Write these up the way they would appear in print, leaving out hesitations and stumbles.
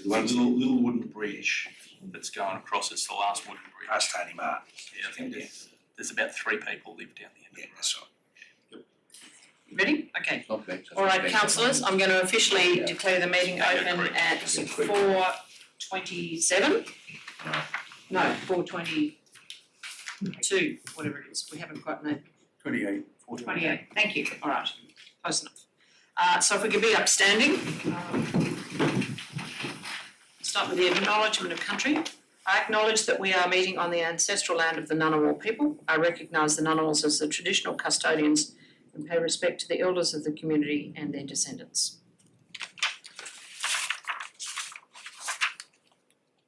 little wooden bridge that's going across. It's the last wooden bridge. Past Tony Martin. Yeah, I think there's about 3 people live down the end. Yeah, that's right. Ready? Okay. All right, councillors, I'm going to officially declare the meeting open at 4:27. No, 4:22, whatever it is. We haven't quite made 28. 28. Thank you. All right, close enough. So if we could be upstanding. Start with the Acknowledgement of Country. I acknowledge that we are meeting on the ancestral land of the Ngunnawal people. I recognise the Ngunnawals as the traditional custodians and pay respect to the elders of the community and their descendants.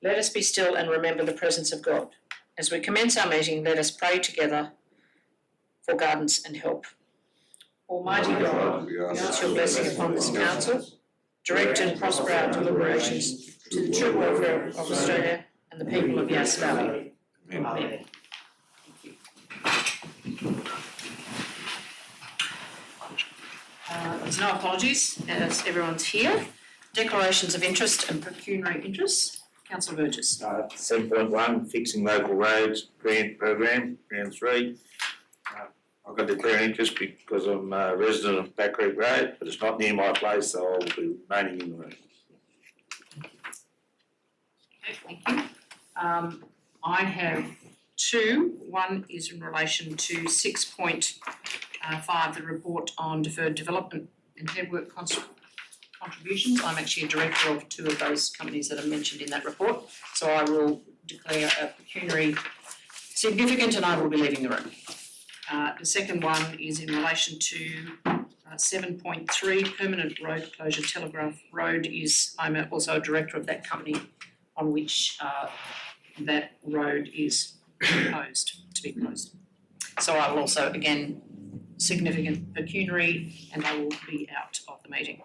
Let us be still and remember the presence of God. As we commence our meeting, let us pray together for guidance and help. Almighty God, we ask your blessing upon this council. Direct and prosper our deliberations to the true welfare of Australia and the people of Yass Valley. Amen. There's no apologies as everyone's here. Declarations of interest and pecuniary interests. Councillor Burgess. 7.1, fixing local roads grant program, round 3. I've got to declare interest because I'm a resident of Back Creek Road, but it's not near my place, so I'll be remaining in the room. Okay, thank you. I have 2. One is in relation to 6.5, the report on deferred development and head work contributions. I'm actually a director of 2 of those companies that are mentioned in that report, so I will declare a pecuniary significant and I will be leaving the room. The second one is in relation to 7.3, permanent road closure, Telegraph Road. I'm also a director of that company on which that road is proposed to be closed. So I will also, again, significant pecuniary, and I will be out of the meeting.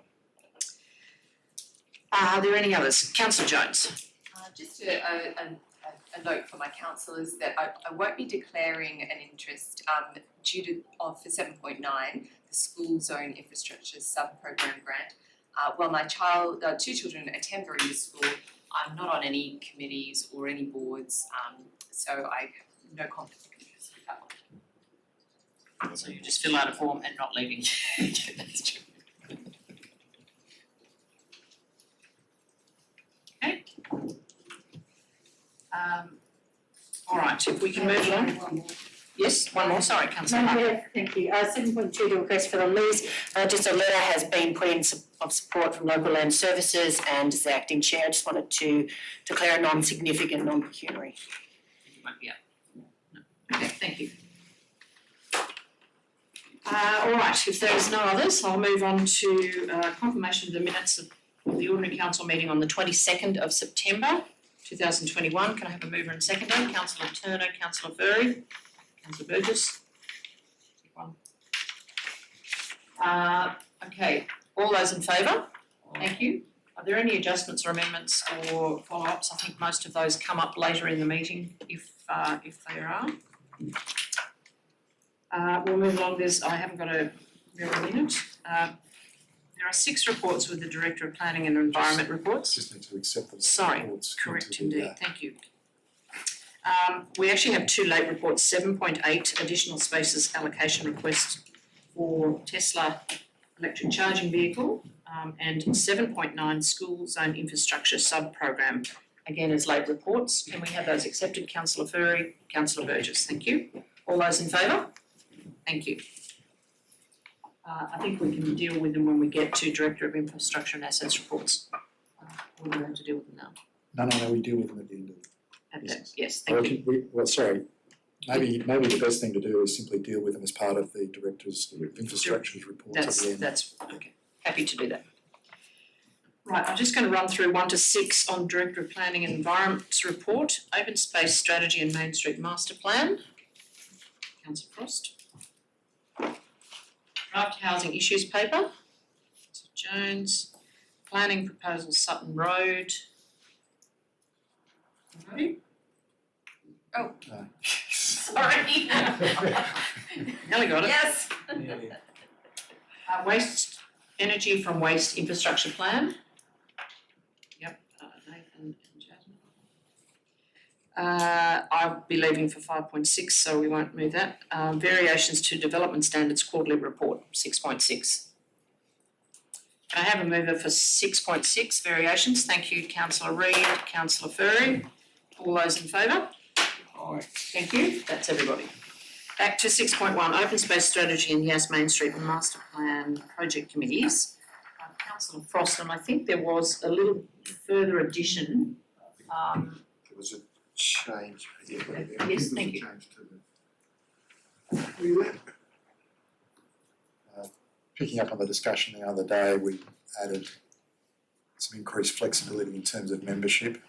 Are there any others? Councillor Jones. Just a note for my councillors that I won't be declaring an interest due to for 7.9, the school zone infrastructure sub-program grant. While my 2 children attend Veruda School, I'm not on any committees or any boards, so I have no conflict of interest with that one. So you just fill out a form and not leaving. That's true. Okay. All right, if we can move along. Yes, one more, sorry, Councillor. Thank you. 7.2, the request for the lease. Just a letter has been put in of support from Local Land Services, and as the acting chair, I just wanted to declare a non-significant, non-pecuniary. Yeah. No. Okay, thank you. All right, if there's no others, I'll move on to confirmation of the minutes of the Ordinary Council meeting on the 22nd of September 2021. Can I have a mover and seconder? Councillor Turner, Councillor Furry, Councillor Burgess. Okay, all those in favour? Thank you. Are there any adjustments or amendments or follow-ups? I think most of those come up later in the meeting if there are. We'll move along. I haven't got a very minute. There are 6 reports with the Director of Planning and Environment reports. Just need to accept them. Sorry, correct indeed, thank you. We actually have 2 late reports, 7.8 additional spaces allocation request for Tesla electric charging vehicle, and 7.9 school zone infrastructure sub-program, again as late reports. Can we have those accepted? Councillor Furry, Councillor Burgess, thank you. All those in favour? Thank you. I think we can deal with them when we get to Director of Infrastructure and Assets reports. We're going to deal with them now. No, we deal with them at the end of Yes, thank you. Maybe the best thing to do is simply deal with them as part of the Director's Infrastructure's reports at the end. That's okay. Happy to do that. Right, I'm just going to run through 1 to 6 on Director of Planning and Environment's report. Open Space Strategy and Main Street Master Plan. Councillor Frost. Draft Housing Issues Paper. Jones. Planning Proposal Sutton Road. Ready? Oh. Sorry. Nelly got it. Yes. Waste Energy from Waste Infrastructure Plan. Yep, Nathan and Jasmine. I'll be leaving for 5.6, so we won't move that. Variations to development standards quarterly report, 6.6. Can I have a mover for 6.6 variations? Thank you, Councillor Reid, Councillor Furry. All those in favour? Aye. Thank you, that's everybody. Back to 6.1, open space strategy and Yass Main Street master plan project committees. Councillor Frost, and I think there was a little further addition. There was a change. Yes, thank you. Picking up on the discussion the other day, we added some increased flexibility in terms of membership.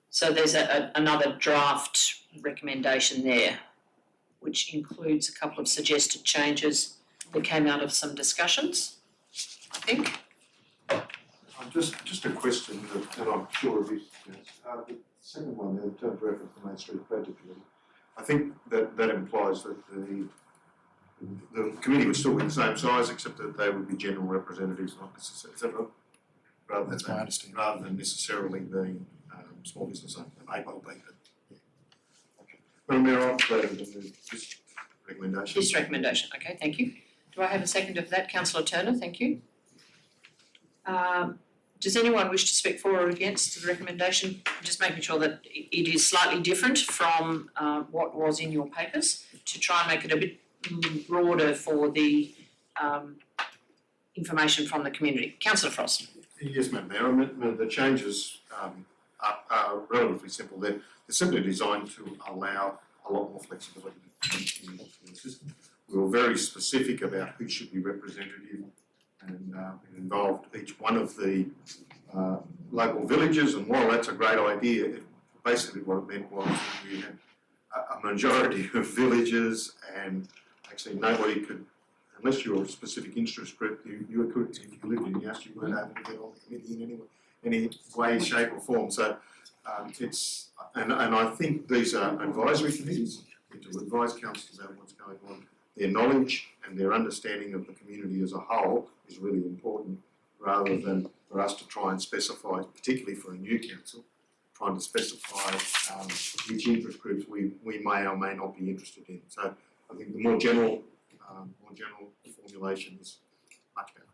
So there's another draft recommendation there, which includes a couple of suggested changes that came out of some discussions, I think. Just a question that I'm sure of is, the second one, the term reference to Main Street Project Committee, I think that implies that the committee would still be the same size, except that they would be general representatives, not necessarily, is that right? That's my understanding. Rather than necessarily being small business owner, they may well be, but. Okay. Madam Mayor, I'm glad to move this recommendation. This recommendation, okay, thank you. Do I have a seconder for that? Councillor Turner, thank you. Does anyone wish to speak for or against the recommendation? Just making sure that it is slightly different from what was in your papers to try and make it a bit broader for the information from the community. Councillor Frost. Yes, Madam Mayor, I mean, the changes are relatively simple. They're simply designed to allow a lot more flexibility in the system. We were very specific about who should be representative, and it involved each one of the local villages, and while that's a great idea, basically what it meant was we had a majority of villages, and actually nobody could, unless you're a specific interest group, you could, if you lived in Yass, you weren't able to get on the committee in any way, shape or form. So it's, and I think these are advisory committees to advise councils about what's going on. Their knowledge and their understanding of the community as a whole is really important, rather than for us to try and specify, particularly for a new council, trying to specify which interest groups we may or may not be interested in. So I think the more general formulation is much better.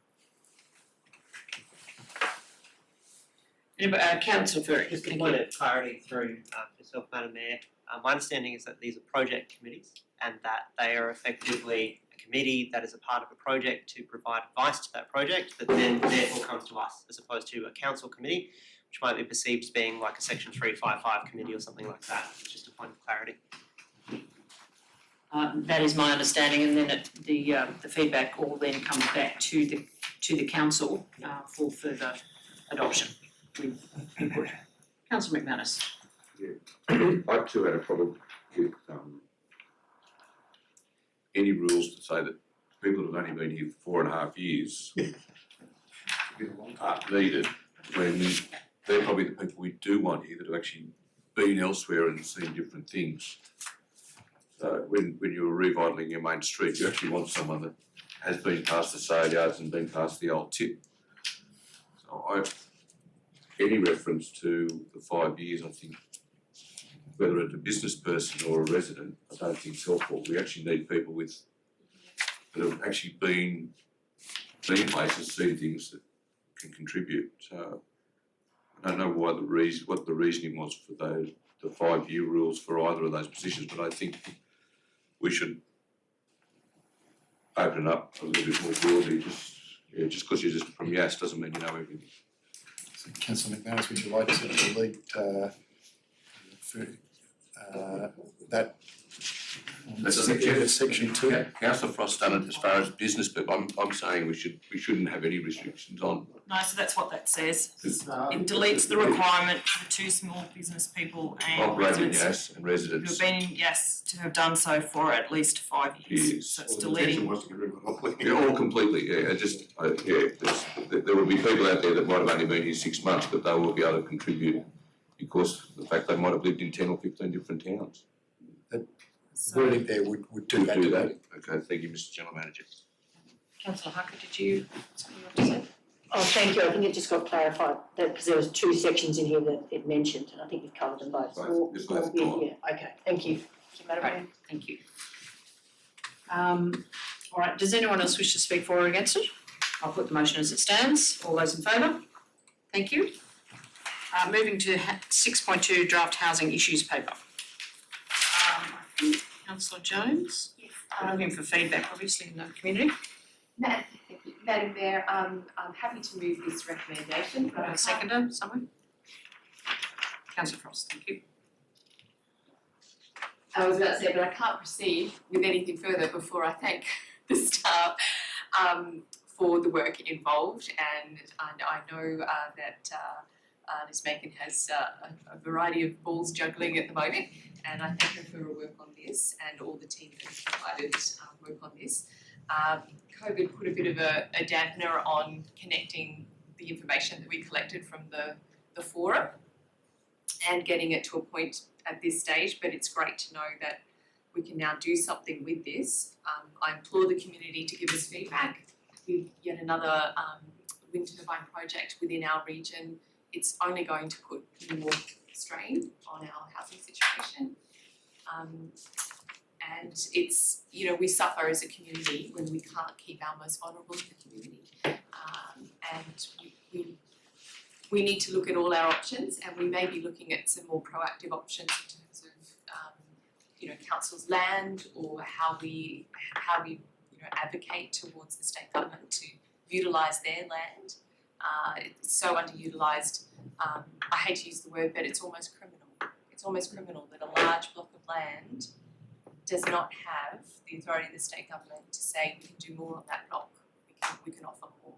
Councillor Furry. Just a point of clarity through yourself, Madam Mayor. My understanding is that these are project committees and that they are effectively a committee that is a part of a project to provide advice to that project that then therefore comes to us, as opposed to a council committee, which might be perceived as being like a Section 355 committee or something like that. It's just a point of clarity. That is my understanding, and then the feedback all then comes back to the council for further adoption with input. Councillor McManus. I too had a problem with any rules to say that people who've only been here for 4.5 years aren't needed, when they're probably the people we do want here that have actually been elsewhere and seen different things. So when you're revitalising your main street, you actually want someone that has been past the sale yards and been past the old tip. So any reference to the 5 years, I think, whether it's a business person or a resident, I don't think it's helpful. We actually need people that have actually been places, seen things that can contribute. So I don't know what the reasoning was for the 5-year rules for either of those positions, but I think we should open it up a little bit more broadly. Just because you're just from Yass doesn't mean you know everything. So Councillor McManus, would you like to delete that section 2? Councillor Frost done it as far as business, but I'm saying we shouldn't have any restrictions on. No, so that's what that says. It deletes the requirement for 2 small business people and Operating residents Yass and residents. who have been in Yass to have done so for at least 5 years. Years. So it's Well, the intention deleting. was to get rid of it all. Yeah, all completely, there will be people out there that might have only been here 6 months, but they will be able to contribute because of the fact they might have lived in 10 or 15 different towns. Wording there would do that. Okay, thank you, Mr. General Manager. Councillor Hucker, did you want to say? Oh, thank you, I think it just got clarified, that, because there was 2 sections in here that it mentioned, and I think you've covered them both. Both, yes, both Yeah, gone. yeah, okay, thank you. Madam Mayor. Right, thank you. All right, does anyone else wish to speak for or against it? I'll put the motion as it stands. All those in favour? Thank you. Moving to 6.2 draft housing issues paper. I think Councillor Jones, Yes, we're looking for feedback obviously in the community. Thank you. Madam Mayor, I'm happy to move this recommendation, but I A can't. seconder somewhere? Councillor Frost, thank you. I was about to say, but I can't proceed with anything further before I thank the staff for the work involved, and I know that Ms. Macon has a variety of balls juggling at the moment, and I thank her for her work on this and all the team that has provided work on this. COVID put a bit of a dampener on connecting the information that we collected from the forum and getting it to a point at this stage, but it's great to know that we can now do something with this. I implore the community to give us feedback. With yet another wind turbine project within our region, it's only going to put more strain on our housing situation. And it's, you know, we suffer as a community when we can't keep our most vulnerable in the community. And we need to look at all our options, and we may be looking at some more proactive options in terms of you know, council's land, or how we advocate towards the state government to utilise their land. It's so underutilised. I hate to use the word, but it's almost criminal. It's almost criminal that a large block of land does not have the authority of the state government to say we can do more on that block. We can offer more.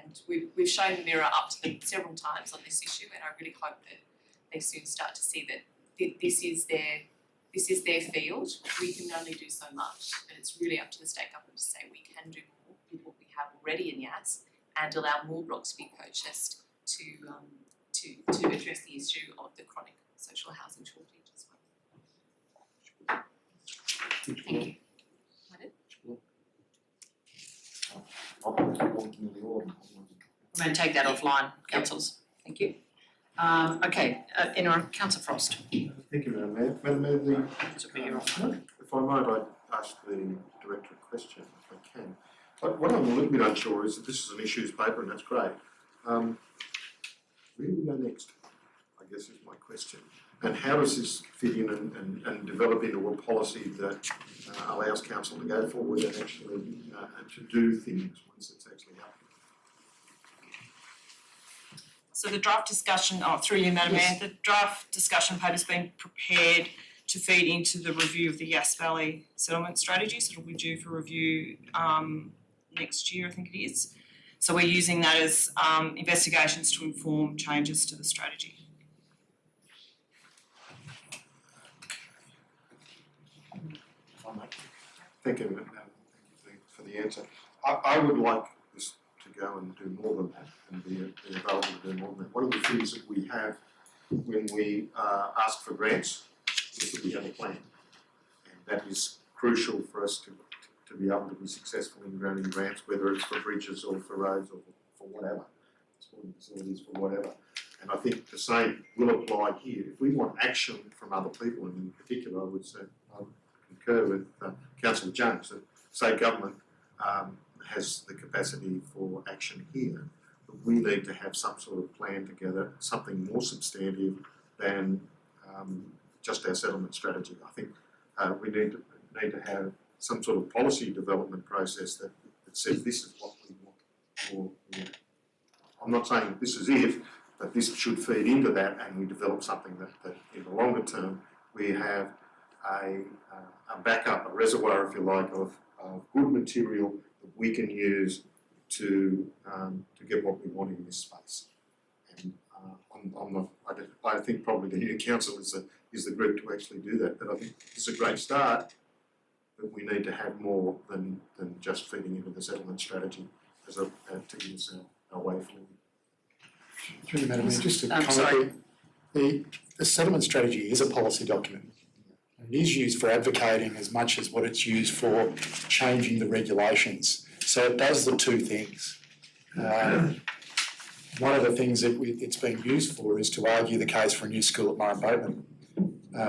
And we've shown the mirror up to them several times on this issue, and I really hope that they soon start to see that this is their field. We can only do so much, but it's really up to the state government to say we can do more with what we have already in Yass, and allow more blocks to be purchased to address the issue of the chronic social housing shortage as well. Thank you. I'll put that one in the order. I'm going to take that offline, councillors. Thank you. Okay, anyone, Councillor Frost. Thank you, Madam Mayor. Madam Mayor, if I might, I'd ask the Director a question, if I can. What I'm a little bit unsure is that this is an issues paper, and that's great. Where do we go next, I guess is my question. And how does this fit in and develop into a policy that allows council to go forward and actually to do things once it's actually happening? So the draft discussion, through you, Madam Mayor, the draft discussion paper's been prepared to feed into the review of the Yass Valley settlement strategy, so it'll be due for review next year, I think it is. So we're using that as investigations to inform changes to the strategy. Thank you, Madam. Thank you for the answer. I would like this to go and do more than that, and be available to do more than that. One of the things that we have when we ask for grants is that we have a plan, and that is crucial for us to be able to be successful in granting grants, whether it's for bridges or for roads or for whatever, sporting facilities, for whatever. And I think the same will apply here. If we want action from other people, and in particular I would say, I would concur with Councillor Jones, that state government has the capacity for action here, but we need to have some sort of plan together, something more substantive than just our settlement strategy. I think we need to have some sort of policy development process that says this is what we want. Or, I'm not saying this is it, but this should feed into that, and we develop something that in the longer term we have a backup, a reservoir, if you like, of good material that we can use to get what we want in this space. And I think probably the new council is the group to actually do that. But I think it's a great start, but we need to have more than just feeding into the settlement strategy to give us a way forward. Through the Madam Mayor, just to I'm comment, the settlement strategy is a policy document. It is used for advocating as much as what it's used for changing the regulations. So it does the two things. One of the things that it's been used for is to argue the case for a new school at Murray Boatman,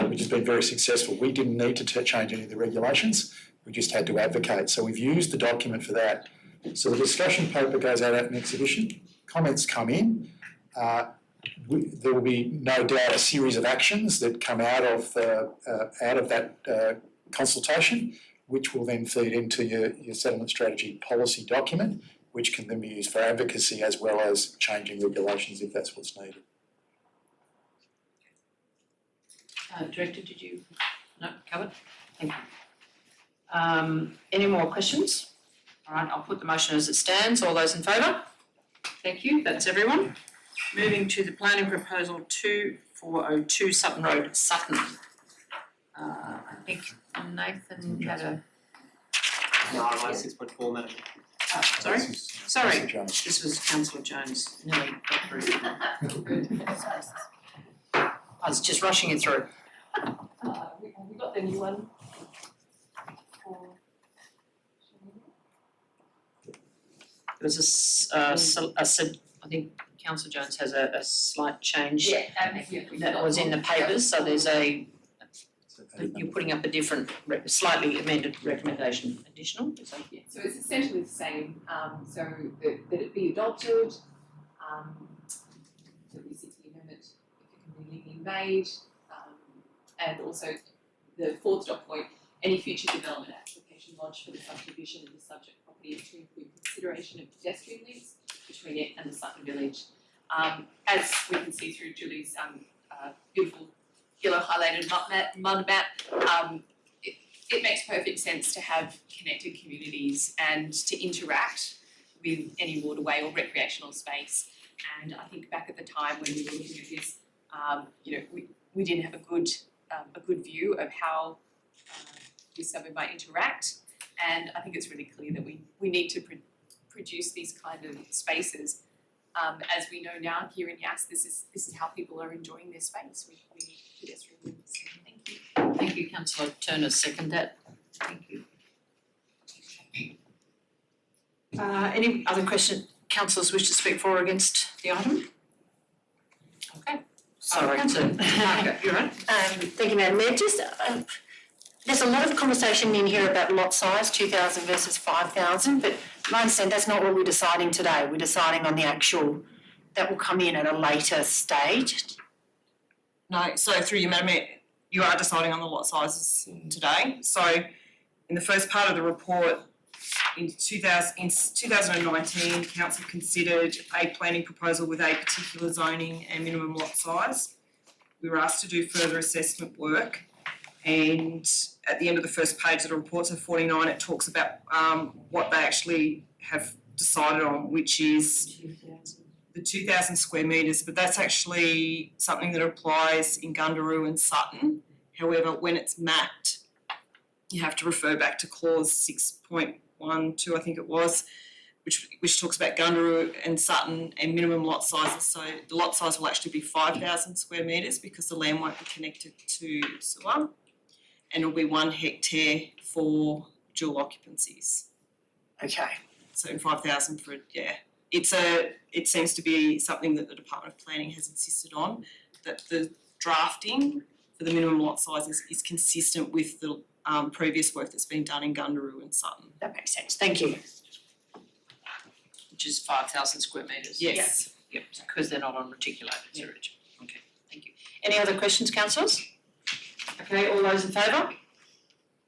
which has been very successful. We didn't need to change any of the regulations, we just had to advocate. So we've used the document for that. So the discussion paper goes out at an exhibition, comments come in. There will be no doubt a series of actions that come out of that consultation, which will then feed into your settlement strategy policy document, which can then be used for advocacy as well as changing regulations if that's what's needed. Director, did you? No, covered? Thank you. Any more questions? All right, I'll put the motion as it stands. All those in favour? Thank you, that's everyone. Moving to the planning proposal 2402 Sutton Road, Sutton. I think Nathan had a, No, I'm on 6.4, Madam. sorry? Sorry, Councillor Jones. this was Councillor Jones, nearly got through. I was just rushing it through. We got the new one. There was I think Councillor Jones has a slight change that was in the papers, so there's you're putting up a different, slightly amended recommendation, additional, is that? Yeah, so it's essentially the same, so that it be adopted, that we seek the amendment if it can be legally made, and also the fourth dot point, any future development application lodged for the subdivision of the subject property to include consideration of pedestrian links between it and the Sutton village. As we can see through Julie's beautiful yellow highlighted mud map, it makes perfect sense to have connected communities and to interact with any waterway or recreational space. And I think back at the time when we were looking at this, we didn't have a good view of how this suburb might interact. And I think it's really clear that we need to produce these kind of spaces. As we know now here in Yass, this is how people are enjoying their space. We need pedestrian links. Thank you. Thank you, Councillor Turner, second that. Thank you. Any other councillors wish to speak for or against the item? Okay. Sorry. Councillor Parker, you're right. Thank you, Madam Mayor. Just, there's a lot of conversation in here about lot size, 2,000 versus 5,000, but I understand that's not what we're deciding today. We're deciding on the actual, that will come in at a later stage. No, so through you, Madam Mayor, you are deciding on the lot sizes today. So in the first part of the report, in 2019, council considered a planning proposal with a particular zoning and minimum lot size. We were asked to do further assessment work, and at the end of the first page of the report, so 49, it talks about what they actually have decided on, which is the 2,000 square metres, but that's actually something that applies in Gundaroo and Sutton. However, when it's mapped, you have to refer back to clause 6.12, I think it was, which talks about Gundaroo and Sutton and minimum lot sizes. So the lot size will actually be 5,000 square metres because the land won't be connected to sewer, and it'll be 1 hectare for dual occupancies. Okay. So 5,000 for, yeah. It seems to be something that the Department of Planning has insisted on, that the drafting for the minimum lot sizes is consistent with the previous work that's been done in Gundaroo and Sutton. That makes sense. Thank you. Which is 5,000 square metres. Yes. Yep, because they're not on reticulated sewerage. Okay, thank you. Any other questions, councillors? Okay, all those in favour?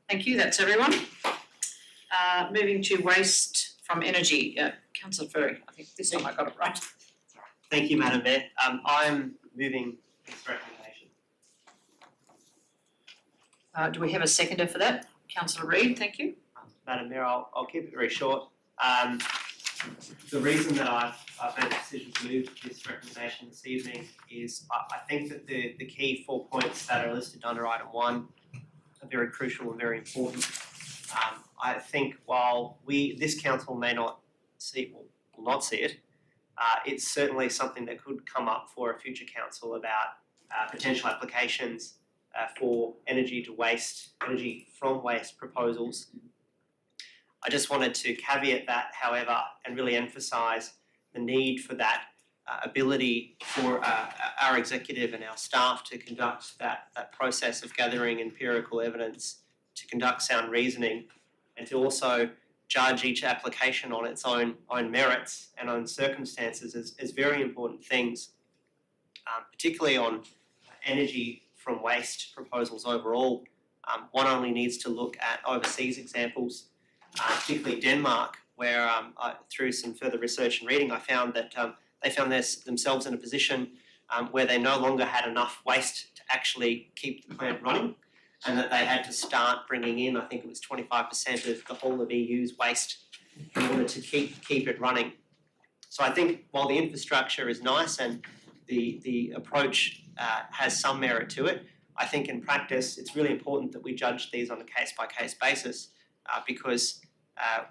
Thank you, that's everyone. Moving to waste from energy, Councillor Ferry, I think this time I got it right. Thank you, Madam Mayor. I'm moving this recommendation. Do we have a seconder for that? Councillor Reid, thank you. Madam Mayor, I'll keep it very short. The reason that I've made the decision to move this recommendation this evening is I think that the key 4 points that are listed under item 1 are very crucial and very important. I think while this council may not see, will not see it, it's certainly something that could come up for a future council about potential applications for energy from waste proposals. I just wanted to caveat that, however, and really emphasise the need for that ability for our executive and our staff to conduct that process of gathering empirical evidence, to conduct sound reasoning, and to also judge each application on its own merits and own circumstances as very important things, particularly on energy from waste proposals overall. One only needs to look at overseas examples, particularly Denmark, where through some further research and reading, I found that they found themselves in a position where they no longer had enough waste to actually keep the plant running, and that they had to start bringing in, I think it was 25% of the whole of EU's waste in order to keep it running. So I think while the infrastructure is nice and the approach has some merit to it, I think in practice it's really important that we judge these on a case-by-case basis, because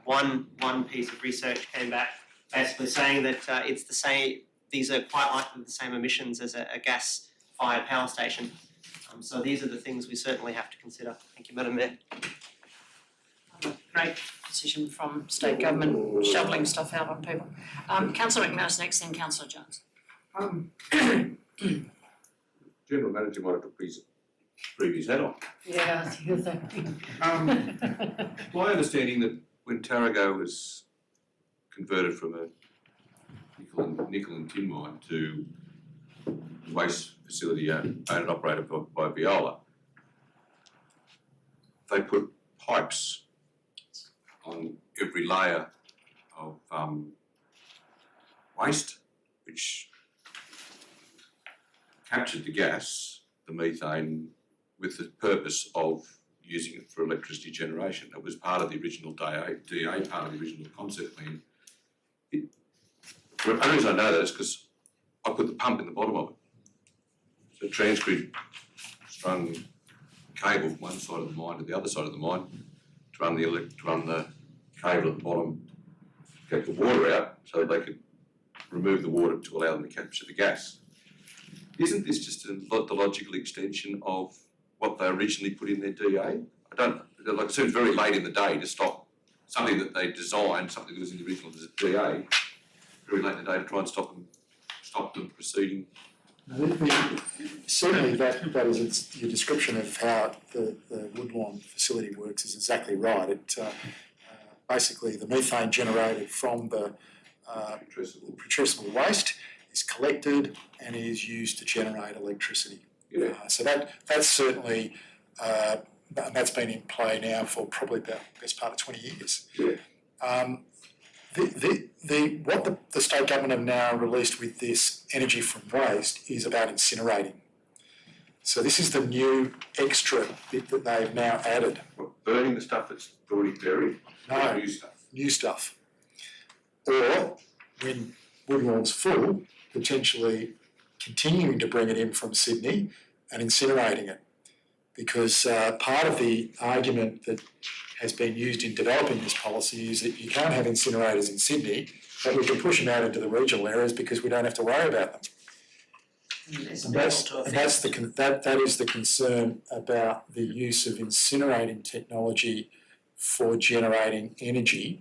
one piece of research came back basically saying that it's the same. These are quite likely the same emissions as a gas-fired power station. So these are the things we certainly have to consider. Thank you, Madam Mayor. Great decision from state government shoveling stuff out on people. Councillor McManus next, then Councillor Jones. General Manager might have took his previous hat on. Yeah, I think so. My understanding that when Tarago was converted from a nickel and tin mine to a waste facility owned and operated by Viola, they put pipes on every layer of waste, which captured the gas, the methane, with the purpose of using it for electricity generation. It was part of the original DA, part of the original concept plan. The only reason I know that is because I put the pump in the bottom of it. So transgrid strung cable from one side of the mine to the other side of the mine to run the cable at the bottom, get the water out so that they could remove the water to allow them to capture the gas. Isn't this just the logical extension of what they originally put in their DA? It seems very late in the day to stop something that they designed, something that was in the original DA, very late in the day to try and stop them proceeding. Certainly that is your description of how the Woodlawn facility works is exactly right. It basically the methane generated from the putrescible waste is collected and is used to generate electricity. Yeah. So that's certainly that's been in play now for probably about the best part of 20 years. Yeah. What the state government have now released with this energy from waste is about incinerating. So this is the new extra bit that they've now added. What, burning the stuff that's already buried? No. New stuff. New stuff. Or when Woodlawn's full, potentially continuing to bring it in from Sydney and incinerating it. Because part of the argument that has been used in developing this policy is that you can't have incinerators in Sydney, but we can push them out into the regional areas because we don't have to worry about them. And that is the concern about the use of incinerating technology for generating energy.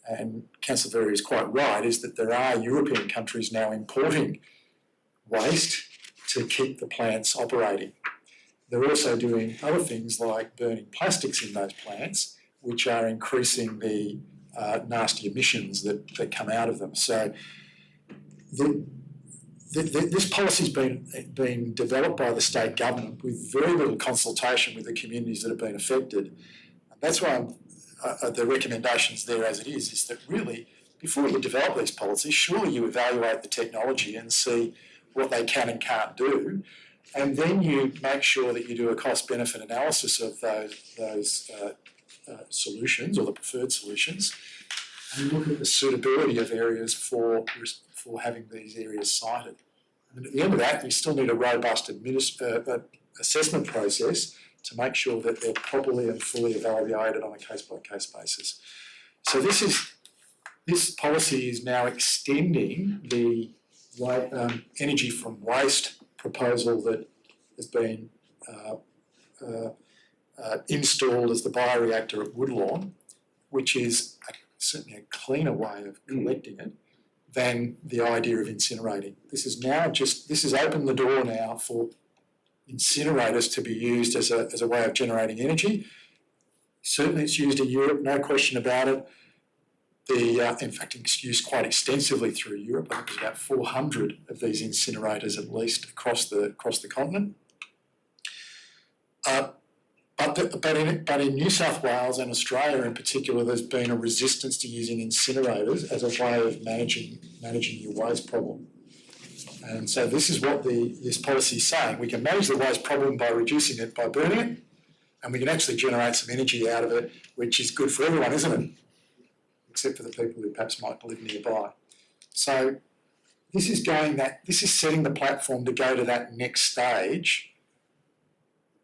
And Councillor Verry is quite right, is that there are European countries now importing waste to keep the plants operating. They're also doing other things like burning plastics in those plants, which are increasing the nasty emissions that come out of them. So this policy's been developed by the state government with very little consultation with the communities that have been affected. And that's why the recommendations there as it is that really, before you develop these policies, surely you evaluate the technology and see what they can and can't do. And then you make sure that you do a cost-benefit analysis of those solutions or the preferred solutions, and look at the suitability of areas for having these areas cited. And at the end of that, you still need a robust assessment process to make sure that they're properly and fully evaluated on a case-by-case basis. So this policy is now extending the energy from waste proposal that has been installed as the bioreactor at Woodlawn, which is certainly a cleaner way of collecting it, than the idea of incinerating. This has opened the door now for incinerators to be used as a way of generating energy. Certainly it's used in Europe, no question about it. In fact, it's used quite extensively through Europe. I think there's about 400 of these incinerators at least across the continent. But in New South Wales and Australia in particular, there's been a resistance to using incinerators as a way of managing your waste problem. And so this is what this policy is saying. We can manage the waste problem by reducing it, by burning it, and we can actually generate some energy out of it, which is good for everyone, isn't it? Except for the people who perhaps might live nearby. So this is setting the platform to go to that next stage.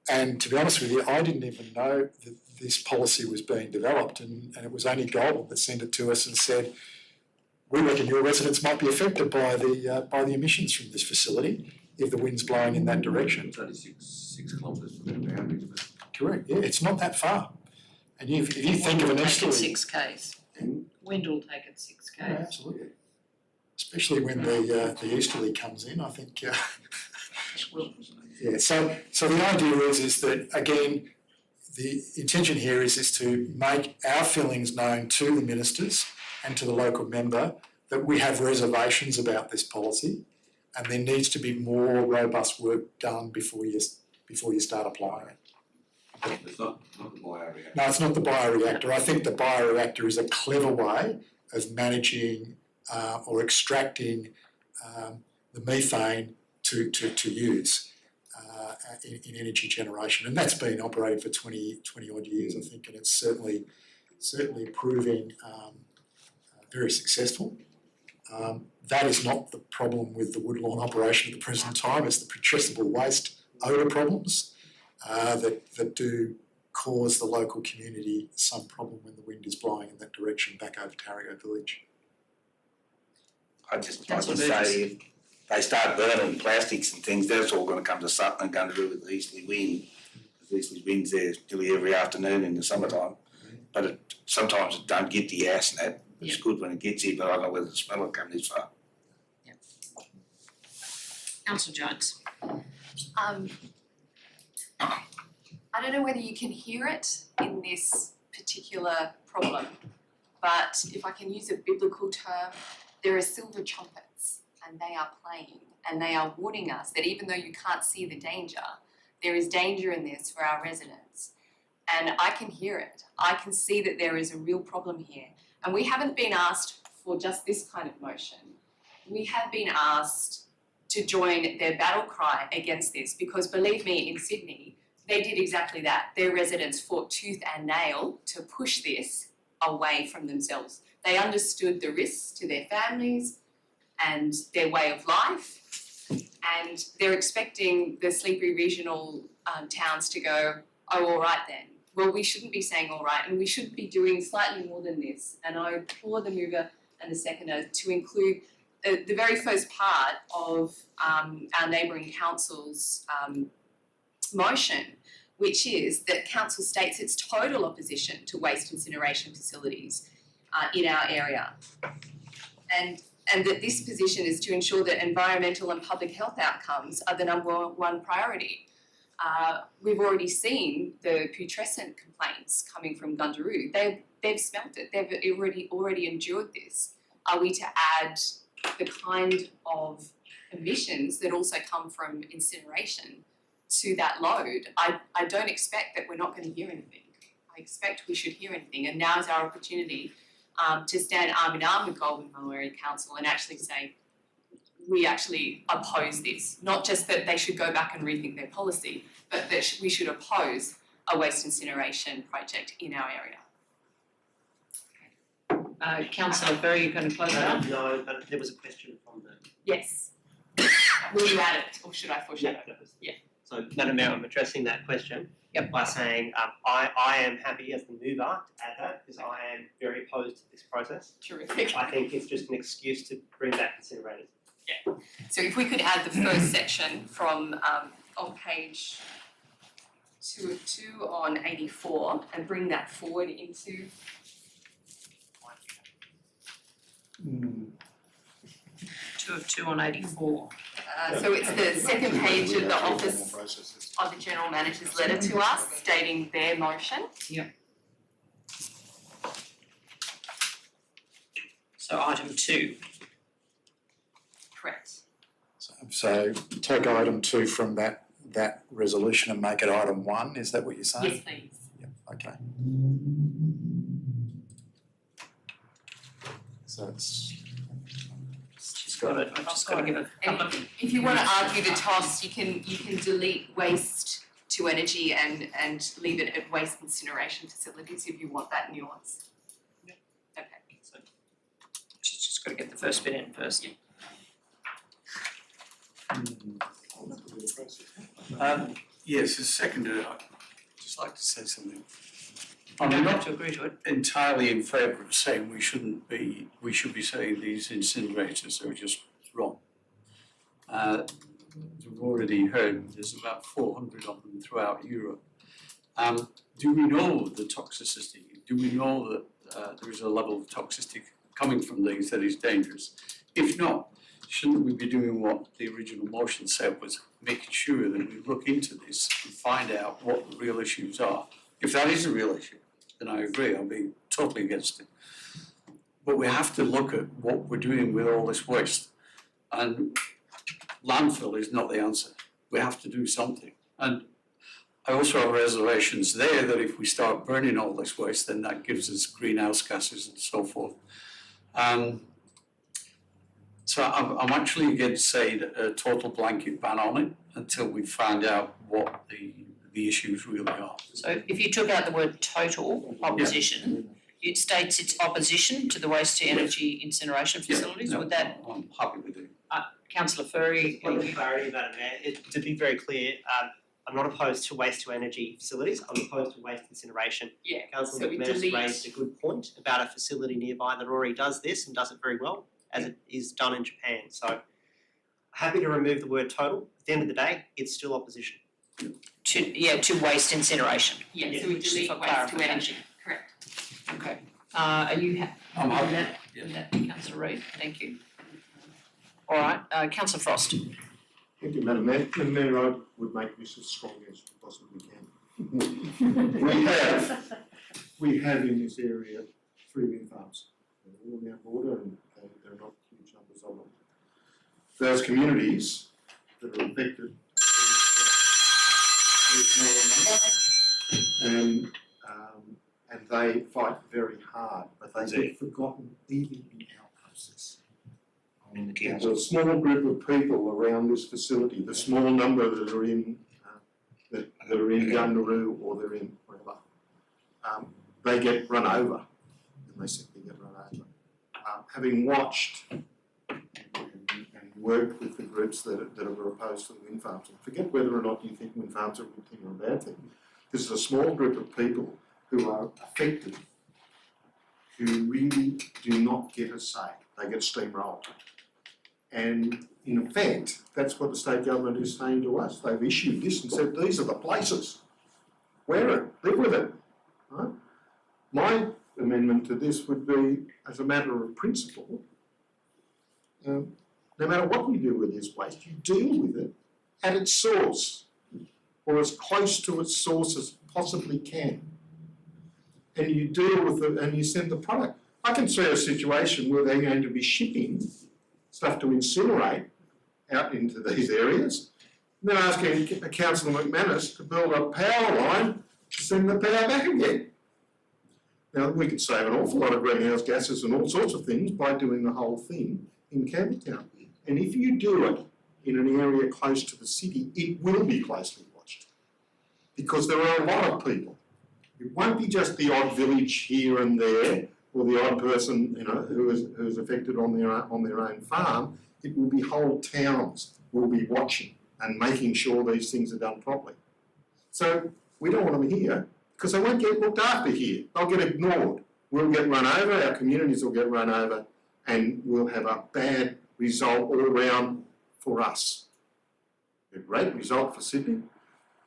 And to be honest with you, I didn't even know that this policy was being developed, and it was only Goldman that sent it to us and said, we reckon your residents might be affected by the emissions from this facility if the wind's blowing in that direction. It's only six kilometres from their boundaries, but Correct, yeah, it's not that far. And if you think of an estuary... Take it 6 Ks. Wind will take it 6 Ks. Yeah, absolutely. Especially when the easterly comes in, I think. Yeah. So the idea is that again, the intention here is to make our feelings known to the ministers and to the local member that we have reservations about this policy, and there needs to be more robust work done before you start applying it. it's not the bioreactor. No, it's not the bioreactor. I think the bioreactor is a clever way of managing or extracting the methane to use in energy generation. And that's been operating for 20 odd years, I think, and it's certainly proving very successful. That is not the problem with the Woodlawn operation at the present time. It's the putrescible waste odour problems that do cause the local community some problem when the wind is blowing in that direction back over Tarrago Village. I'd just like to say, if they start burning plastics and things, that's all going to come to Sutton and going to do with the easterly wind. The easterly wind's there nearly every afternoon in the summertime, but sometimes it don't get the Yass and that. It's good when it gets here, but I don't know whether the smell will come this far. Councillor Jones. I don't know whether you can hear it in this particular problem, but if I can use a biblical term, there are silver trumpets and they are playing and they are warning us that even though you can't see the danger, there is danger in this for our residents. And I can hear it. I can see that there is a real problem here. And we haven't been asked for just this kind of motion. We have been asked to join their battle cry against this because believe me, in Sydney, they did exactly that. Their residents fought tooth and nail to push this away from themselves. They understood the risks to their families and their way of life, and they're expecting the sleepy regional towns to go, oh, all right then. Well, we shouldn't be saying all right, and we should be doing slightly more than this. And I implore the mover and the seconder to include the very first part of our neighbouring council's motion, which is that council states its total opposition to waste incineration facilities in our area. And that this position is to ensure that environmental and public health outcomes are the number one priority. We've already seen the putrescent complaints coming from Gundaroo. They've smelt it. They've already endured this. Are we to add the kind of emissions that also come from incineration to that load? I don't expect that we're not going to hear anything. I expect we should hear anything, and now is our opportunity to stand arm in arm with Goulburn Area Council and actually say, we actually oppose this. Not just that they should go back and rethink their policy, but that we should oppose a waste incineration project in our area. Councillor Berry, you're going to close that up? No, but there was a question from the. Yes. Will you add it, or should I foreshadow? Yeah. So, Madam Mayor, I'm addressing that question by saying I am happy as the mover to add that because I am very opposed to this process. Terrific. I think it's just an excuse to bring back incinerators. Yeah. So if we could add the first section from on page 202 on 84 and bring that forward into. 2 of 2 on 84. So it's the second page of the Office of the General Manager's letter to us stating their motion. So item 2. Correct. So take item 2 from that resolution and make it item 1, is that what you're saying? Yes, please. Yep, okay. So it's Just got it, I've just got to give a couple of. If you want to argue the toss, you can delete waste to energy and leave it at waste incineration facilities if you want that nuance. Okay. Just got to get the first bit in first. Yes, as seconded, I'd just like to say something. You I'm don't not have to agree to it. entirely in favour of saying we should be saying these incinerators are just wrong. As we've already heard, there's about 400 of them throughout Europe. Do we know the toxicity? Do we know that there is a level of toxicity coming from these that is dangerous? If not, shouldn't we be doing what the original motion said, was making sure that we look into this and find out what the real issues are? If that is a real issue, then I agree, I'll be totally against it. But we have to look at what we're doing with all this waste. And landfill is not the answer. We have to do something. And I also have reservations there that if we start burning all this waste, then that gives us greenhouse gases and so forth. So I'm actually against saying a total blanket ban on it until we find out what the issues really are. So if you took out the word total opposition, it states its opposition to the waste to energy incineration facilities, would that, I'm happy with it. councillor Furry? Just point of clarity, Madam Mayor, to be very clear, I'm not opposed to waste to energy facilities, I'm opposed to waste incineration. Yeah, Councillor so we McManus delete. raised a good point about a facility nearby that already does this and does it very well, as it is done in Japan. So happy to remove the word total. At the end of the day, it's still opposition. To waste incineration. Yeah, so we Just delete for waste to clarification. energy, correct. Okay. Are you I'm happy. with that, with that, councillor Reid? Thank you. All right, councillor Frost. Thank you, Madam Mayor. Madam Mayor, I would make this as strong as we possibly can. We have in this area 3 wind farms. They're all on our border and there are not huge numbers of them. Those communities that are affected, and they fight very hard, but they get forgotten even in our process. There's a small group of people around this facility, the small number that are in Gundaroo or they're in wherever, they get run over, and they simply get run over. Having watched and worked with the groups that are opposed to the wind farms, and forget whether or not you think wind farms are a good thing or a bad thing, this is a small group of people who are affected, who really do not get a say. They get steamrolled. And in effect, that's what the state government is saying to us. They've issued this and said, these are the places. Wear it, live with it. Right? My amendment to this would be, as a matter of principle, no matter what you do with this waste, you deal with it at its source, or as close to its source as possibly can. And you deal with it and you send the product. I can see a situation where they're going to be shipping stuff to incinerate out into these areas, and then asking Councillor McManus to build a power line to send the power back again. Now, we could save an awful lot of greenhouse gases and all sorts of things by doing the whole thing in Campbelltown. And if you do it in an area close to the city, it will be closely watched. Because there are a lot of people. It won't be just the odd village here and there, or the odd person, who is affected on their own farm. It will be whole towns will be watching and making sure these things are done properly. So we don't want them here because they won't get looked after here. They'll get ignored. We'll get run over, our communities will get run over, and we'll have a bad result all around for us. A great result for Sydney.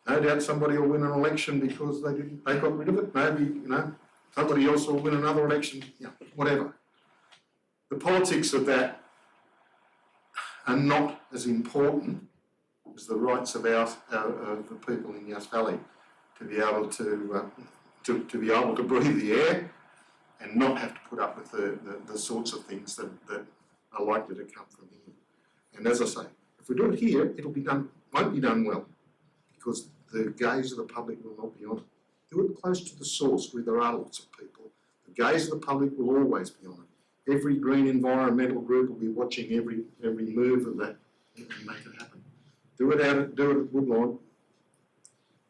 No doubt somebody will win an election because they got rid of it. Maybe, somebody else will win another election, whatever. The politics of that are not as important as the rights of the people in Yass Valley to be able to be able to breathe the air and not have to put up with the sorts of things that are likely to come from here. And as I say, if we do it here, won't be done well, because the gaze of the public will not be on it. Do it close to the source where there are lots of people. The gaze of the public will always be on it. Every green environmental group will be watching every move of that and make it happen. Do it at Woodlawn.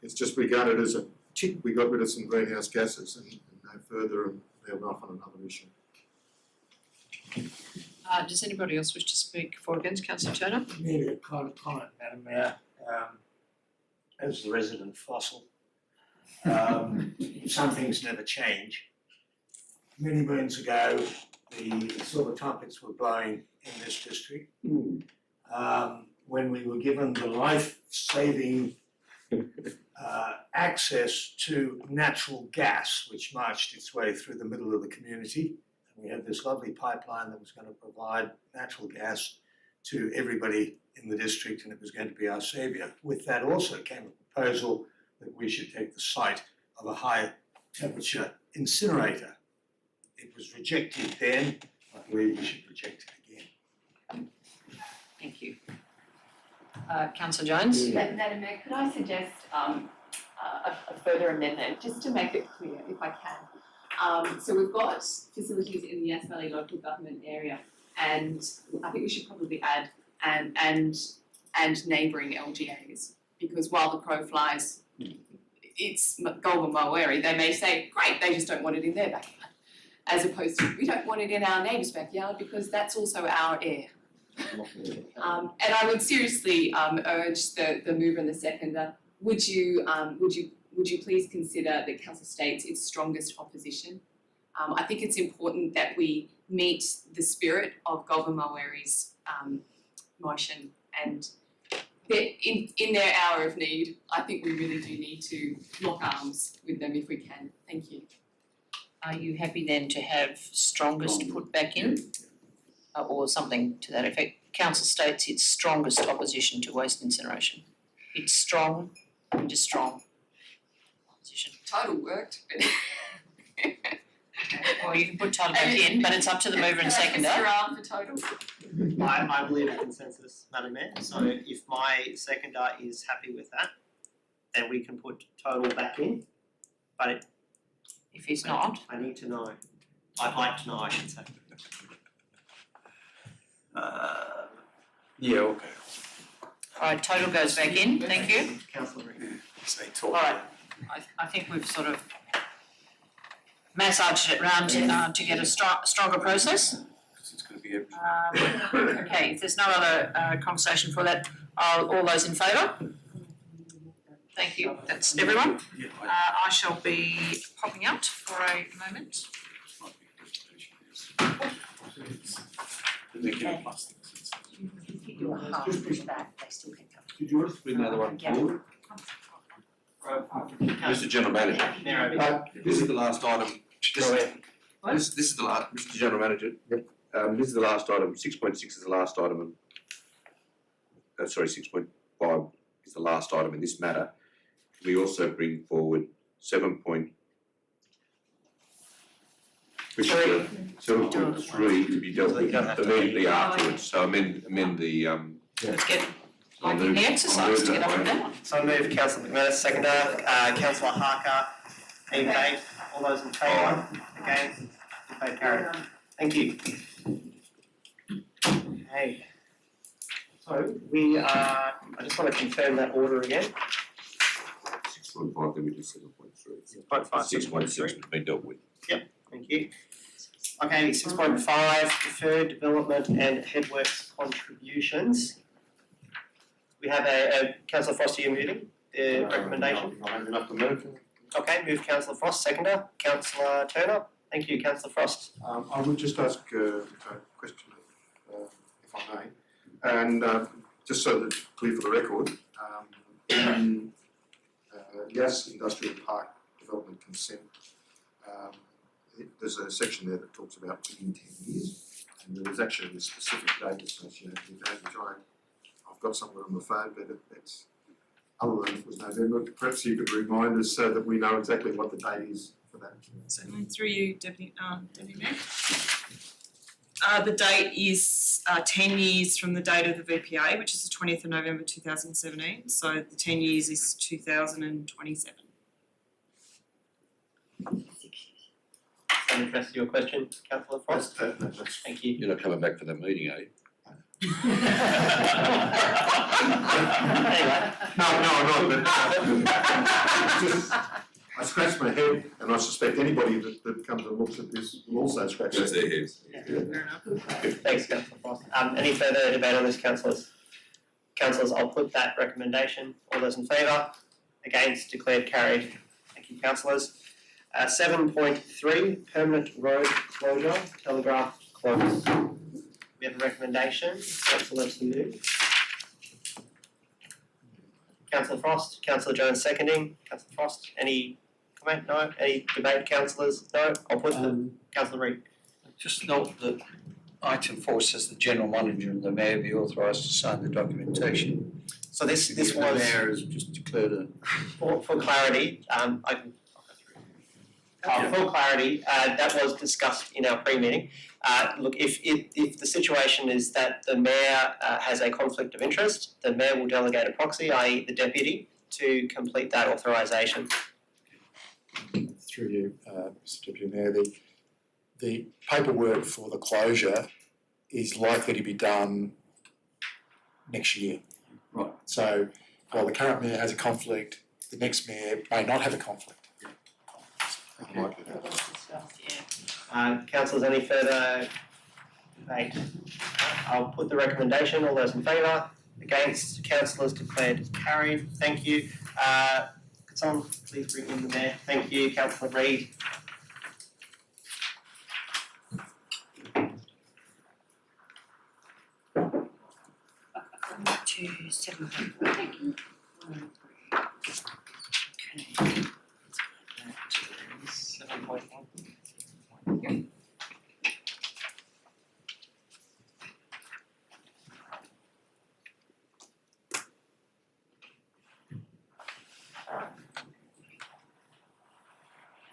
It's just regarded as a tick. We got rid of some greenhouse gases and no further, and they're off on another issue. Does anybody else wish to speak for or against? Councillor Turner? Maybe a comment, Madam Mayor. As the resident fossil, some things never change. Many moons ago, the silver trumpets were blowing in this district. When we were given the life-saving access to natural gas, which marched its way through the middle of the community. And we had this lovely pipeline that was going to provide natural gas to everybody in the district, and it was going to be our saviour. With that also came a proposal that we should take the site of a high temperature incinerator. It was rejected then. I believe we should reject it again. Thank you. Councillor Jones? Madam Mayor, could I suggest a further amendment, just to make it clear, if I can? So we've got facilities in the Yass Valley local government area, and I think we should probably add and neighbouring LGAs, because while the crow flies, it's Goulburn Mulwary, they may say, great, they just don't want it in their backyard, as opposed to, we don't want it in our neighbour's backyard because that's also our air. And I would seriously urge the mover and the seconder, would you please consider that council states its strongest opposition? I think it's important that we meet the spirit of Goulburn Mulwary's motion, and in their hour of need, I think we really do need to lock arms with them if we can. Thank you. Are you happy then to have strongest put back in? Or something to that effect? Council states its strongest opposition to waste incineration. It's strong, it is strong opposition. Title worked, but Or you can put total back in, but it's up to the mover and seconder. for total. I believe in consensus, Madam Mayor, so if my seconder is happy with that, then we can put total back in, but If he's not, I need to know. I'd like to know, I should say. Yeah, okay. alright, total goes back in, thank you. Councillor Reid. Say talk. Alright, I think we've sort of massaged it round to get a stronger process. Because it's going to be everything. Okay, if there's no other conversation for that, all those in favour? Thank you, that's everyone. Yeah, I shall be popping out for a moment. They give plastics. If you do a half push back, they still can come. Did you want to bring another one Yeah. forward? Mr. General Manager, Mayor, this is the last item. Go ahead. This is the last, Mr. General Manager. This is the last item. 6.6 is the last item. 6.5 is the last item in this matter. We also bring forward 7.3 to be dealt with immediately afterwards. So amend the Let's get like in the exercise to get on with that one. So I move Councillor McManus, seconder, Councillor Harker, Debate, all those in favour, against, debate carried. Thank you. Okay. So we are, I just want to confirm that order again. 6.5, then we do 7.3. 6.5, 6.6 has been dealt with. Thank you. Okay, 6.5, deferred development and headworks contributions. We have a Councillor Frost, are you moving the recommendation? I'm enough to move. Okay, move Councillor Frost, seconder. Councillor Turner, thank you. Councillor Frost. I would just ask a question, if I may, and just so that it's clear for the record, in Yass Industrial Park Development Consent, there's a section there that talks about within 10 years. And there was actually a specific date associated with that, which I've got somewhere on the phone, but it's, other than it was November, perhaps you could remind us so that we know exactly what the date is for that. Certainly, through you, Deputy Mayor. The date is 10 years from the date of the VPA, which is the 20th of November 2017, so the 10 years is 2027. That address your question, Councillor Frost? That's Thank you. You're not coming back for that meeting, are you? Anyway, No, I'm not, but I scratched my head, and I suspect anybody that comes and looks at this will also scratch their head. Fair enough. thanks, Councillor Frost. Any further debate on this, councillors? Councillors, I'll put that recommendation. All those in favour? Against? Declared carried. Thank you, councillors. 7.3, permanent road closure, Telegraph Close. We have a recommendation. Councillor Sulu. Councillor Frost, Councillor Jones seconding. Councillor Frost, any comment? No? Any debate, councillors? No? I'll put the, Councillor Reid. Just note that item 4 says the general manager and the mayor be authorised to sign the documentation. So this The was, mayor has just declared a for clarity, I can, for clarity, that was discussed in our pre-meeting. Look, if the situation is that the mayor has a conflict of interest, the mayor will delegate a proxy, i.e. the deputy, to complete that authorisation. Through you, Mr Deputy Mayor, the paperwork for the closure is likely to be done next year. Right. So while the current mayor has a conflict, the next mayor may not have a conflict. Unlikely to happen. Councillors, any further debate? I'll put the recommendation. All those in favour? Against? Councillors declared carried. Thank you. Could someone please bring in the mayor? Thank you, Councillor Reid. To 7.4, thank you. Okay. 7.1.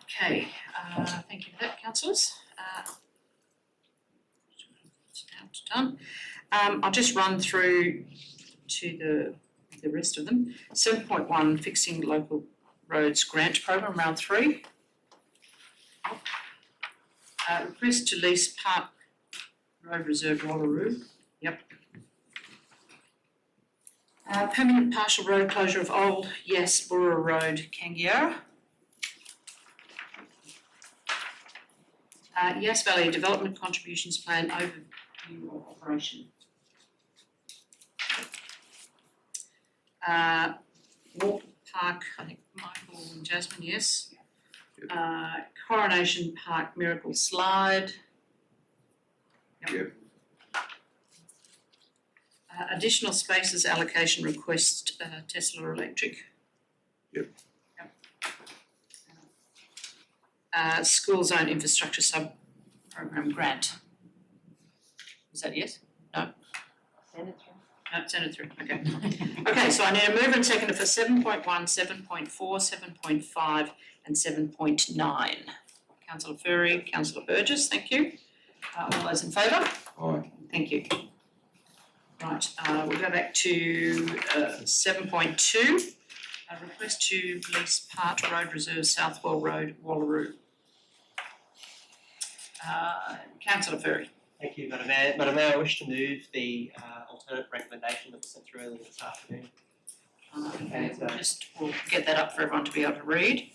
Okay, thank you for that, councillors. Done. I'll just run through to the rest of them. 7.1, fixing local roads grant program, round 3. Request to lease Park Road Reserve Wallaroo. Yep. Permanent partial road closure of Old Yass Burra Road, Kangiara. Yass Valley Development Contributions Plan overview of operation. Walk Park, I think Michael and Jasmine, yes. Coronation Park Miracle Slide. Yep. Additional spaces allocation request, Tesla Electric. Yep. School zone infrastructure sub-program grant. Is that yes? No? Send it through. No, send it through, okay. Okay, so I need a mover and seconder for 7.1, 7.4, 7.5 and 7.9. Councillor Furry, Councillor Burgess, thank you. All those in favour? Aye. Thank you. Right, we'll go back to 7.2. A request to lease Part Road Reserve Southwell Road, Wallaroo. Councillor Furry. Thank you, Madam Mayor. Madam Mayor, I wish to move the alternate recommendation that was sent through earlier this afternoon. Okay, we'll get that up for everyone to be able to read.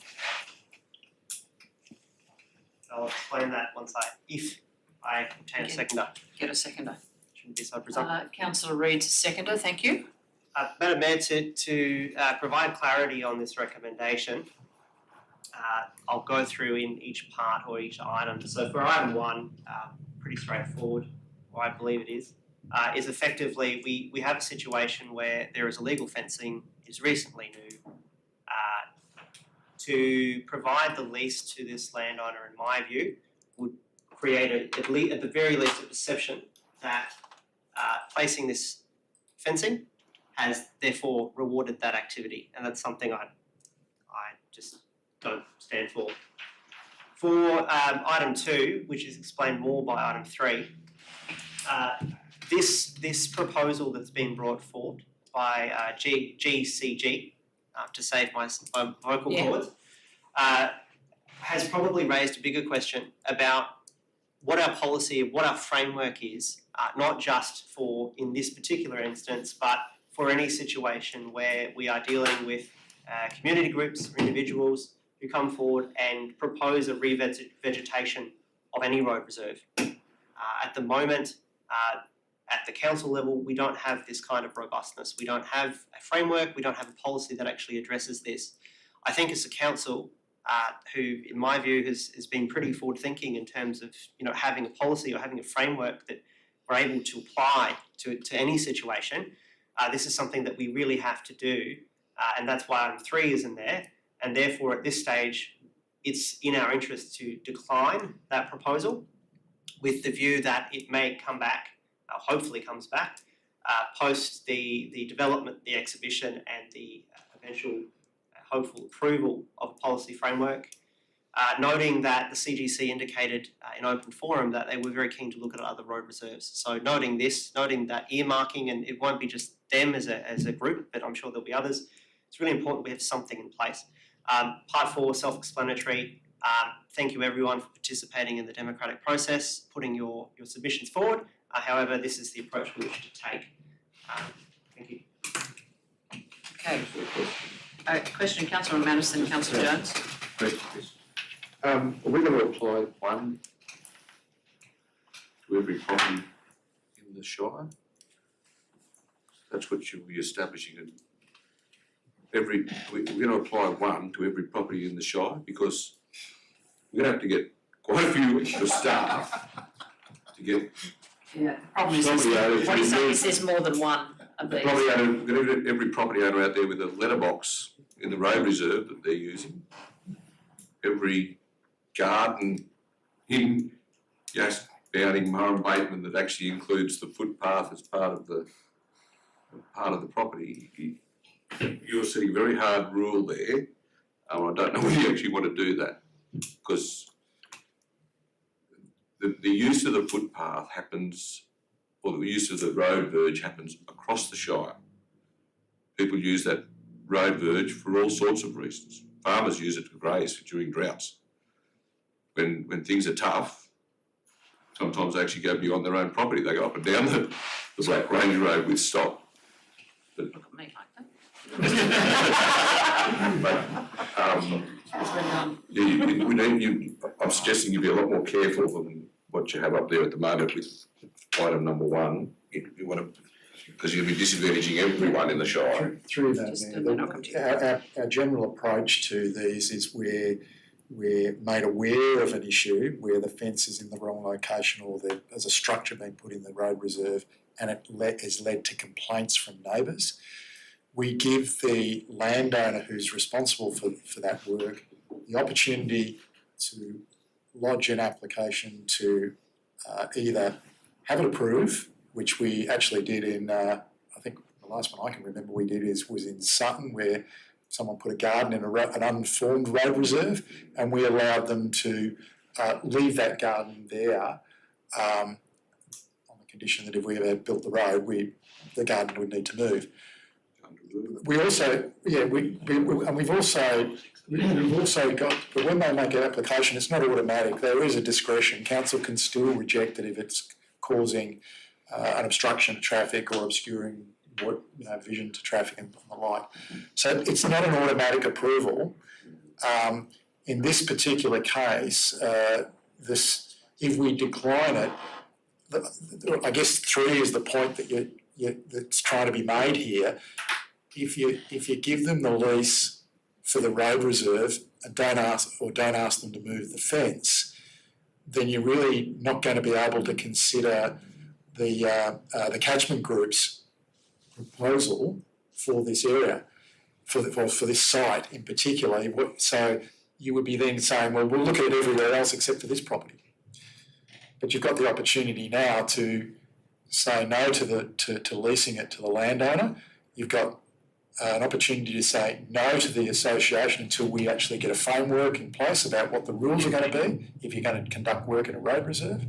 I'll explain that if I obtain a seconder. Get a seconder. Shouldn't be so presumptive. Councillor Reid's a seconder, thank you. Madam Mayor, to provide clarity on this recommendation, I'll go through in each part or each item. So for item 1, pretty straightforward, or I believe it is effectively we have a situation where there is illegal fencing, is recently new. To provide the lease to this landowner, in my view, would created at the very least a perception that placing this fencing has therefore rewarded that activity, and that's something I just don't stand for. For item 2, which is explained more by item 3, this proposal that's been brought forward by GCG, to save my vocal cords, has probably raised a bigger question about what our policy, what our framework is, not just for in this particular instance, but for any situation where we are dealing with community groups or individuals who come forward and propose a revegetation of any road reserve. At the moment, at the council level, we don't have this kind of robustness. We don't have a framework, we don't have a policy that actually addresses this. I think as a council, who in my view has been pretty forward thinking in terms of having a policy or having a framework that we're able to apply to any situation, this is something that we really have to do, and that's why item 3 is in there, and therefore at this stage it's in our interest to decline that proposal with the view that it may come back, hopefully comes back, post the development, the exhibition and the eventual hopeful approval of a policy framework, noting that the CGC indicated in open forum that they were very keen to look at other road reserves. So noting that earmarking, and it won't be just them as a group, but I'm sure there'll be others, it's really important we have something in place. Part 4, self-explanatory. Thank you everyone for participating in the democratic process, putting your submissions forward. However, this is the approach we wish to take. Thank you. Okay. Question, Councillor Madison, Councillor Jones. Are we going to apply 1 to every property in the Shire? That's what you'll be establishing. And we're going to apply 1 to every property in the Shire, because we're going to have to get quite a few extra staff to get. Yeah, the problem is, what he's saying is there's more than one of these. Property owner, we're going to get every property owner out there with a letterbox in the road reserve that they're using. Every garden in Yass, Bounding, Murrum, Bateman that actually includes the footpath as part of the property. You're setting a very hard rule there. I don't know whether you actually want to do that, because the use of the footpath happens, or the use of the road verge happens across the Shire. People use that road verge for all sorts of reasons. Farmers use it to graze during droughts. When things are tough, sometimes they actually go beyond their own property. They go up and down the Black Range Road with stock. Look at me like that. I'm suggesting you be a lot more careful than what you have up there at the moment with item number 1. You want to, because you'll be disadvantaging everyone in the Shire. Through that, our general approach to these is we're made aware of an issue where the fence is in the wrong location, or there's a structure being put in the road reserve and it has led to complaints from neighbours. We give the landowner who's responsible for that work the opportunity to lodge an application to either have it approved, which we actually did in, I think the last one I can remember we did was in Sutton, where someone put a garden in an unformed road reserve, and we allowed them to leave that garden there on the condition that if we ever built the road, the garden would need to move. We also, we've also got, but when they make an application, it's not automatic. There is a discretion. Council can still reject it if it's causing an obstruction of traffic or obscuring vision to traffic and the like. So it's not an automatic approval. In this particular case, if we decline it, I guess 3 is the point that that's trying to be made here. If you give them the lease for the road reserve and don't ask them to move the fence, then you're really not going to be able to consider the catchment group's proposal for this area, for this site in particular. So you would be then saying, well, we'll look at it everywhere else except for this property. but you've got the opportunity now to say no to leasing it to the landowner. You've got an opportunity to say no to the association until we actually get a framework in place about what the rules are going to be if you're going to conduct work in a road reserve.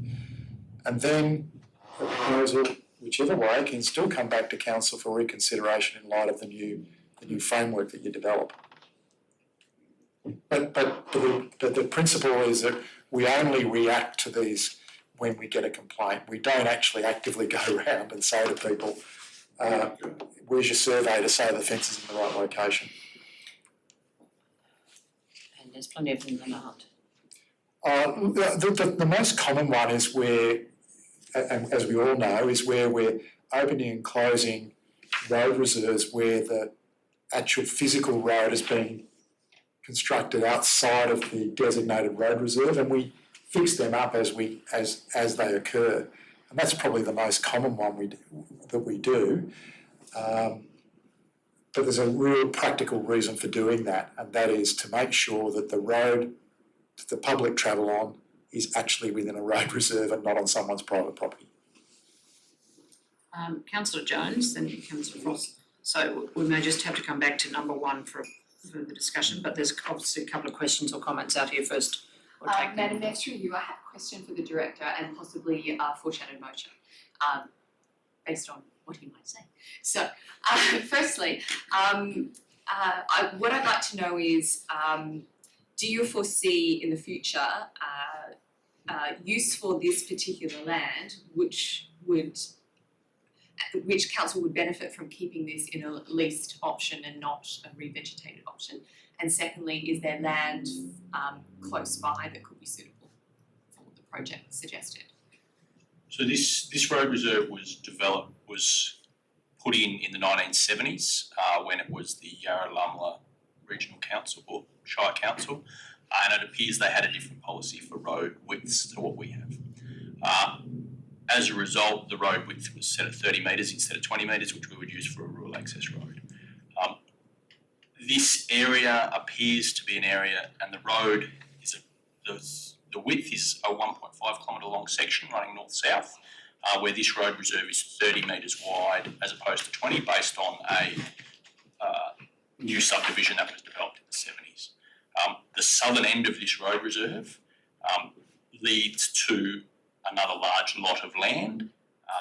And then a proposal, whichever way, can still come back to council for reconsideration in light of the new framework that you develop. But the principle is that we only react to these when we get a complaint. We don't actually actively go around and say to people, where's your survey to say the fence is in the right location? And there's plenty of them that aren't. The most common one is where, and as we all know, is where we're opening and closing road reserves where the actual physical road has been constructed outside of the designated road reserve, and we fix them up as they occur. And that's probably the most common one that we do. But there's a real practical reason for doing that, and that is to make sure that the road that the public travel on is actually within a road reserve and not on someone's private property. Councillor Jones, then Councillor Frost. So we may just have to come back to number one for further discussion, but there's obviously a couple of questions or comments out here first. We'll take them. Madam Mayor, through you, I have a question for the director and possibly a foreshadowed motion, based on what he might say. So, firstly, what I'd like to know is, do you foresee in the future use for this particular land, which council would benefit from keeping this in a leased option and not a revegetated option? And secondly, is there land close by that could be suitable for the project suggested? So this road reserve was put in the 1970s when it was the Yarralumla Regional Council or Shire Council, and it appears they had a different policy for road widths to what we have. As a result, the road width was set at 30 metres instead of 20 metres, which we would use for a rural access road. This area appears to be an area, and the road is the width is a 1.5 kilometre long section running north-south, where this road reserve is 30 metres wide as opposed to 20, based on a new subdivision that was developed in the 70s. The southern end of this road reserve leads to another large lot of land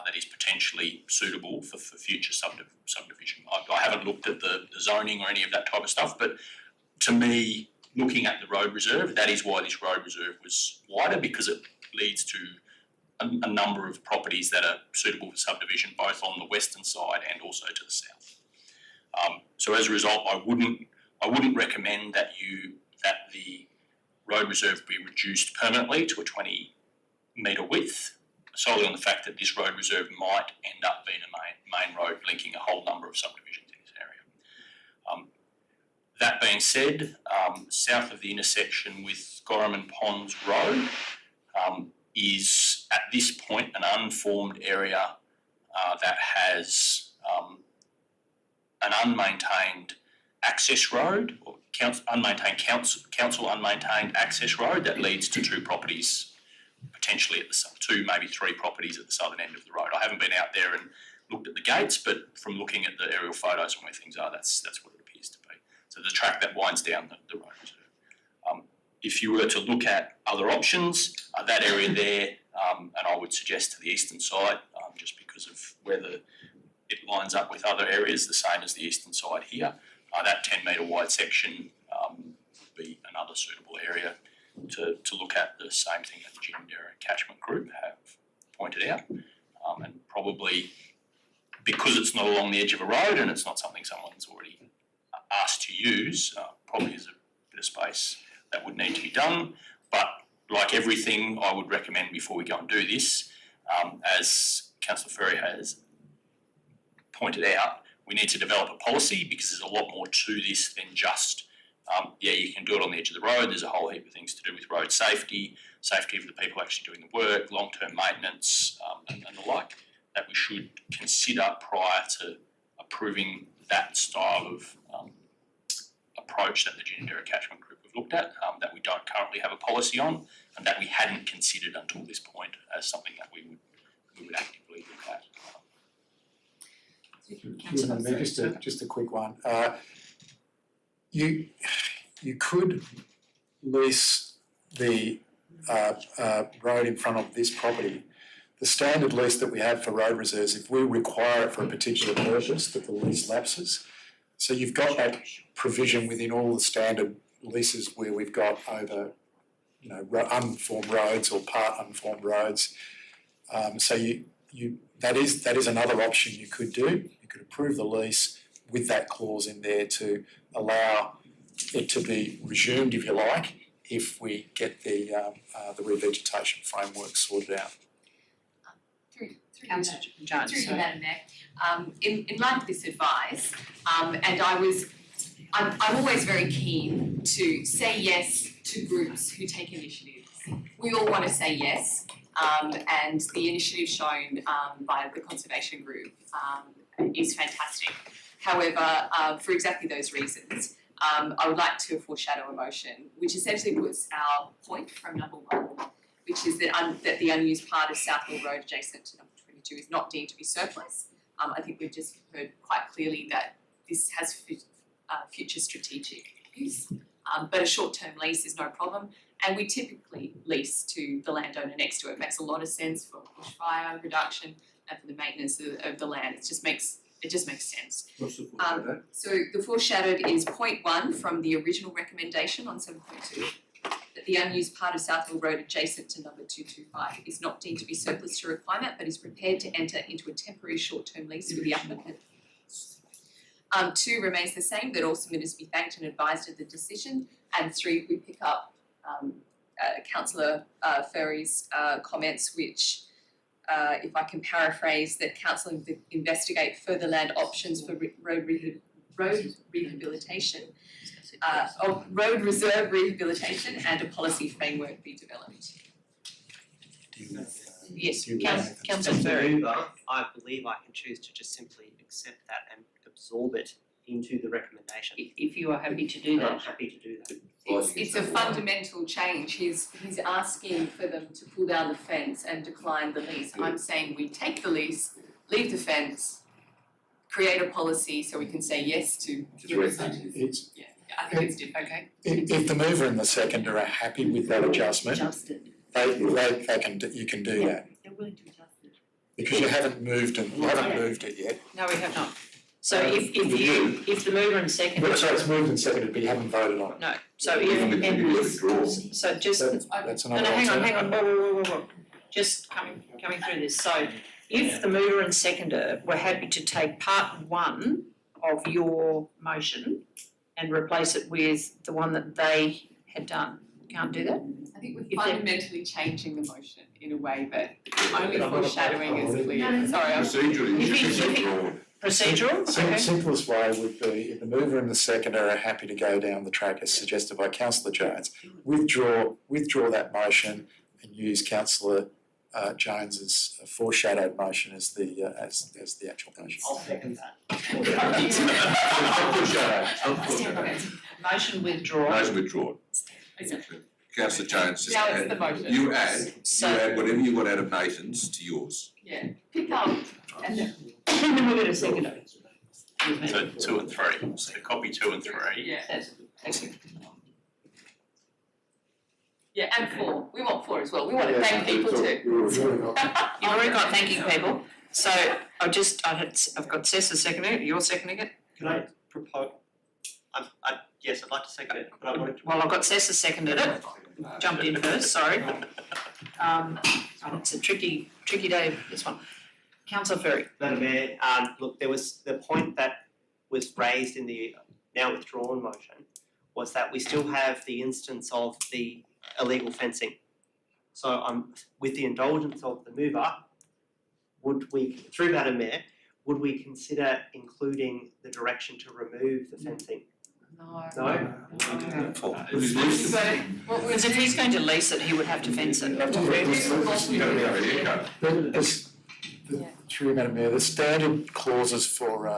that is potentially suitable for future subdivision. I haven't looked at the zoning or any of that type of stuff, but to me, looking at the road reserve, that is why this road reserve was wider, because it leads to a number of properties that are suitable for subdivision, both on the western side and also to the south. So as a result, I wouldn't recommend that the road reserve be reduced permanently to a 20 metre width, solely on the fact that this road reserve might end up being a main road linking a whole number of subdivisions in this area. That being said, south of the intersection with Gorriman Ponds Road is at this point an unformed area that has an unmaintained access road, or council unmaintained access road that leads to two properties, potentially at two, maybe three properties at the southern end of the road. I haven't been out there and looked at the gates, but from looking at the aerial photos and where things are, that's what it appears to be. So the track that winds down the road reserve. If you were to look at other options, that area there, and I would suggest to the eastern side, just because of whether it lines up with other areas, the same as the eastern side here, that 10 metre wide section would be another suitable area to look at. The same thing that the Ginninderra Catchment Group have pointed out, and probably because it's not along the edge of a road and it's not something someone's already asked to use, probably is a bit of space that would need to be done. But like everything, I would recommend before we go and do this, as Councillor Ferry has pointed out, we need to develop a policy, because there's a lot more to this than just, you can do it on the edge of the road. There's a whole heap of things to do with road safety, safety of the people actually doing the work, long-term maintenance, and the like, that we should consider prior to approving that style of approach that the Ginninderra Catchment Group have looked at, that we don't currently have a policy on, and that we hadn't considered until this point as something that we would actively look at. Councillor Mayor, just a quick one. You could lease the road in front of this property. The standard lease that we have for road reserves, if we require it for a particular purpose, that the lease lapses. So you've got that provision within all the standard leases where we've got over, unformed roads or part unformed roads. So that is another option you could do. You could approve the lease with that clause in there to allow it to be resumed, if you like, if we get the revegetation framework sorted out. Councillor Jones, Through you, sorry. Madam Mayor, in light of this advice, and I'm always very keen to say yes to groups who take initiatives. We all want to say yes, and the initiative shown by the conservation group is fantastic. However, for exactly those reasons, I would like to foreshadow a motion which essentially puts our point from number one, which is that the unused part of South Hill Road adjacent to number 22 is not deemed to be surplus. I think we've just heard quite clearly that this has future strategic use, but a short-term lease is no problem, and we typically lease to the landowner next to it. It makes a lot of sense for bushfire reduction and for the maintenance of the land. It just makes sense. What's the foreshadowed? So the foreshadowed is point one from the original recommendation on 7.2, that the unused part of South Hill Road adjacent to number 225 is not deemed to be surplus to requirement, but is prepared to enter into a temporary short-term lease with the applicant. 2 remains the same, that all submitters be thanked and advised of the decision. And 3, we pick up Councillor Furry's comments, which, if I can paraphrase, that council investigate further land options for road rehabilitation, road reserve rehabilitation, and a policy framework be developed. Yes, Nathan. Councillor As a Furry. mover, I believe I can choose to just simply accept that and absorb it into the recommendation. If you are happy to do I'm that. happy to do that. It's a fundamental change. He's asking for them to pull down the fence and decline the lease. I'm saying we take the lease, leave the fence, create a policy so we can say yes to the research. It's, Yeah, I think it's different. Okay. if the mover and the seconder are happy with that adjustment, you can do that. They're willing to adjust it. Because you haven't moved it yet. No, we have not. So if the mover and seconder. So it's moved and seconded, but you haven't voted on it. No, so Even if, if you withdraw. so just, That's no, another hang alternative. on, whoa. Just coming through this. So if the mover and seconder were happy to take part 1 of your motion and replace it with the one that they had done, can't do that? I think we're If they're- fundamentally changing the motion in a way that only foreshadowing is clear. Sorry, I'm Procedurally, you If should he- be withdrawn. Procedural, okay. Simplest way would be if the mover and the seconder are happy to go down the track as suggested by Councillor Jones, withdraw that motion and use Councillor Jones's foreshadowed motion as the actual motion. I'll second that. Motion withdrawn. Motion withdrawn. Councillor Jones, just Now it's add, the motion. you add So, whatever you got out of Nathan's to yours. Yeah, pick up and then, and then we'll get a seconder. So 2 and 3, so copy 2 and 3. yeah, That's it. yeah, and 4. We want 4 as well. We want to thank people too. You've already got thanking people, so I've got Cessa seconding it, you're seconding it? Can I propose? Yes, I'd like to second it, but I wanted to. Well, I've got Cessa seconded it, jumped in first, sorry. It's a tricky day, this one. Councillor Ferry. Madam Mayor, look, there was the point that was raised in the now withdrawn motion was that we still have the instance of the illegal fencing. So with the indulgence of the mover, through Madam Mayor, would we consider including the direction to remove the fencing? No. No? So what we're Because if he's going to lease it, he would have to fence it. You gotta be able to haircut. Through you, Madam Mayor, the standard clauses for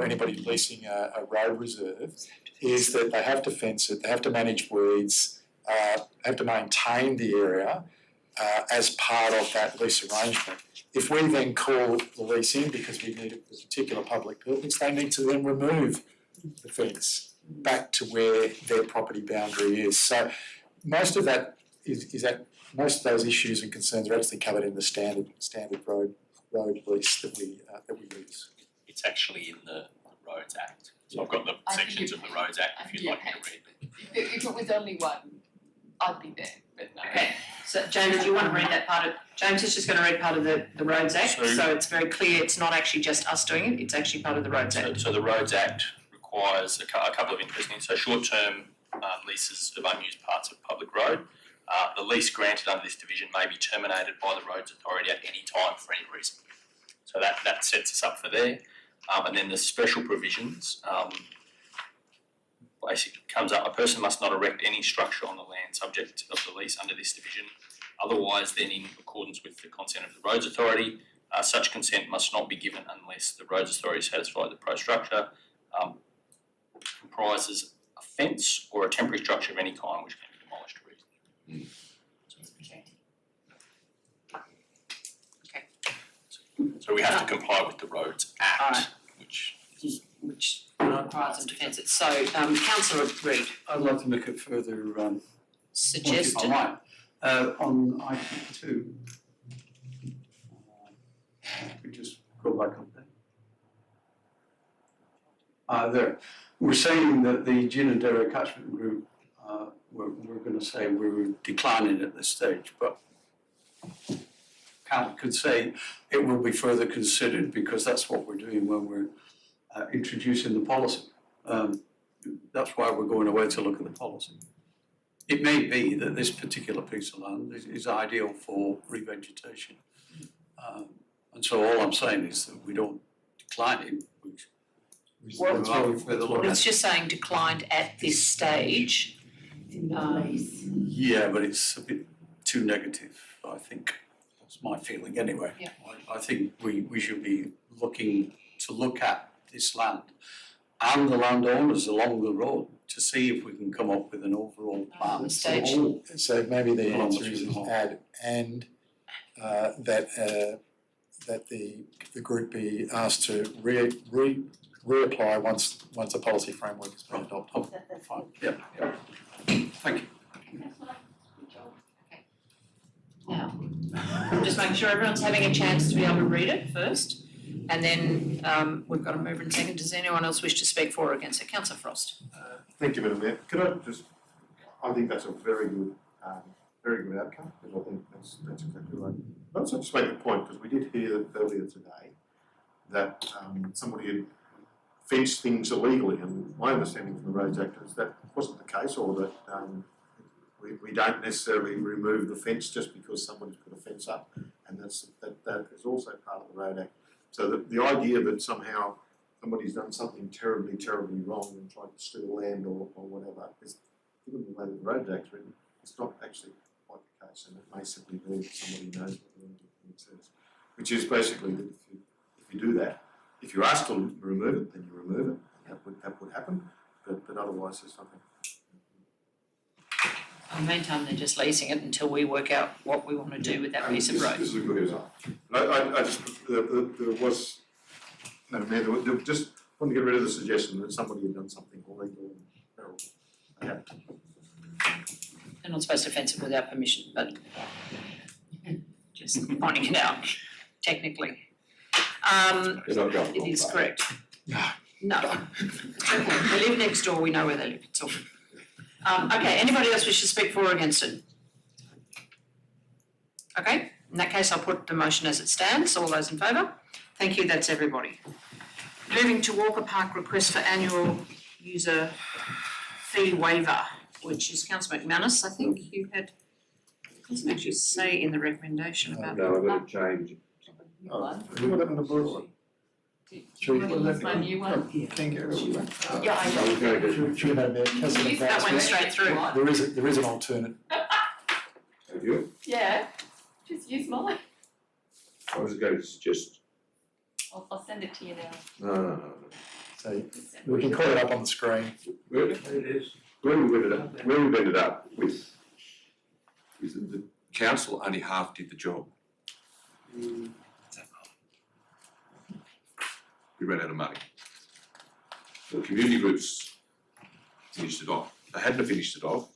anybody leasing a road reserve is that they have to fence it, they have to manage weeds, have to maintain the area as part of that lease arrangement. If we then call the lease in because we need it for a particular public purpose, they need to then remove the fence back to where their property boundary is. So most of that most of those issues and concerns are actually covered in the standard road lease that we use. It's actually in the Roads Act. So I've got the sections of the Roads Act if you'd like me to read them. If it was only one, I'd be there, but no. Okay, so James, do you want to read that part of, James is just going to read part of the Roads Act, so it's very clear it's not actually just us doing it, it's actually part of the Roads Act. So the Roads Act requires a couple of interesting things. So short-term leases of unused parts of public road. The lease granted under this division may be terminated by the Roads Authority at any time for any reason. So that sets us up for there. And then the special provisions basically comes up, a person must not erect any structure on the land subject of the lease under this division. Otherwise, then in accordance with the consent of the Roads Authority, such consent must not be given unless the Roads Authority satisfied the pro-structure comprises a fence or a temporary structure of any kind which can be demolished reasonably. So we have to comply with the Roads Act, Alright. which requires them to fence it. So, councillor Reid I'd like to make a further point suggested. if I might. On item 2, we just go back up there. There. We're saying that the Gin and Dairy Catchment Group, we're going to say we're declining at this stage, but council could say it will be further considered because that's what we're doing when we're introducing the policy. That's why we're going away to look at the policy. It may be that this particular piece of land is ideal for revegetation. And so all I'm saying is that we don't decline it, Well, further look It's at. just saying declined at this stage. Yeah, but it's a bit too negative, I think. That's my feeling anyway. Yeah. I think we should be looking to look at this land and the landowners along the road to see if we can come up with an overall plan. The stage. So maybe the Hold on, answer what's is written? add and that the group be asked to reapply once a policy framework has been adopted. Fine, yeah. Thank you. Now, just making sure everyone's having a chance to be able to read it first. And then we've got a mover and second. Does anyone else wish to speak for or against it? Councillor Frost. Thank you, Madam Mayor. Could I just, I think that's a very good outcome, because I think that's exactly right. I'd also just make a point, because we did hear earlier today that somebody had fenced things illegally, and my understanding from the Roads Act is that wasn't the case, or that we don't necessarily remove the fence just because somebody's put a fence up, and that is also part of the Road Act. So the idea that somehow somebody's done something terribly, terribly wrong and tried to steal land or whatever, is, given the way the Road Act's written, it's not actually quite the case, and it may simply be that somebody knows what the Road Act says, which is basically that if you do that, if you're asked to remove it, then you remove it, that would happen, but otherwise there's nothing. In the meantime, they're just leasing it until we work out what we want to do with that piece of road. This is a good example. I just, there was, Madam Mayor, there just wanted to get rid of the suggestion that somebody had done something illegal and terrible. They're not supposed to fence it without permission, but just pointing it out technically. It is correct. No. Okay, they live next door, we know where they live, it's all good. Okay, anybody else wish to speak for or against it? Okay, in that case, I'll put the motion as it stands. All those in favour? Thank you, that's everybody. Moving to Walker Park request for annual user fee waiver, which is Councillor McManus, I think you had, it doesn't actually say in the recommendation about. No, I've got to change. What happened to Broadway? Should we That's my new one. Yeah, thank you. Yeah, I know. Should we have Councillor Use that That went McManus? straight through. There is an alternate. Have you? Yeah, just use mine. I was going to suggest I'll send it to you now. No. So we can call it up on the screen. Where we've ended up with is that the council only half did the job. We ran out of money. The community groups finished it off. If they hadn't have finished it off,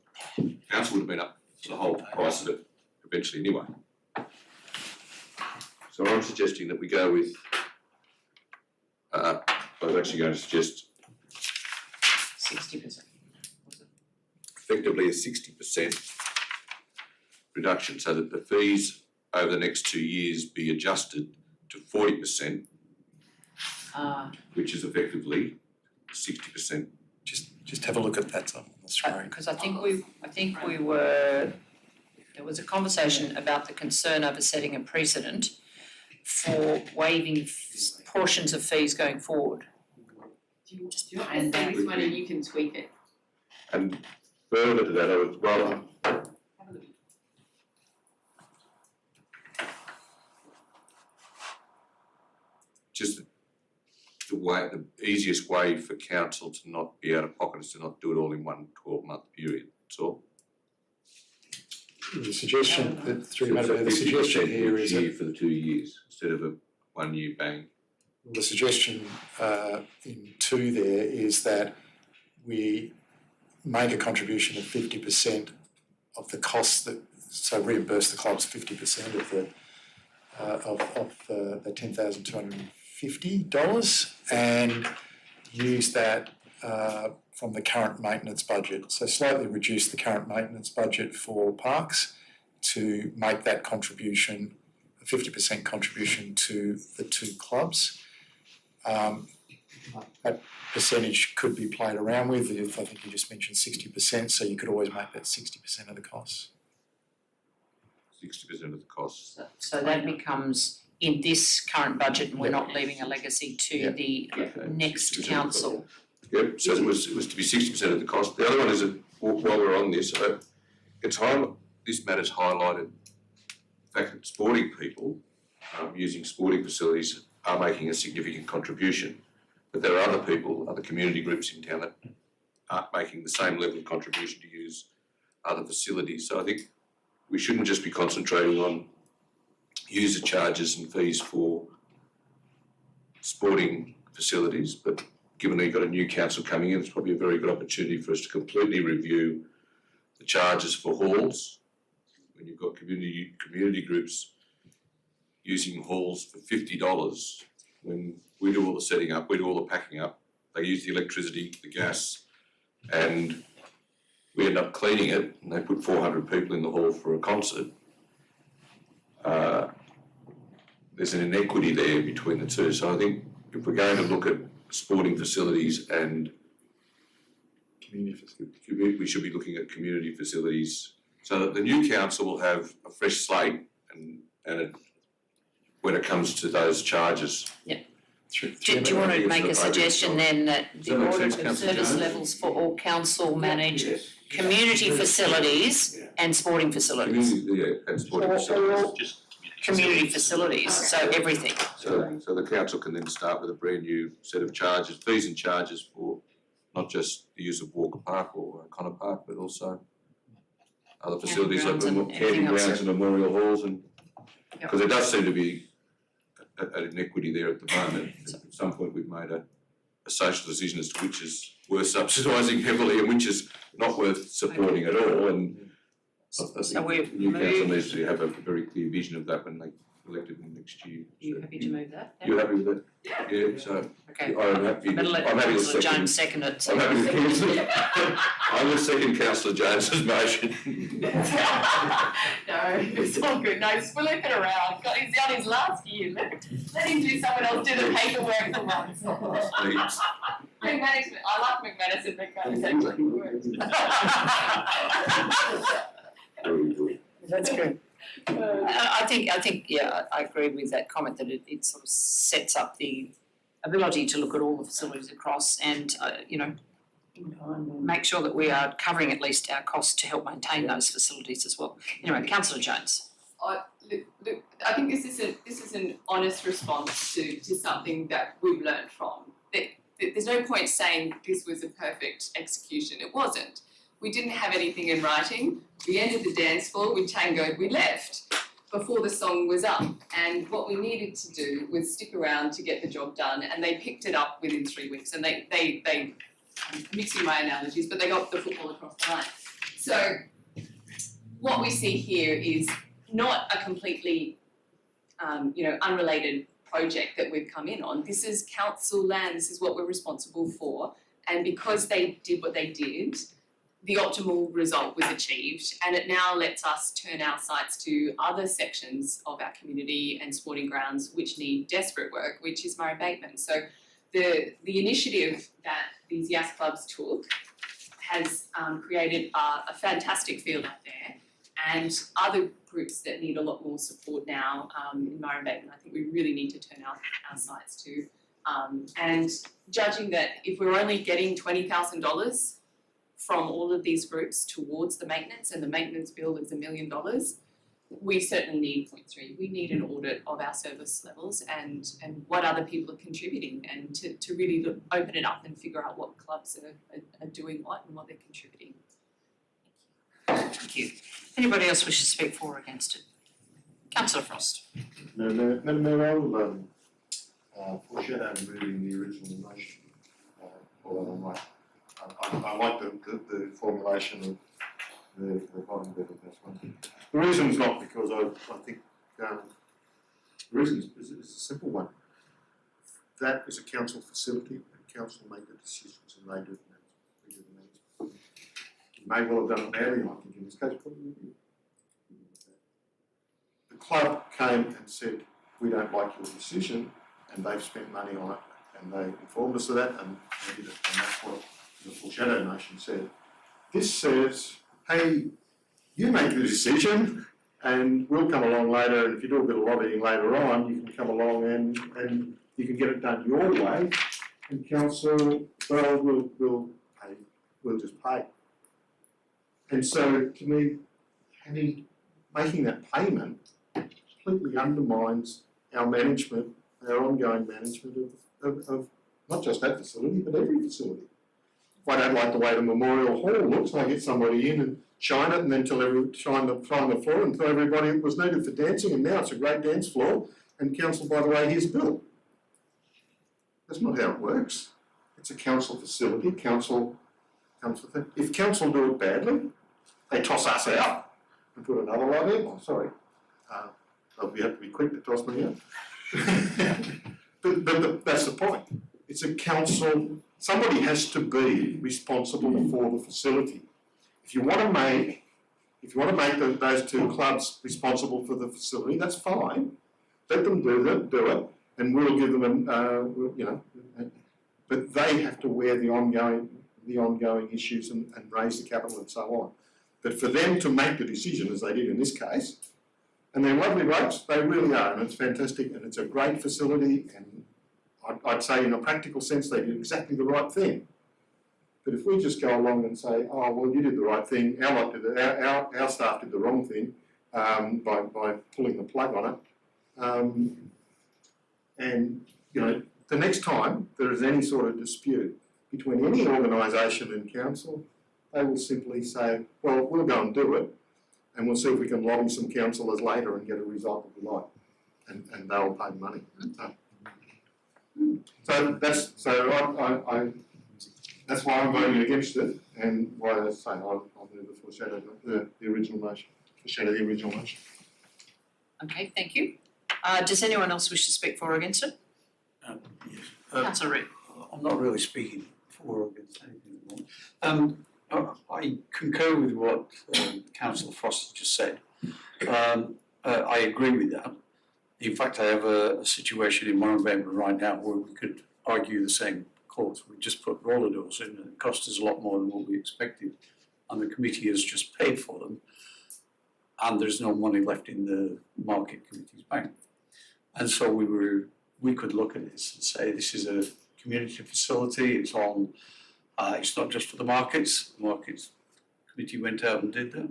council would have been up to the whole price of it eventually anyway. So I'm suggesting that we go with, I was actually going to suggest 60%. effectively a 60% reduction so that the fees over the next 2 years be adjusted to 40%, which is effectively 60%. Just have a look at that on the screen. Because I think we were, there was a conversation about the concern over setting a precedent for waiving portions of fees going forward. Do you want to say this one and you can tweak it? And further to that, I would rather just the easiest way for council to not be out of pocket is to not do it all in one 12-month period, that's all. The suggestion, the suggestion here is that for the 2 years instead of a 1 year bang. the suggestion in 2 there is that we make a contribution of 50% of the costs that, so reimburse the clubs 50% of the $10,250 and use that from the current maintenance budget. So slightly reduce the current maintenance budget for parks to make that contribution, a 50% contribution to the 2 clubs. That percentage could be played around with. I think you just mentioned 60%, so you could always make that 60% of the costs. 60% of the costs. So that becomes in this current budget, and we're not leaving a legacy to the next 60% council. Yep, so it was to be 60% of the cost. The other one is that while we're on this, this matter's highlighted the fact that sporting people using sporting facilities are making a significant contribution. But there are other people, other community groups in town that aren't making the same level of contribution to use other facilities. So I think we shouldn't just be concentrating on user charges and fees for sporting facilities, but given that you've got a new council coming in, it's probably a very good opportunity for us to completely review the charges for halls. When you've got community groups using halls for $50, when we do all the setting up, we do all the packing up, they use the electricity, the gas, and we end up cleaning it, and they put 400 people in the hall for a concert. There's an inequity there between the two. So I think if we're going to look at sporting facilities and community facilities, we should be looking at community facilities so that the new council will have a fresh slate and when it comes to those charges. Do you want to make a suggestion then that the that make audit sense, of Councillor service Jones? levels for all council managed community facilities and sporting facilities? And sporting Or facilities. Just community facilities, so everything. So the council can then start with a brand new set of charges, fees and charges for not just the use of Walker Park or Connor Park, but also other facilities like Campgrounds and camping anything else. grounds and memorial halls and, Yep. because there does seem to be an inequity there at the moment. At some point we've made a social decision as to which is worth subsidising heavily and which is not worth supporting at all, and I So we've think the new council moved, needs to have a very clear vision of that when they elected in next year. you happy to move that? You happy with that? Yeah, so Okay, I'm happy, I'm gonna let Councillor Jones second it, so. I'm happy to cancel. I will second Councillor Jones's motion. No, it's all good. No, just flip it around. God, he's on his last year. Let him do someone else do the paperwork for once. Please. McManus, I like McManus and McManus actually works. Very good. That's good. I think, yeah, I agree with that comment that it sort of sets up the ability to look at all the facilities across and, make sure that we are covering at least our costs to help maintain those facilities as well. Anyway, Councillor Jones. Look, I think this is an honest response to something that we've learned from. There's no point saying this was a perfect execution. It wasn't. We didn't have anything in writing. We entered the dance floor, we tangoed, we left before the song was up. And what we needed to do was stick around to get the job done, and they picked it up within 3 weeks. And they I'm mixing my analogies, but they got the football across the line. So what we see here is not a completely, unrelated project that we've come in on. This is council land. This is what we're responsible for. And because they did what they did, the optimal result was achieved, and it now lets us turn our sights to other sections of our community and sporting grounds which need desperate work, which is Murray Bateman. So the initiative that these Yass clubs took has created a fantastic field out there, and other groups that need a lot more support now in Murray Bateman, I think we really need to turn our sights to. And judging that if we're only getting $20,000 from all of these groups towards the maintenance, and the maintenance bill is $1 million, we certainly need 0.3. We need an audit of our service levels and what other people are contributing, and to really open it up and figure out what clubs are doing what and what they're contributing. Thank you. Anybody else wish to speak for or against it? Councillor Frost. Madam Mayor, I'll foreshadow moving the original motion, although I like the formulation of the bottom bit of this one. The reason is not because I think, the reason is a simple one. That is a council facility, and council make the decisions, and they do the management. You may well have done it badly, I think in this case, probably you did. The club came and said, we don't like your decision, and they've spent money on it, and they informed us of that, and they did it, and that's what the foreshadow motion said. This says, hey, you make the decision, and we'll come along later, and if you do a bit of lobbying later on, you can come along and you can get it done your way, and council, well, we'll pay, we'll just pay. And so, to me, making that payment completely undermines our management, our ongoing management of not just that facility, but every facility. If I don't like the way the Memorial Hall looks, I get somebody in and shine it, and then shine the floor and tell everybody it was needed for dancing, and now it's a great dance floor, and council, by the way, here's a bill. That's not how it works. It's a council facility, council comes with it. If council do it badly, they toss us out and put another lot in. Oh, sorry. We have to be quick to toss me out. but that's the point. It's a council, somebody has to be responsible for the facility. If you want to make those two clubs responsible for the facility, that's fine. Let them do it, and we'll give them but they have to wear the ongoing issues and raise the capital and so on. But for them to make the decision, as they did in this case, and they're lovely blokes, they really are, and it's fantastic, and it's a great facility, and I'd say in a practical sense they did exactly the right thing. But if we just go along and say, oh, well, you did the right thing, our staff did the wrong thing by pulling the plug on it, and the next time there is any sort of dispute between any organisation and council, they will simply say, well, we'll go and do it, and we'll see if we can lobby some councillors later and get a result that we like, and they'll pay money. That's why I'm voting against it, and why I say I'll move the foreshadow the original motion. Foreshadow the original motion. Okay, thank you. Does anyone else wish to speak for or against it? Yes. Councillor Reid. I'm not really speaking for or against anything at the moment. I concur with what Councillor Frost just said. I agree with that. In fact, I have a situation in Murray right now where we could argue the same cause. We just put roller doors in, and it cost us a lot more than what we expected, and the committee has just paid for them, and there's no money left in the market committee's bank. And so we could look at this and say this is a community facility. It's on. It's not just for the markets. The markets committee went out and did that.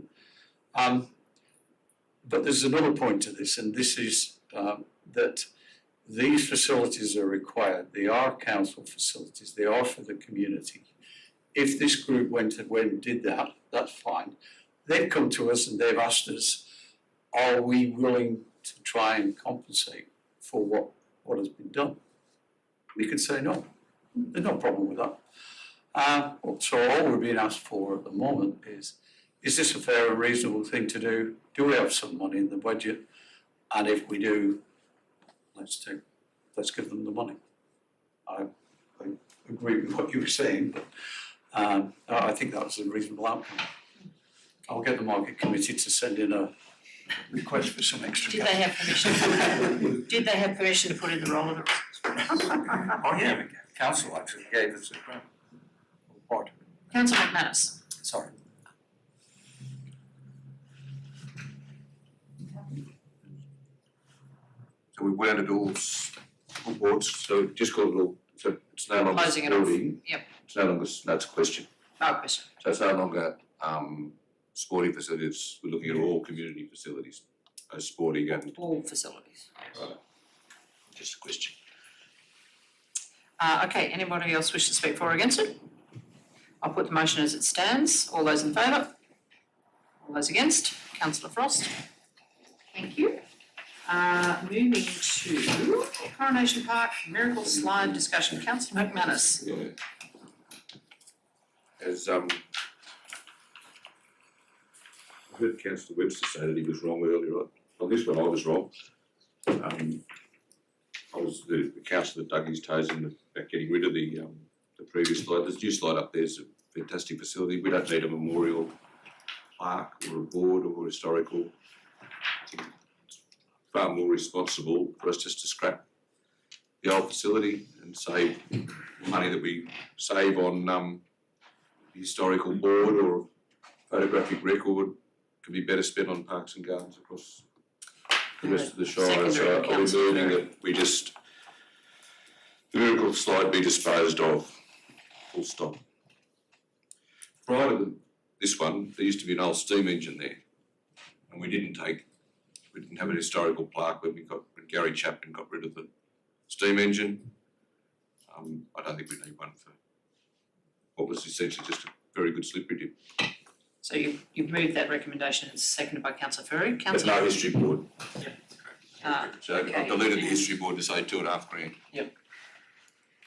But there's another point to this, and this is that these facilities are required. They are council facilities. They are for the community. If this group went and did that, that's fine. They've come to us and they've asked us, are we willing to try and compensate for what has been done? We could say no. There's no problem with that. So all we're being asked for at the moment is this a fair and reasonable thing to do? Do we have some money in the budget? And if we do, let's give them the money. I agree with what you were saying, but I think that was a reasonable outcome. I'll get the market committee to send in a request for some extra Did cash. they have permission? Did they have permission to put in the roll of the? Oh, yeah, council actually gave us a grant. Part. Councillor McManus. Sorry. So we went into all school boards, so just call it all, so it's no longer Closing it off. sporting. Yep. It's no longer, that's a question. No question. So it's no longer sporting facilities, we're looking at all community facilities, sporting and. All facilities. Right. Just a question. Okay, anybody else wish to speak for or against it? I'll put the motion as it stands. All those in favour? All those against? Councillor Frost. Thank you. Moving to Coronation Park Miracle Slide discussion. Councillor McManus. Yeah. As I heard Councillor Webster say that he was wrong earlier on. On this one, I was wrong. I was the councillor that dug his toes in about getting rid of the previous slide. There's a new slide up there. It's a fantastic facility. We don't need a memorial plaque or a board or historical. I think it's far more responsible for us just to scrap the old facility and save money that we save on the historical board or photographic record can be better spent on parks and gardens across the rest of the Shire. So I'll be moving that we just, the miracle slide be disposed of, full stop. Prior to this one, there used to be an old steam engine there, and we didn't have an historical plaque when Gary Chapman got rid of the steam engine. I don't think we need one for what was essentially just a very good slippery dip. So you've moved that recommendation. It's seconded by Councillor Ferry. But Councillor. no history board. So okay. I've deleted the history board to say $2.5 grand.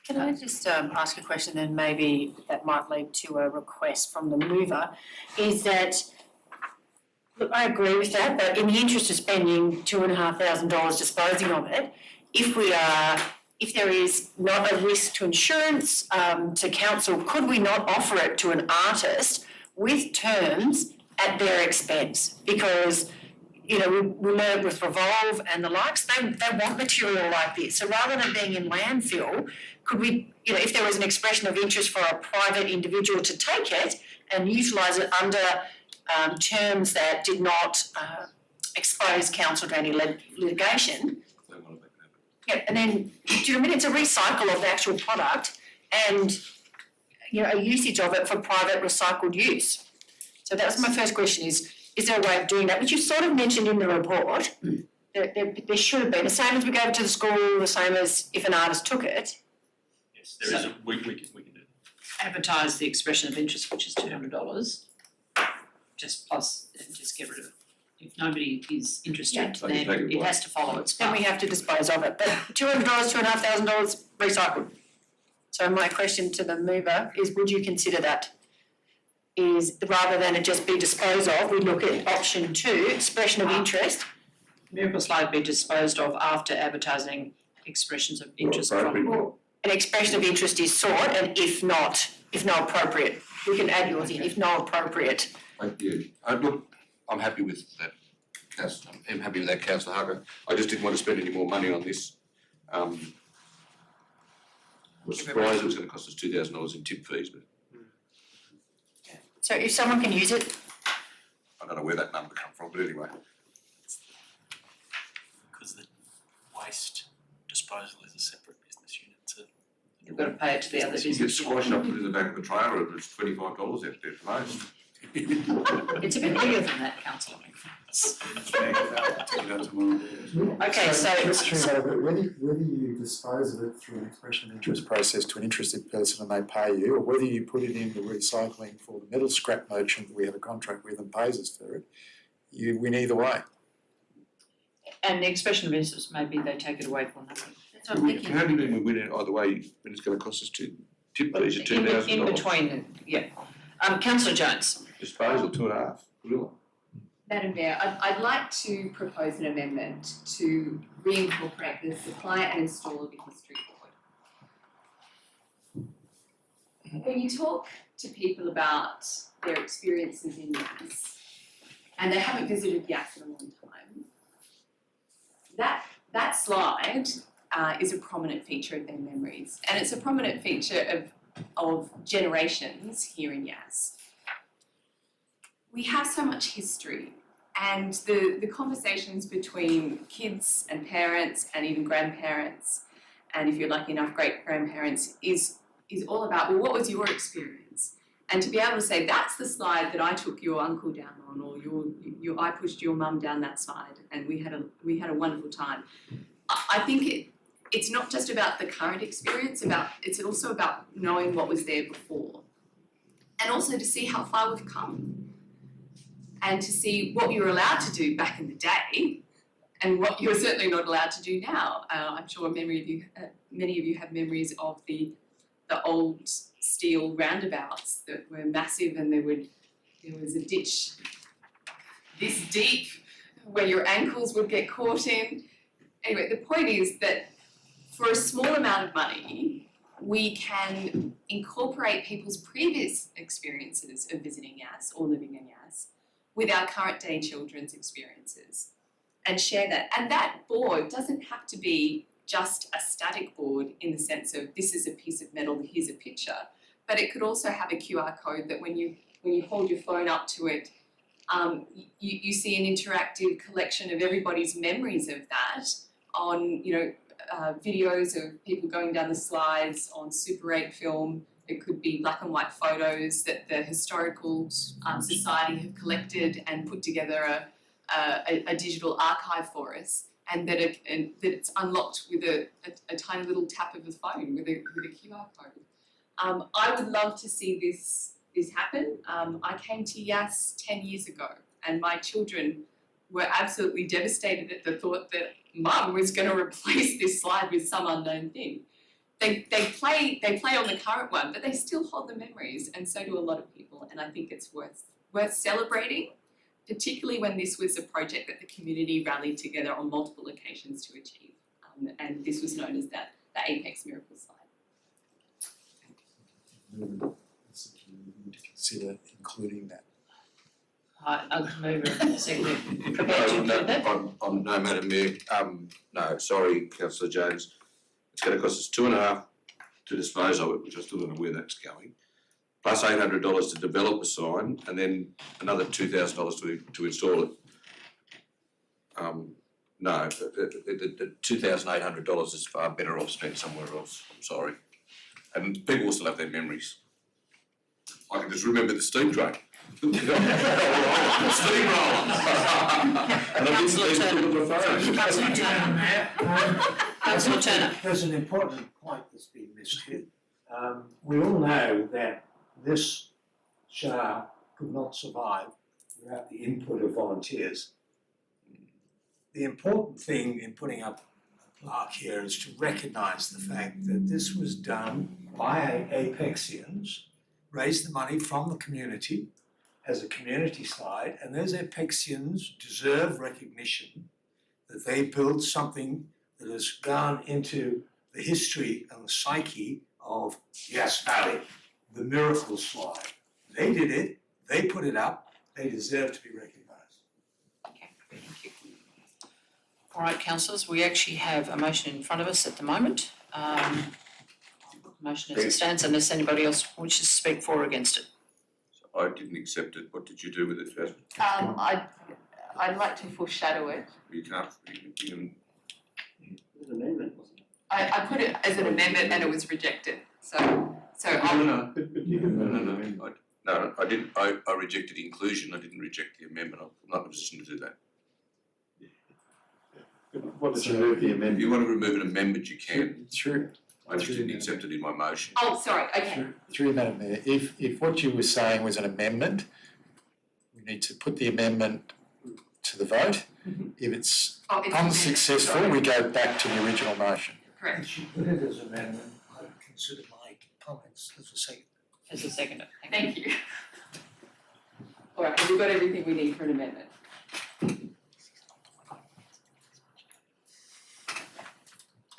Can I just ask a question, then maybe that might lead to a request from the mover, is that, look, I agree with that, but in the interest of spending $2,500 disposing of it, if there is not a risk to insurance, to council, could we not offer it to an artist with terms at their expense? Because, you know, we learned with Revolve and the likes, they want material like this. So rather than being in landfill, could we, you know, if there was an expression of interest for a private individual to take it and utilise it under terms that did not expose council to any litigation. Yeah, and then, do you know what I mean? It's a recycle of the actual product and, you know, a usage of it for private recycled use. So that was my first question is there a way of doing that? Which you sort of mentioned in the report. There should have been, the same as we gave it to the school, the same as if an artist took it. Yes, there is, we can do that. Advertise the expression of interest, which is $200, just plus, and just get rid of it. If nobody is interested, then it has to follow its path. Then we have to dispose of it, but $200, $2,500 recycled. So my question to the mover is, would you consider that? Is rather than it just be disposed of, we look at option 2, expression of interest. Miracle Slide be disposed of after advertising expressions of interest from. An expression of interest is sought, and if no appropriate, we can add yours in, if no appropriate. Thank you. Look, I'm happy with that, Councillor Harker. I just didn't want to spend any more money on this. I was surprised it was going to cost us $2,000 in tip fees, but So if someone can use it, I don't know where that number come from, but anyway. Because the waste disposal is a separate business unit to. You've got to pay it to the other You get business. squash up, put it in the back of a trailer, it's $25 out there for most. It's a bit bigger than that, councillor. Take it out tomorrow. Okay, so- Whether you dispose of it through an expression of interest process to an interested person and they pay you, or whether you put it in the recycling for the metal scrap merchant that we have a contract with and pays us for it, you win either way. And the expression of interest, maybe they take it away for nothing. That's what I'm thinking. How do you mean we win it either way when it's going to cost us to tip these at $2,000? In between, yeah. Councillor Jones. Disposal, 2.5, really? Madam Mayor, I'd like to propose an amendment to reincorporate the supplier and installer of the history board. When you talk to people about their experiences in Yass, and they haven't visited Yass in a long time, that slide is a prominent feature of their memories, and it's a prominent feature of generations here in Yass. We have so much history, and the conversations between kids and parents and even grandparents, and if you're lucky enough, great-grandparents, is all about, well, what was your experience? And to be able to say, that's the slide that I took your uncle down on, or I pushed your mum down that slide, and we had a wonderful time. I think it's not just about the current experience, it's also about knowing what was there before. And also to see how far we've come. And to see what you were allowed to do back in the day, and what you're certainly not allowed to do now. I'm sure many of you have memories of the old steel roundabouts that were massive, and there was a ditch this deep where your ankles would get caught in. Anyway, the point is that for a small amount of money, we can incorporate people's previous experiences of visiting Yass or living in Yass with our current day children's experiences and share that. And that board doesn't have to be just a static board in the sense of this is a piece of metal, here's a picture, but it could also have a QR code that when you hold your phone up to it, you see an interactive collection of everybody's memories of that on, videos of people going down the slides on Super 8 film. It could be black and white photos that the Historical Society have collected and put together a digital archive for us, and that it's unlocked with a tiny little tap of the phone with a QR code. I would love to see this happen. I came to Yass 10 years ago, and my children were absolutely devastated at the thought that Mum was going to replace this slide with some unknown thing. They play on the current one, but they still hold the memories, and so do a lot of people. And I think it's worth celebrating, particularly when this was a project that the community rallied together on multiple occasions to achieve. And this was known as the Apex Miracle slide. We need to consider including that. I'll move a second. Prepared to include that? No, Madam Mayor, no, sorry, councillor Jones. It's going to cost us 2.5 to dispose of it, which I still don't know where that's going, plus $800 to develop a sign, and then another $2,000 to install it. No, the $2,800 is far better off spent somewhere else, I'm sorry. And people will still have their memories. I can just remember the steam train. Steam roller. And I didn't leave the phone. Councillor Turner. There's an important point that's being missed here. We all know that this show could not survive without the input of volunteers. The important thing in putting up a plaque here is to recognise the fact that this was done by Apexians, raised the money from the community as a community slide, and those Apexians deserve recognition that they built something that has gone into the history and the psyche of Yass Valley, the miracle slide. They did it, they put it up, they deserve to be recognised. Okay, thank you. All right, councillors, we actually have a motion in front of us at the moment. Motion as it stands, unless anybody else wishes to speak for or against it. So I didn't accept it. What did you do with it, Jasmine? I'd like to foreshadow it. You can't, you can. It was an amendment, wasn't it? I put it as an amendment and it was rejected, so No, No, I didn't, I rejected inclusion, I didn't reject the amendment, I'm not in a position to do that. What did you move the If amendment? you want to remove an amendment, you can, Through, I just didn't accept it in my motion. Oh, sorry, okay. through you, Madam Mayor, if what you were saying was an amendment, we need to put the amendment to the vote. If it's Oh, it's unsuccessful, we go back to the original motion. correct. If you put it as amendment, I would consider my comments as a second. As a seconder. Thank you. All right, have we got everything we need for an amendment?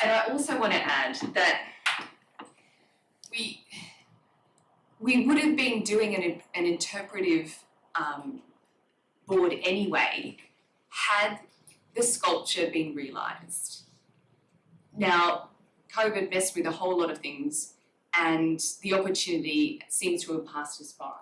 And I also want to add that we would have been doing an interpretive board anyway had the sculpture been realised. Now, COVID messed with a whole lot of things and the opportunity seems to have passed us by.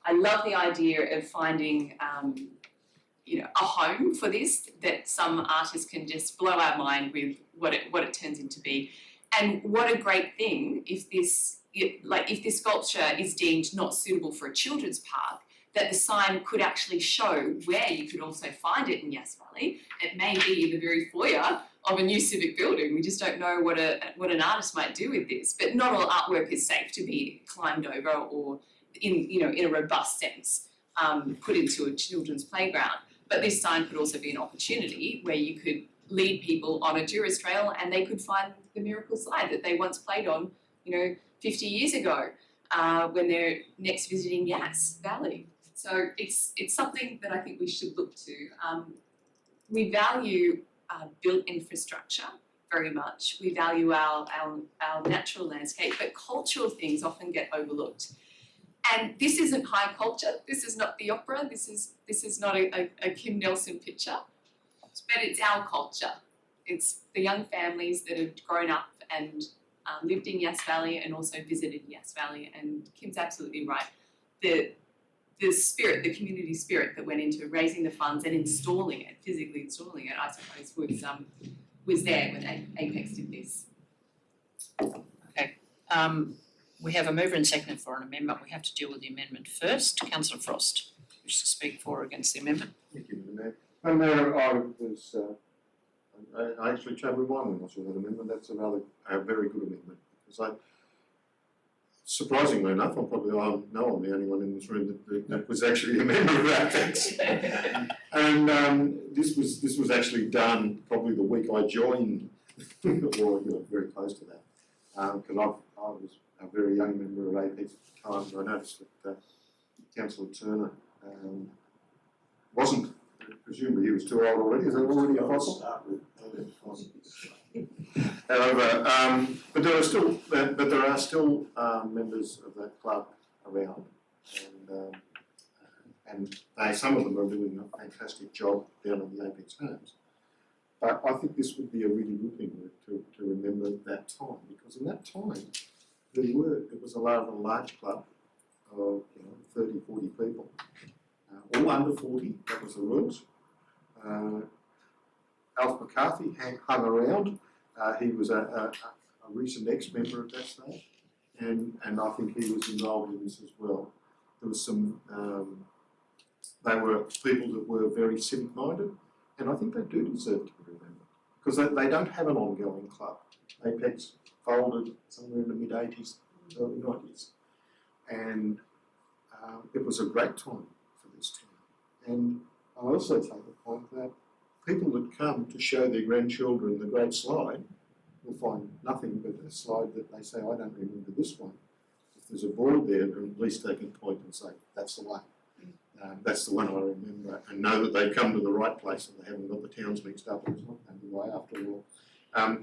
I love the idea of finding a home for this, that some artists can just blow our mind with what it turns into be. And what a great thing if this sculpture is deemed not suitable for a children's park, that the sign could actually show where you could also find it in Yass Valley. It may be in the very foyer of a new civic building. We just don't know what an artist might do with this. But not all artwork is safe to be climbed over or in a robust sense put into a children's playground. But this sign could also be an opportunity where you could lead people on a tourist trail and they could find the miracle slide that they once played on, 50 years ago when they're next visiting Yass Valley. So it's something that I think we should look to. We value built infrastructure very much. We value our natural landscape, but cultural things often get overlooked. And this isn't high culture. This is not the opera. This is not a Kim Nelson picture, but it's our culture. It's the young families that have grown up and lived in Yass Valley and also visited Yass Valley. And Kim's absolutely right. The spirit, the community spirit that went into raising the funds and installing it, physically installing it, I suppose, was there when Apex did this. Okay, we have a mover and seconder for an amendment. We have to deal with the amendment first. Councillor Frost, wish to speak for or against the amendment? Thank you, Madam Mayor. Madam Mayor, I actually travelled one when I saw that amendment. That's a very good amendment, because surprisingly enough, I'm the only one in this room that was actually a member of Apex. And this was actually done probably the week I joined, or very close to that, because I was a very young member of Apex at the time. And I noticed that Councillor Turner wasn't. Presumably he was too old already. Is that already a fossil? However, but there are still members of that club around, and some of them are doing a fantastic job down at the Apex Homes. But I think this would be a really good thing to remember that time, because in that time it was a large club of 30, 40 people, all under 40. That was the rules. Alf McCarthy hung around. He was a recent ex-member of that state, and I think he was involved in this as well. There was some, they were people that were very civic-minded, and I think they do deserve to be remembered, because they don't have an ongoing club. Apex folded somewhere in the mid-80s, early 90s, and it was a great time for this town. And I also take the point that people that come to show their grandchildren the great slide will find nothing but a slide that they say, I don't remember this one. If there's a board there, then at least they can point and say, that's the one. That's the one I remember, and know that they've come to the right place and they haven't got the towns mixed up, and it's not underway after all.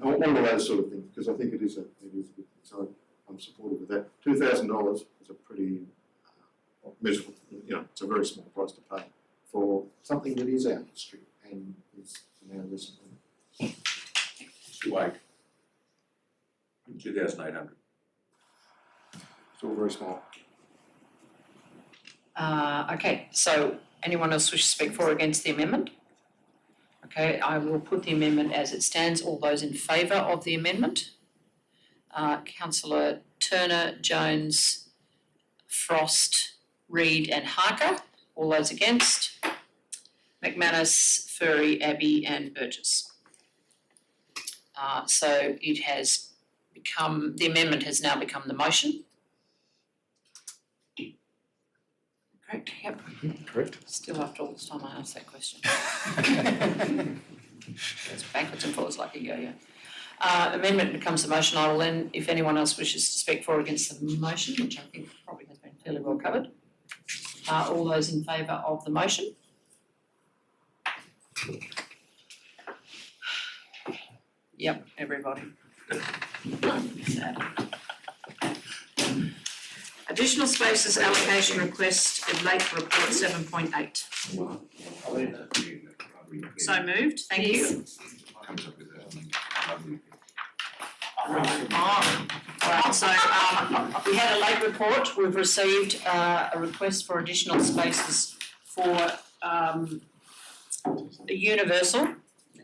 All of those sort of things, because I think it is a good thing. So I'm supportive of that. $2,000 is a pretty miserable, it's a very small price to pay for something that is our history and is now recently. Still 2,800. Still very small. Okay, so anyone else wish to speak for or against the amendment? Okay, I will put the amendment as it stands. All those in favour of the amendment? Councillor Turner, Jones, Frost, Reid and Harker. All those against? McManus, Furry, Abbey and Burgess. So it has become, the amendment has now become the motion. Correct, yep. Correct. Still after all this time I asked that question. It's backwards and forwards like a yo-yo. Amendment becomes the motion. I will then, if anyone else wishes to speak for or against the motion, which I think probably has been fairly well covered. All those in favour of the motion? Yep, everybody. Sad. Additional spaces allocation request in late report 7.8. Well, I'll leave that to you. So moved, thank you. Comes up with that. Alright, so we had a late report, we've received a request for additional spaces for the universal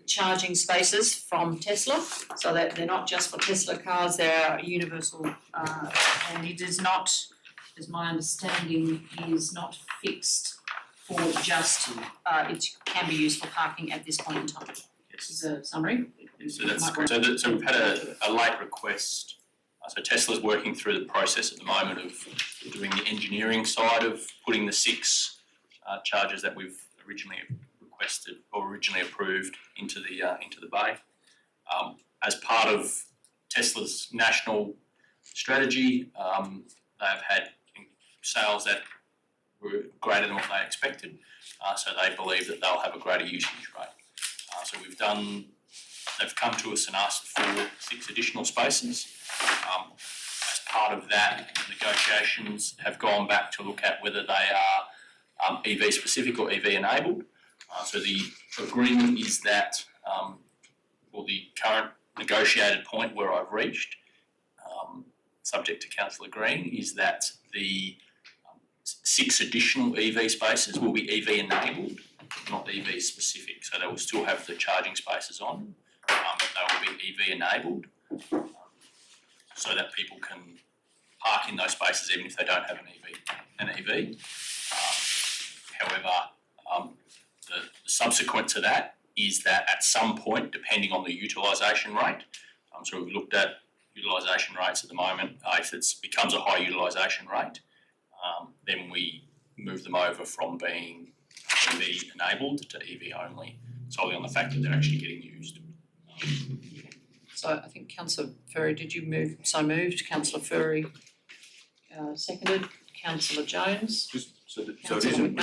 charging spaces from Tesla, so that they're not just for Tesla cars, they're universal, and it is not, as my understanding, is not fixed for just, it can be used for parking at this point in time. This is a summary. So that's correct. So we've had a late request. So Tesla's working through the process at the moment of doing the engineering side of putting the 6 chargers that we've originally requested or originally approved into the bay. As part of Tesla's national strategy, they've had sales that were greater than what they expected, so they believe that they'll have a greater usage rate. So they've come to us and asked for 6 additional spaces. As part of that, negotiations have gone back to look at whether they are EV specific or EV enabled. So the agreement is that, or the current negotiated point where I've reached, subject to council agreeing, is that the 6 additional EV spaces will be EV enabled, not EV specific. So they will still have the charging spaces on, but they will be EV enabled, so that people can park in those spaces even if they don't have an EV. However, the subsequent to that is that at some point, depending on the utilisation rate, so we've looked at utilisation rates at the moment, if it becomes a high utilisation rate, then we move them over from being EV enabled to EV only, solely on the fact that they're actually getting used. So I think Councillor Furry, did you move? So moved. Councillor Furry seconded. Councillor Jones. So it isn't,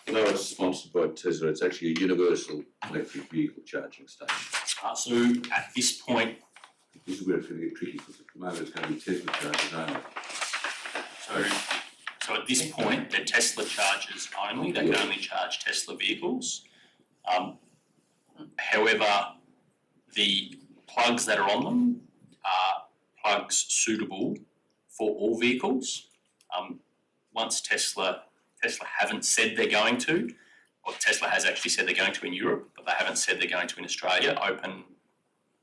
although it's sponsored by Tesla, it's actually a universal electric vehicle charging station. So at this point, This is where it's going to get tricky because at the moment it's going to be Tesla chargers only. so at this point, they're Tesla chargers only. They can only charge Tesla vehicles. However, the plugs that are on them are plugs suitable for all vehicles. Once Tesla haven't said they're going to, or Tesla has actually said they're going to in Europe, but they haven't said they're going to in Australia, open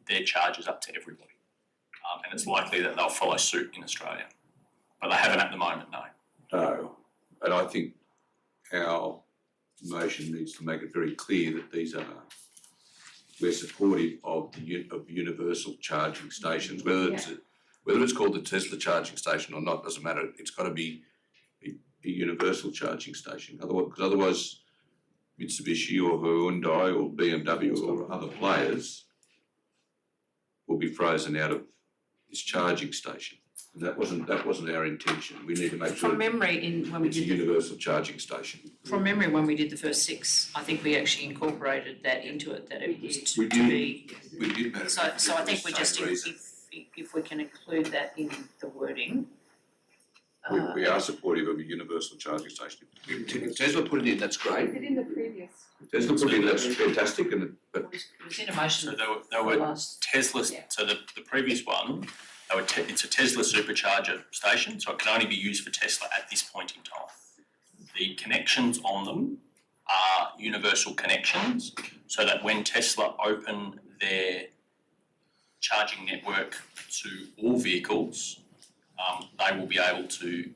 their charges up to everybody. And it's likely that they'll follow suit in Australia. But they haven't at the moment, no. No, and I think our motion needs to make it very clear that we're supportive of universal charging stations, whether it's called the Tesla charging station or not, doesn't matter. It's got to be a universal charging station. Otherwise, Mitsubishi or Hyundai or BMW or other players will be frozen out of this charging station. And that wasn't our intention. We need to make sure From memory, when we it's a did universal charging station. from memory, when we did the first 6, I think we actually incorporated that into it, that it was to We did. be. We did that. So I think we for the just, same reason. if we can include that in the wording. We are supportive of a universal charging station. If Tesla put it in, that's great. Is it in the previous? If Tesla put it in, that's fantastic, but It was in a motion So they for were last. Tesla, Yeah. so the previous one, it's a Tesla supercharger station, so it can only be used for Tesla at this point in time. The connections on them are universal connections, so that when Tesla open their charging network to all vehicles, they will be able to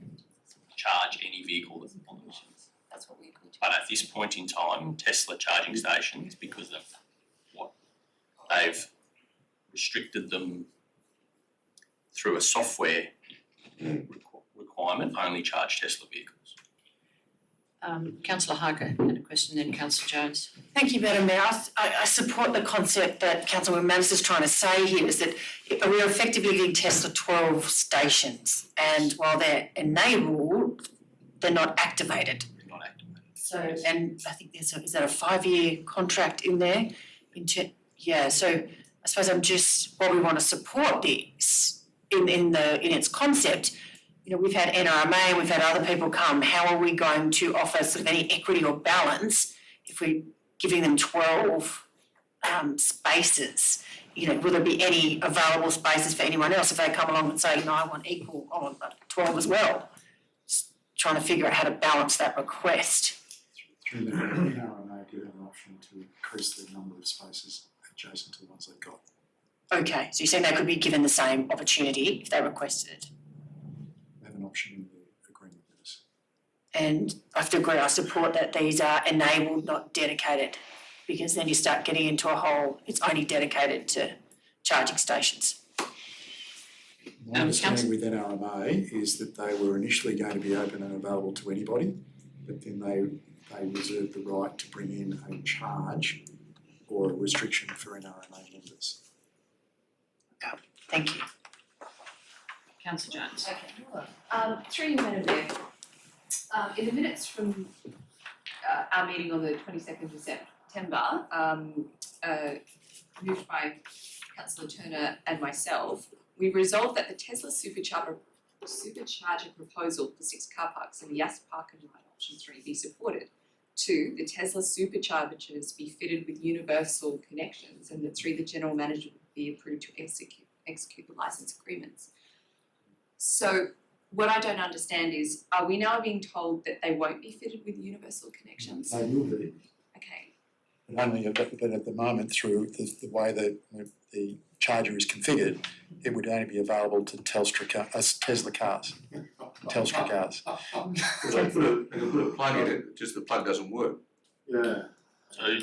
charge any vehicle that follows. That's what we agreed to. But at this point in time, Tesla charging stations, because of what they've restricted them through a software requirement, only charge Tesla vehicles. Councillor Harker had a question, then Councillor Jones. Thank you, Madam Mayor. I support the concept that Councillor Manus is trying to say here, is that we're effectively giving Tesla 12 stations, and while they're enabled, they're not activated. Not activated. So, and I think is that a 5-year contract in there? So I suppose while we want to support this in its concept, you know, we've had NRMA, we've had other people come, how are we going to offer sort of any equity or balance if we're giving them 12 spaces? You know, will there be any available spaces for anyone else if they come along and say, no, I want equal, I want 12 as well? Just trying to figure out how to balance that request. Through the NRMA do have an option to increase the number of spaces adjacent to the ones they've got. Okay, so you're saying they could be given the same opportunity if they requested it? They have an option in the agreement with us. And I have to agree, I support that these are enabled, not dedicated, because then you start getting into a whole, it's only dedicated to charging stations. My understanding with NRMA is that they were initially going to be open and available to anybody, but then they reserved the right to bring in a charge or a restriction for NRMA members. Thank you. Councillor Jones. Okay, through you, Madam Mayor. In the minutes from our meeting on the 22nd of September, moved by Councillor Turner and myself, we resolved that the Tesla supercharger proposal for 6 car parks in the Yass Park and Ride option 3 be supported. 2, the Tesla superchargers be fitted with universal connections, and that 3, the general manager would be approved to execute the licence agreements. So what I don't understand is, are we now being told that they won't be fitted with universal connections? They will be, Okay, but only but at the moment through the way that the charger is configured, it would only be available to Tesla cars. Telstra cars. They put a plug in it, just the plug doesn't work. Yeah. So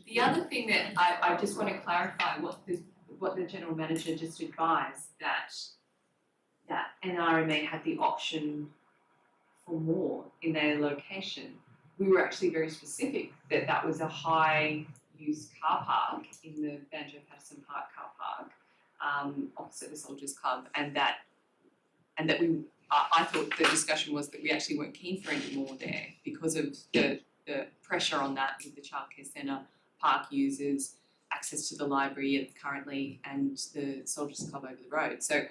the other thing that I just want to clarify what the general manager just advised, that NRMA had the option for more in their location. We were actually very specific that was a high use car park in the Banjo Patterson Park car park, opposite the Soldiers Club, and that I thought the discussion was that we actually weren't keen for any more there because of the pressure on that with the childcare centre, park users, access to the library currently, and the Soldiers Club over the road. So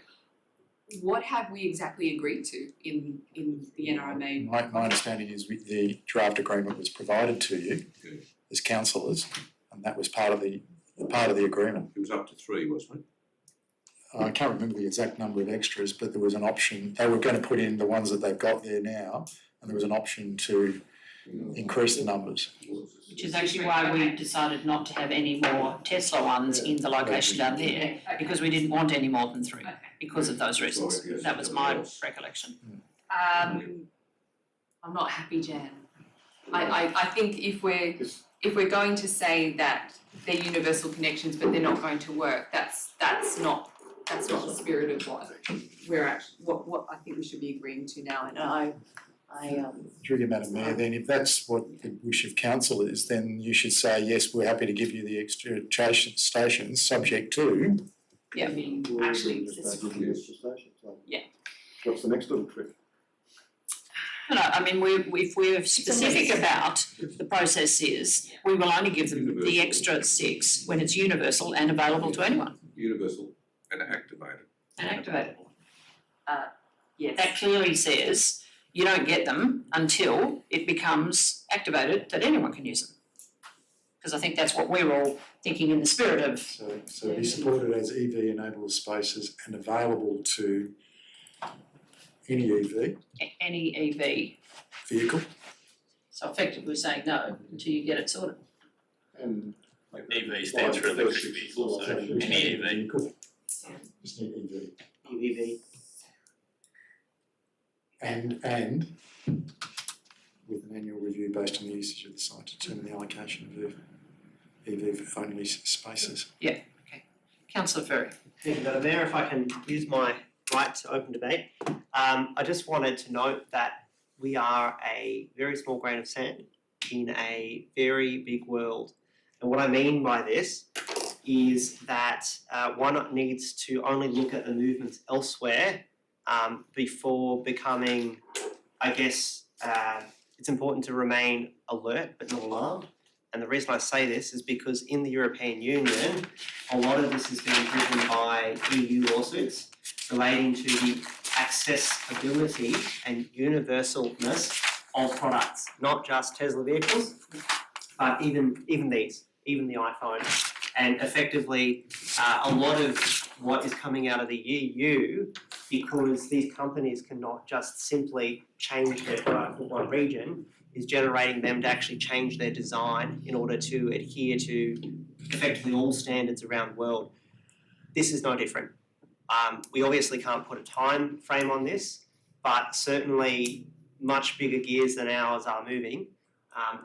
what have we exactly agreed to in the NRMA? My understanding is the draft agreement was provided to you as councillors, and that was part of the agreement. It was up to 3, wasn't it? I can't remember the exact number of extras, but there was an option. They were going to put in the ones that they've got there now, and there was an option to increase the numbers. Which is actually why we decided not to have any more Tesla ones in the location down there, because we didn't want any more than 3, because of those reasons. That was my recollection. I'm not happy, Jan. I think if we're going to say that they're universal connections but they're not going to work, that's not the spirit of what we're actually what I think we should be agreeing to now. And Through you, Madam Mayor, then if that's what the wish of council is, then you should say, yes, we're happy to give you the extra stations, subject to. yeah, actually, Yeah. What's the next little trick? No, I mean, if we're specific about the process is, we will only give them the extra 6 when it's universal and available to anyone Universal and activated. and activated. yes. That clearly says you don't get them until it becomes activated that anyone can use them. Because I think that's what we're all thinking in the spirit of. So be supported as EV enabled spaces and available to any EV Any EV. vehicle. So effectively saying no until you get it sorted. And EV stands for electric vehicles, so any EV. Just need EV. EV. and with an annual review based on the usage of the site to determine the allocation of EV-only spaces. Councillor Ferry. Thank you, Madam Mayor. If I can use my right to open debate, I just wanted to note that we are a very small grain of sand in a very big world. And what I mean by this is that one needs to only look at the movements elsewhere before becoming, I guess, it's important to remain alert but not alarmed. And the reason I say this is because in the European Union, a lot of this is being driven by EU lawsuits relating to the accessibility and universalness of products, not just Tesla vehicles, but even these, even the iPhone. And effectively, a lot of what is coming out of the EU, because these companies cannot just simply change their product for one region, is generating them to actually change their design in order to adhere to effectively all standards around the world. This is no different. We obviously can't put a time frame on this, but certainly much bigger gears than ours are moving.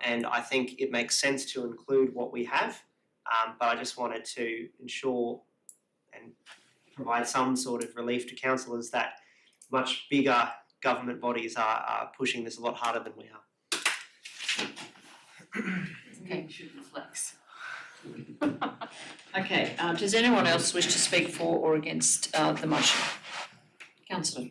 And I think it makes sense to include what we have, but I just wanted to ensure and provide some sort of relief to councillors that much bigger government bodies are pushing this a lot harder than we are. Okay. Okay, does anyone else wish to speak for or against the motion? Councillor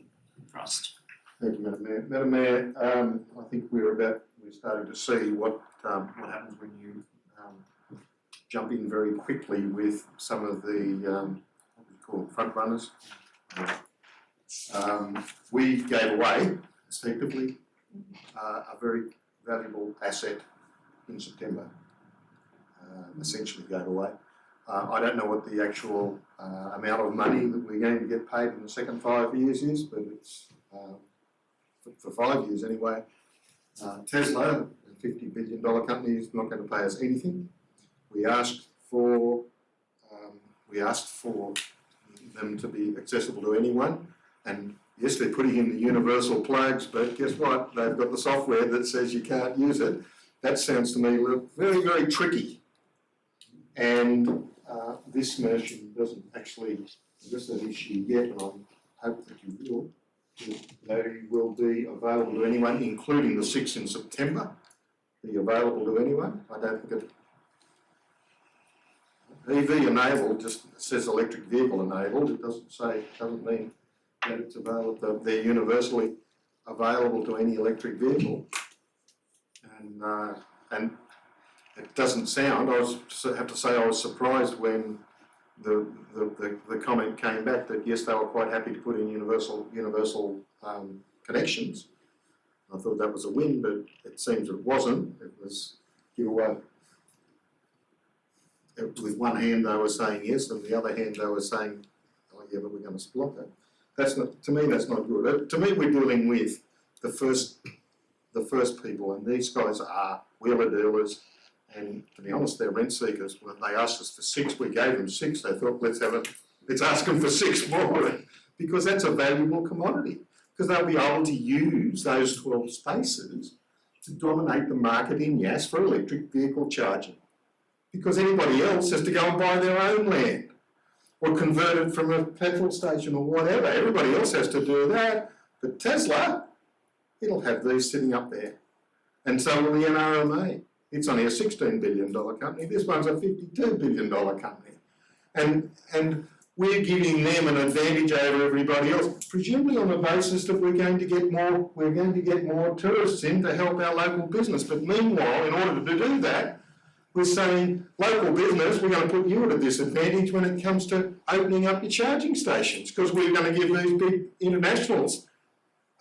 Frost. Thank you, Madam Mayor. Madam Mayor, I think we're starting to see what happens when you jump in very quickly with some of the what we call front runners. We gave away effectively a very valuable asset in September. Essentially gave away. I don't know what the actual amount of money that we're going to get paid in the second 5 years is, but it's for 5 years anyway. Tesla, a $50 billion company, is not going to pay us anything. We asked for them to be accessible to anyone, and yes, they're putting in the universal plugs, but guess what? They've got the software that says you can't use it. That sounds to me very, very tricky. And this motion doesn't actually address that issue yet, and I hope that you will. They will be available to anyone, including the 6th in September, be available to anyone. I don't think it... EV enabled just says electric vehicle enabled. It doesn't mean that it's available, they're universally available to any electric vehicle. And it doesn't sound, I have to say I was surprised when the comment came back that yes, they were quite happy to put in universal connections. I thought that was a win, but it seems it wasn't. It was give away. With one hand they were saying yes, and the other hand they were saying, oh yeah, but we're going to block that. That's not, to me, that's not good. To me, we're dealing with the first people, and these guys are wheeler dealers, and to be honest, they're rent seekers. When they asked us for 6, we gave them 6. They thought, let's ask them for 6 more, because that's a valuable commodity. Because they'll be able to use those 12 spaces to dominate the market in Yass for electric vehicle charging. Because anybody else has to go and buy their own land or convert it from a petrol station or whatever. Everybody else has to do that. But Tesla, it'll have these sitting up there. And so will the NRMA. It's only a $16 billion company. This one's a $52 billion company. And we're giving them an advantage over everybody else, presumably on the basis that we're going to get more tourists in to help our local business. But meanwhile, in order to do that, we're saying, local business, we're going to put you at a disadvantage when it comes to opening up your charging stations, because we're going to give these big internationals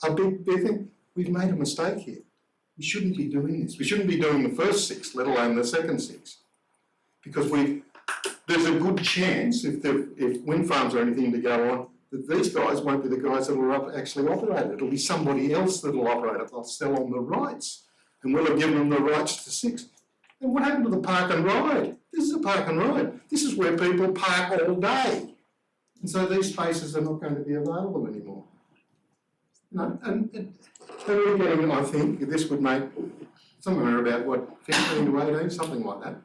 a big thing. We've made a mistake here. We shouldn't be doing this. We shouldn't be doing the first 6, let alone the second 6. Because there's a good chance, if wind farms are anything to go on, that these guys won't be the guys that will actually operate it. It'll be somebody else that will operate it. They'll sell on the rights. And we'll have given them the rights to 6. And what happened to the park and ride? This is a park and ride. This is where people park all day. And so these spaces are not going to be available anymore. No, and we're getting, I think, this would make somewhere about what, 15 to 18, something like that.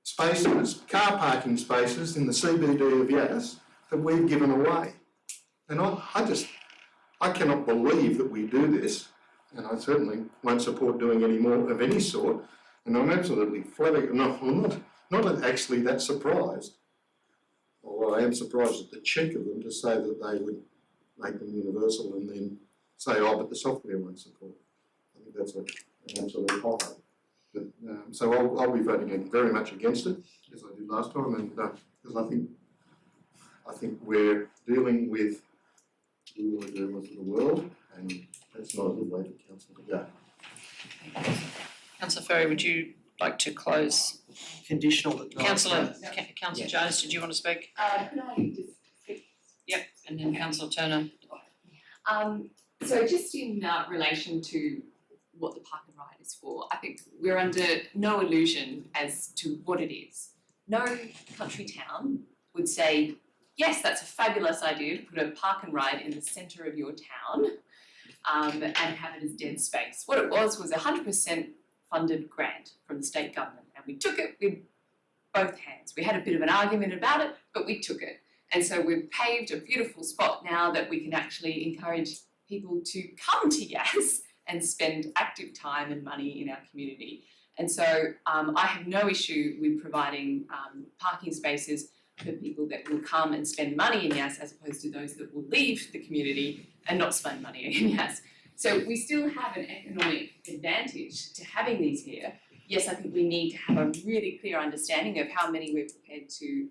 Spaces, car parking spaces in the CBD of Yass that we've given away. And I cannot believe that we do this, and I certainly won't support doing any more of any sort. And I'm absolutely flabbergasted. No, I'm not actually that surprised. Although I am surprised at the cheek of them to say that they would make them universal and then say, oh, but the software won't support. I think that's an absolute horror. But, so I'll be voting very much against it, as I did last time, and because I think we're dealing with the world, and that's not a good way for council to go. Councillor Ferry, would you like to close? Conditional Councillor Jones, did you want to speak? Could I just speak? Yep, and then Councillor Turner. So just in relation to what the park and ride is for, I think we're under no illusion as to what it is. No country town would say, yes, that's a fabulous idea to put a park and ride in the centre of your town and have it as dead space. What it was 100% funded grant from the state government, and we took it with both hands. We had a bit of an argument about it, but we took it. And so we've paved a beautiful spot now that we can actually encourage people to come to Yass and spend active time and money in our community. And so I have no issue with providing parking spaces for people that will come and spend money in Yass as opposed to those that will leave the community and not spend money in Yass. So we still have an economic advantage to having these here. Yes, I think we need to have a really clear understanding of how many we're prepared to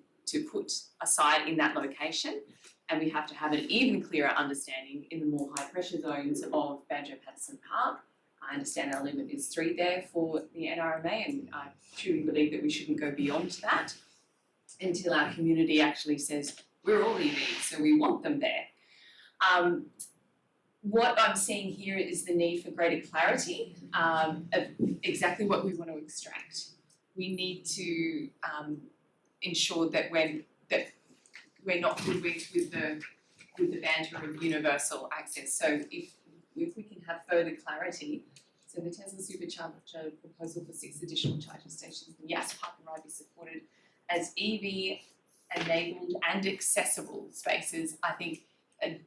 put aside in that location, and we have to have an even clearer understanding in the more high pressure zones of Banjo-Patterson Park. I understand our limit is 3 there for the NRMA, and I truly believe that we shouldn't go beyond that until our community actually says we're all EVs, so we want them there. What I'm seeing here is the need for greater clarity of exactly what we want to extract. We need to ensure that we're not hoodwinked with the banter of universal access. So if we can have further clarity, so the Tesla Supercharger proposal for 6 additional charging stations in Yass Park and Ride be supported as EV enabled and accessible spaces. I think a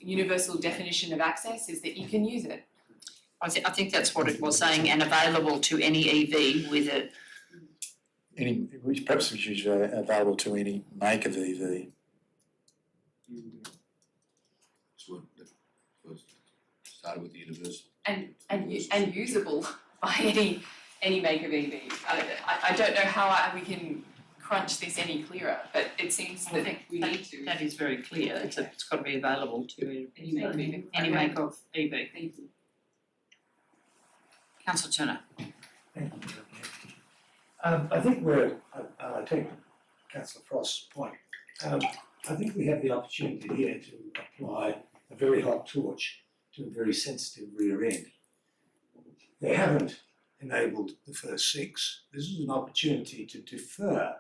universal definition of access is that you can use it. I think that's what it was saying, and available to any EV with a. Perhaps we should available to any make of EV. So first started with the universal. And usable by any make of EV. I don't know how we can crunch this any clearer, but it seems that we need to. That is very clear. It's got to be available to Any make of EV. any make of EV. Thank you. Councillor Turner. I think I take Councillor Frost's point. I think we have the opportunity here to apply a very hot torch to a very sensitive rear end. They haven't enabled the first 6. This is an opportunity to defer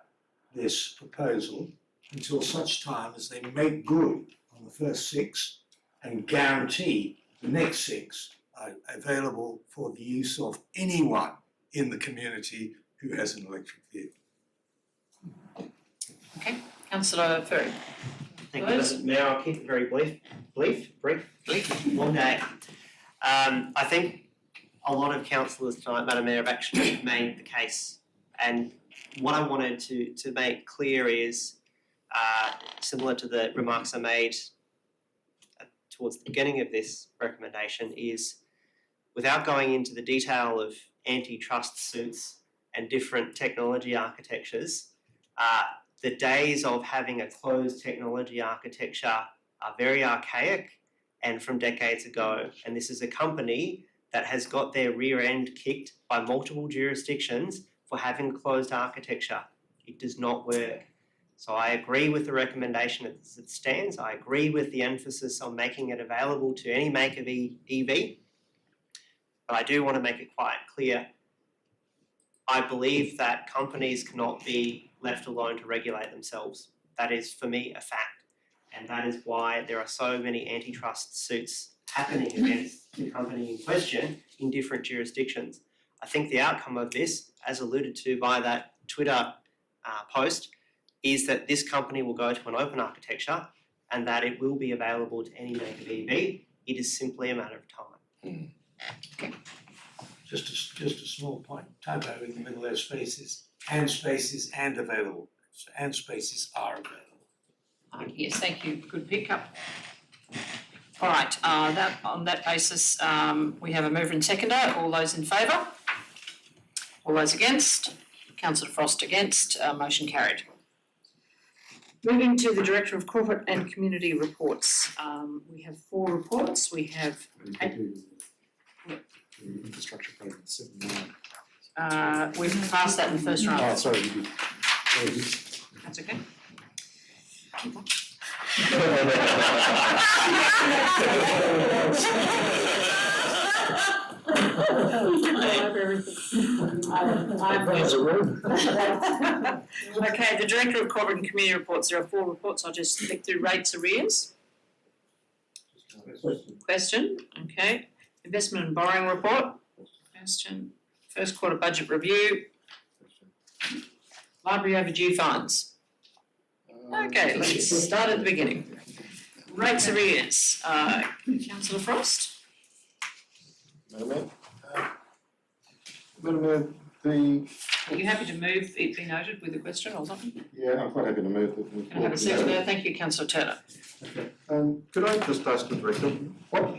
this proposal until such time as they make good on the first 6 and guarantee the next 6 are available for the use of anyone in the community who has an electric vehicle. Okay, Councillor Ferry. Thank you, President Mayor. I'll keep it very brief. One day. I think a lot of councillors tonight, Madam Mayor, have actually made the case. And what I wanted to make clear is, similar to the remarks I made towards the beginning of this recommendation, is without going into the detail of antitrust suits and different technology architectures, the days of having a closed technology architecture are very archaic and from decades ago. And this is a company that has got their rear end kicked by multiple jurisdictions for having closed architecture. It does not work. So I agree with the recommendation as it stands. I agree with the emphasis on making it available to any make of EV. But I do want to make it quite clear, I believe that companies cannot be left alone to regulate themselves. That is, for me, a fact. And that is why there are so many antitrust suits happening against the company in question in different jurisdictions. I think the outcome of this, as alluded to by that Twitter post, is that this company will go to an open architecture and that it will be available to any native EV. It is simply a matter of time. Just a small point, typo in the middle there, spaces and available, and spaces are available. Yes, thank you, good pickup. All right, on that basis, we have a mover and seconder, all those in favour? All those against? Councillor Frost against, motion carried. Moving to the Director of Corporate and Community Reports, we have 4 reports, we have The infrastructure program 7.9. we've passed that in the first round. Oh, sorry, we did. Apologies. That's okay. Okay, the Director of Corporate and Community Reports, there are 4 reports, I'll just flick through rates arrears. Question, okay. Investment and borrowing report, question. First quarter budget review. Library overdue funds. Okay, let's start at the beginning. Rates arrears, Councillor Frost? Madam Mayor, Madam Mayor, Are you happy to move it be noted with a question or something? yeah, I'm quite happy to move the. Can I have a seconder? Thank you, Councillor Turner. Okay, could I just ask the Director,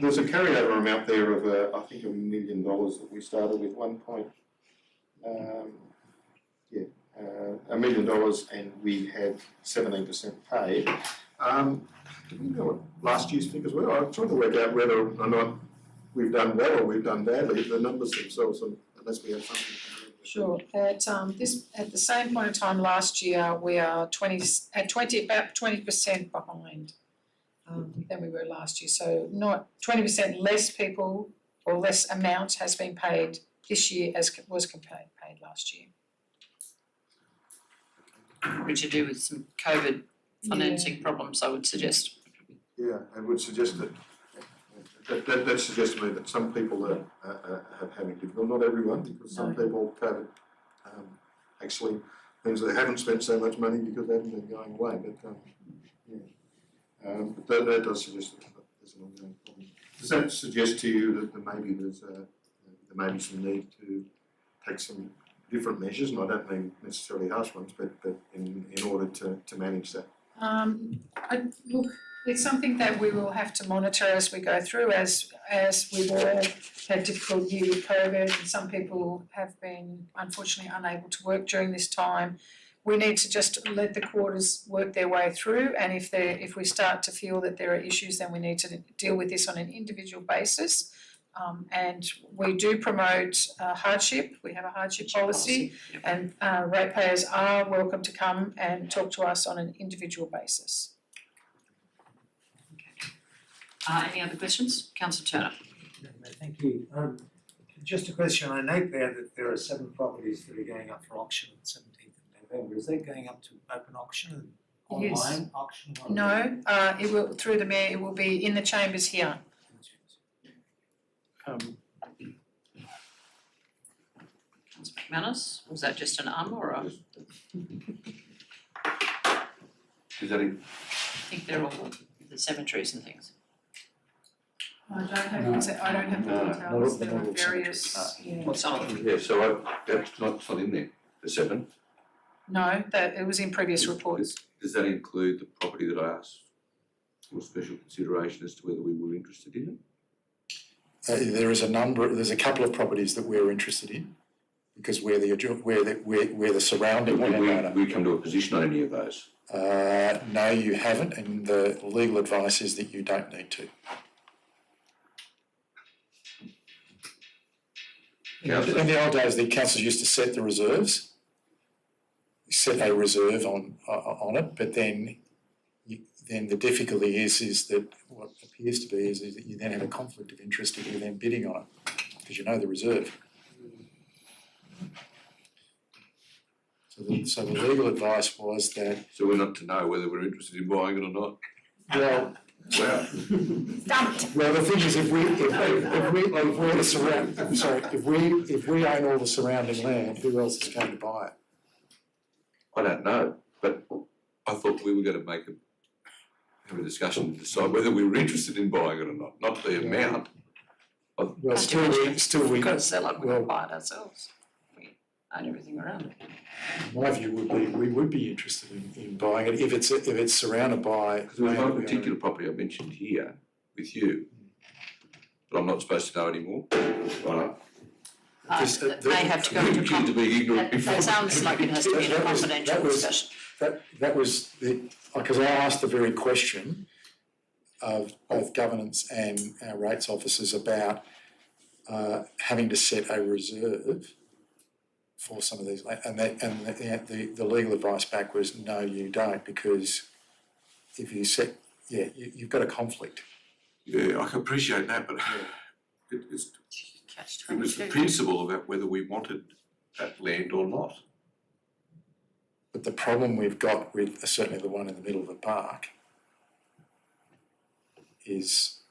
there's a carryover amount there of, I think $1 million that we started with, $1 million, and we had 17% paid. Do we know what last year's figures were? I'm trying to work out whether or not we've done well or we've done badly, the numbers themselves, unless we have something. Sure, at the same point in time last year, we are about 20% behind than we were last year, so not 20% less people or less amount has been paid this year as was paid last year. Probably to do with some COVID financing problems, I would suggest. Yeah, I would suggest that suggests to me that some people are having difficulty, not everyone, because some people COVID actually means they haven't spent so much money because they haven't been going away, but that does suggest that there's an ongoing problem. Does that suggest to you that there may be some need to take some different measures, and I don't mean necessarily harsh ones, but in order to manage that? Look, it's something that we will have to monitor as we go through, as we've all had difficult year with COVID, and some people have been unfortunately unable to work during this time. We need to just let the quarters work their way through, and if we start to feel that there are issues, then we need to deal with this on an individual basis. And we do promote hardship, we have a hardship policy, and ratepayers are welcome to come and talk to us on an individual basis. Any other questions? Councillor Turner. Thank you. Just a question, I note there that there are 7 properties that are going up for auction on the 17th of November. Is that going up to open auction, Yes. online auction? No, it will, through the mayor, it will be in the chambers here. Councillor McManus, was that just an or a? Is that in? I think they're all the cemeteries and things. I don't have the details, there are various, What's some of them? Yeah, so that's not in there, the 7. No, that, it was in previous reports. Does that include the property that I asked for special consideration as to whether we were interested in it? There's a couple of properties that we're interested in, because we're the surrounding landowner. Did we come to a position on any of those? No, you haven't, and the legal advice is that you don't need to. In the old days, the councils used to set the reserves, set a reserve on it, but then the difficulty is that what appears to be is that you then have a conflict of interest if you're then bidding on it, because you know the reserve. So the legal advice was that. So we're not to know whether we're interested in buying it or not? Well, Wow. Stumped. Well, the thing is, if we own all the surrounding land, who else is going to buy it? I don't know, but I thought we were going to have a discussion to decide whether we were interested in buying it or not the amount. Well, still we, We've got to sell it, we've got to well- buy it ourselves. We own everything around it. my view would be, we would be interested in buying it if it's surrounded by. Because there was one land we own. particular property I mentioned here with you, but I'm not supposed to know anymore. Right. Just, That may have to go into Accused of being ignorant before. that sounds like it has to be in a That was- confidential that was- discussion. That was because I asked the very question of both governance and our rates officers about having to set a reserve for some of these, and the legal advice back was, no, you don't, because if you set, you've got a conflict. Yeah, I can appreciate that, but it was the principle about whether we wanted that land or not. But the problem we've got with certainly the one in the middle of the park is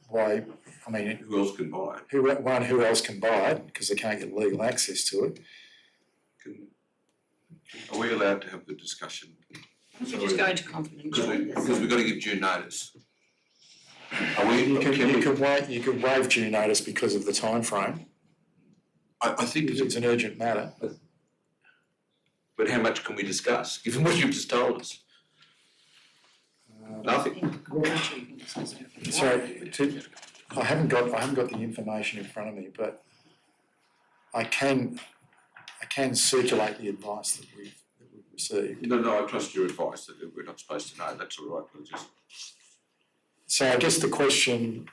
why, I mean, Who else can buy it? who else can buy it because they can't get legal access to it. Are we allowed to have the discussion? We just go into confidential. Because we've got to give due notice. Are we, You can waive due notice because of the time frame. I think It's an urgent matter. but how much can we discuss, given what you've just told us? Nothing. Confidential, you can discuss it. Sorry, I haven't got the information in front of me, but I can circulate the advice that we've received. No, I trust your advice that we're not supposed to know, that's all right, we'll just. So I guess the question,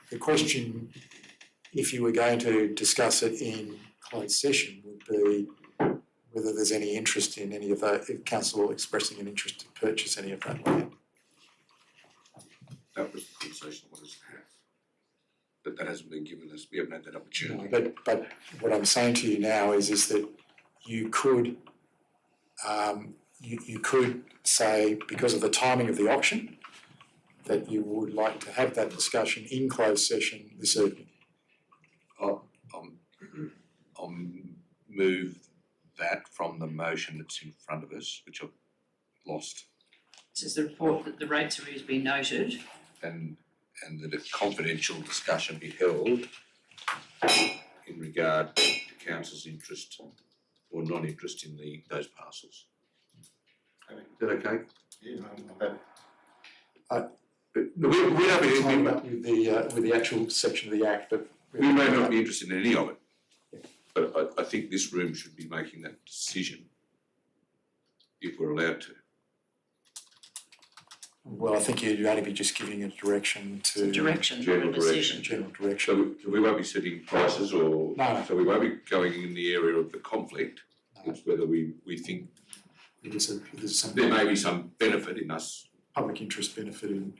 if you were going to discuss it in closed session, would be whether there's any interest in any of that, if council expressing an interest to purchase any of that land. That was the conversation I wanted to have. But that hasn't been given us, we haven't had that opportunity. But what I'm saying to you now is that you could you could say, because of the timing of the auction, that you would like to have that discussion in closed session this evening. I'll move that from the motion that's in front of us, which I've lost, This is the report that the rates arrears be noted. and that a confidential discussion be held in regard to council's interest or non-interest in those parcels. Is that okay? Yeah, I'm But we don't be, Time up with the actual section of the act, but we may not be interested in any of it. But I think this room should be making that decision if we're allowed to. Well, I think you'd only be just giving a direction to. It's a direction, not a General decision. General direction. So we won't be setting prices or. No. So we won't be going in the area of the conflict. It's whether we think There's some there may be some benefit in us. public interest benefit in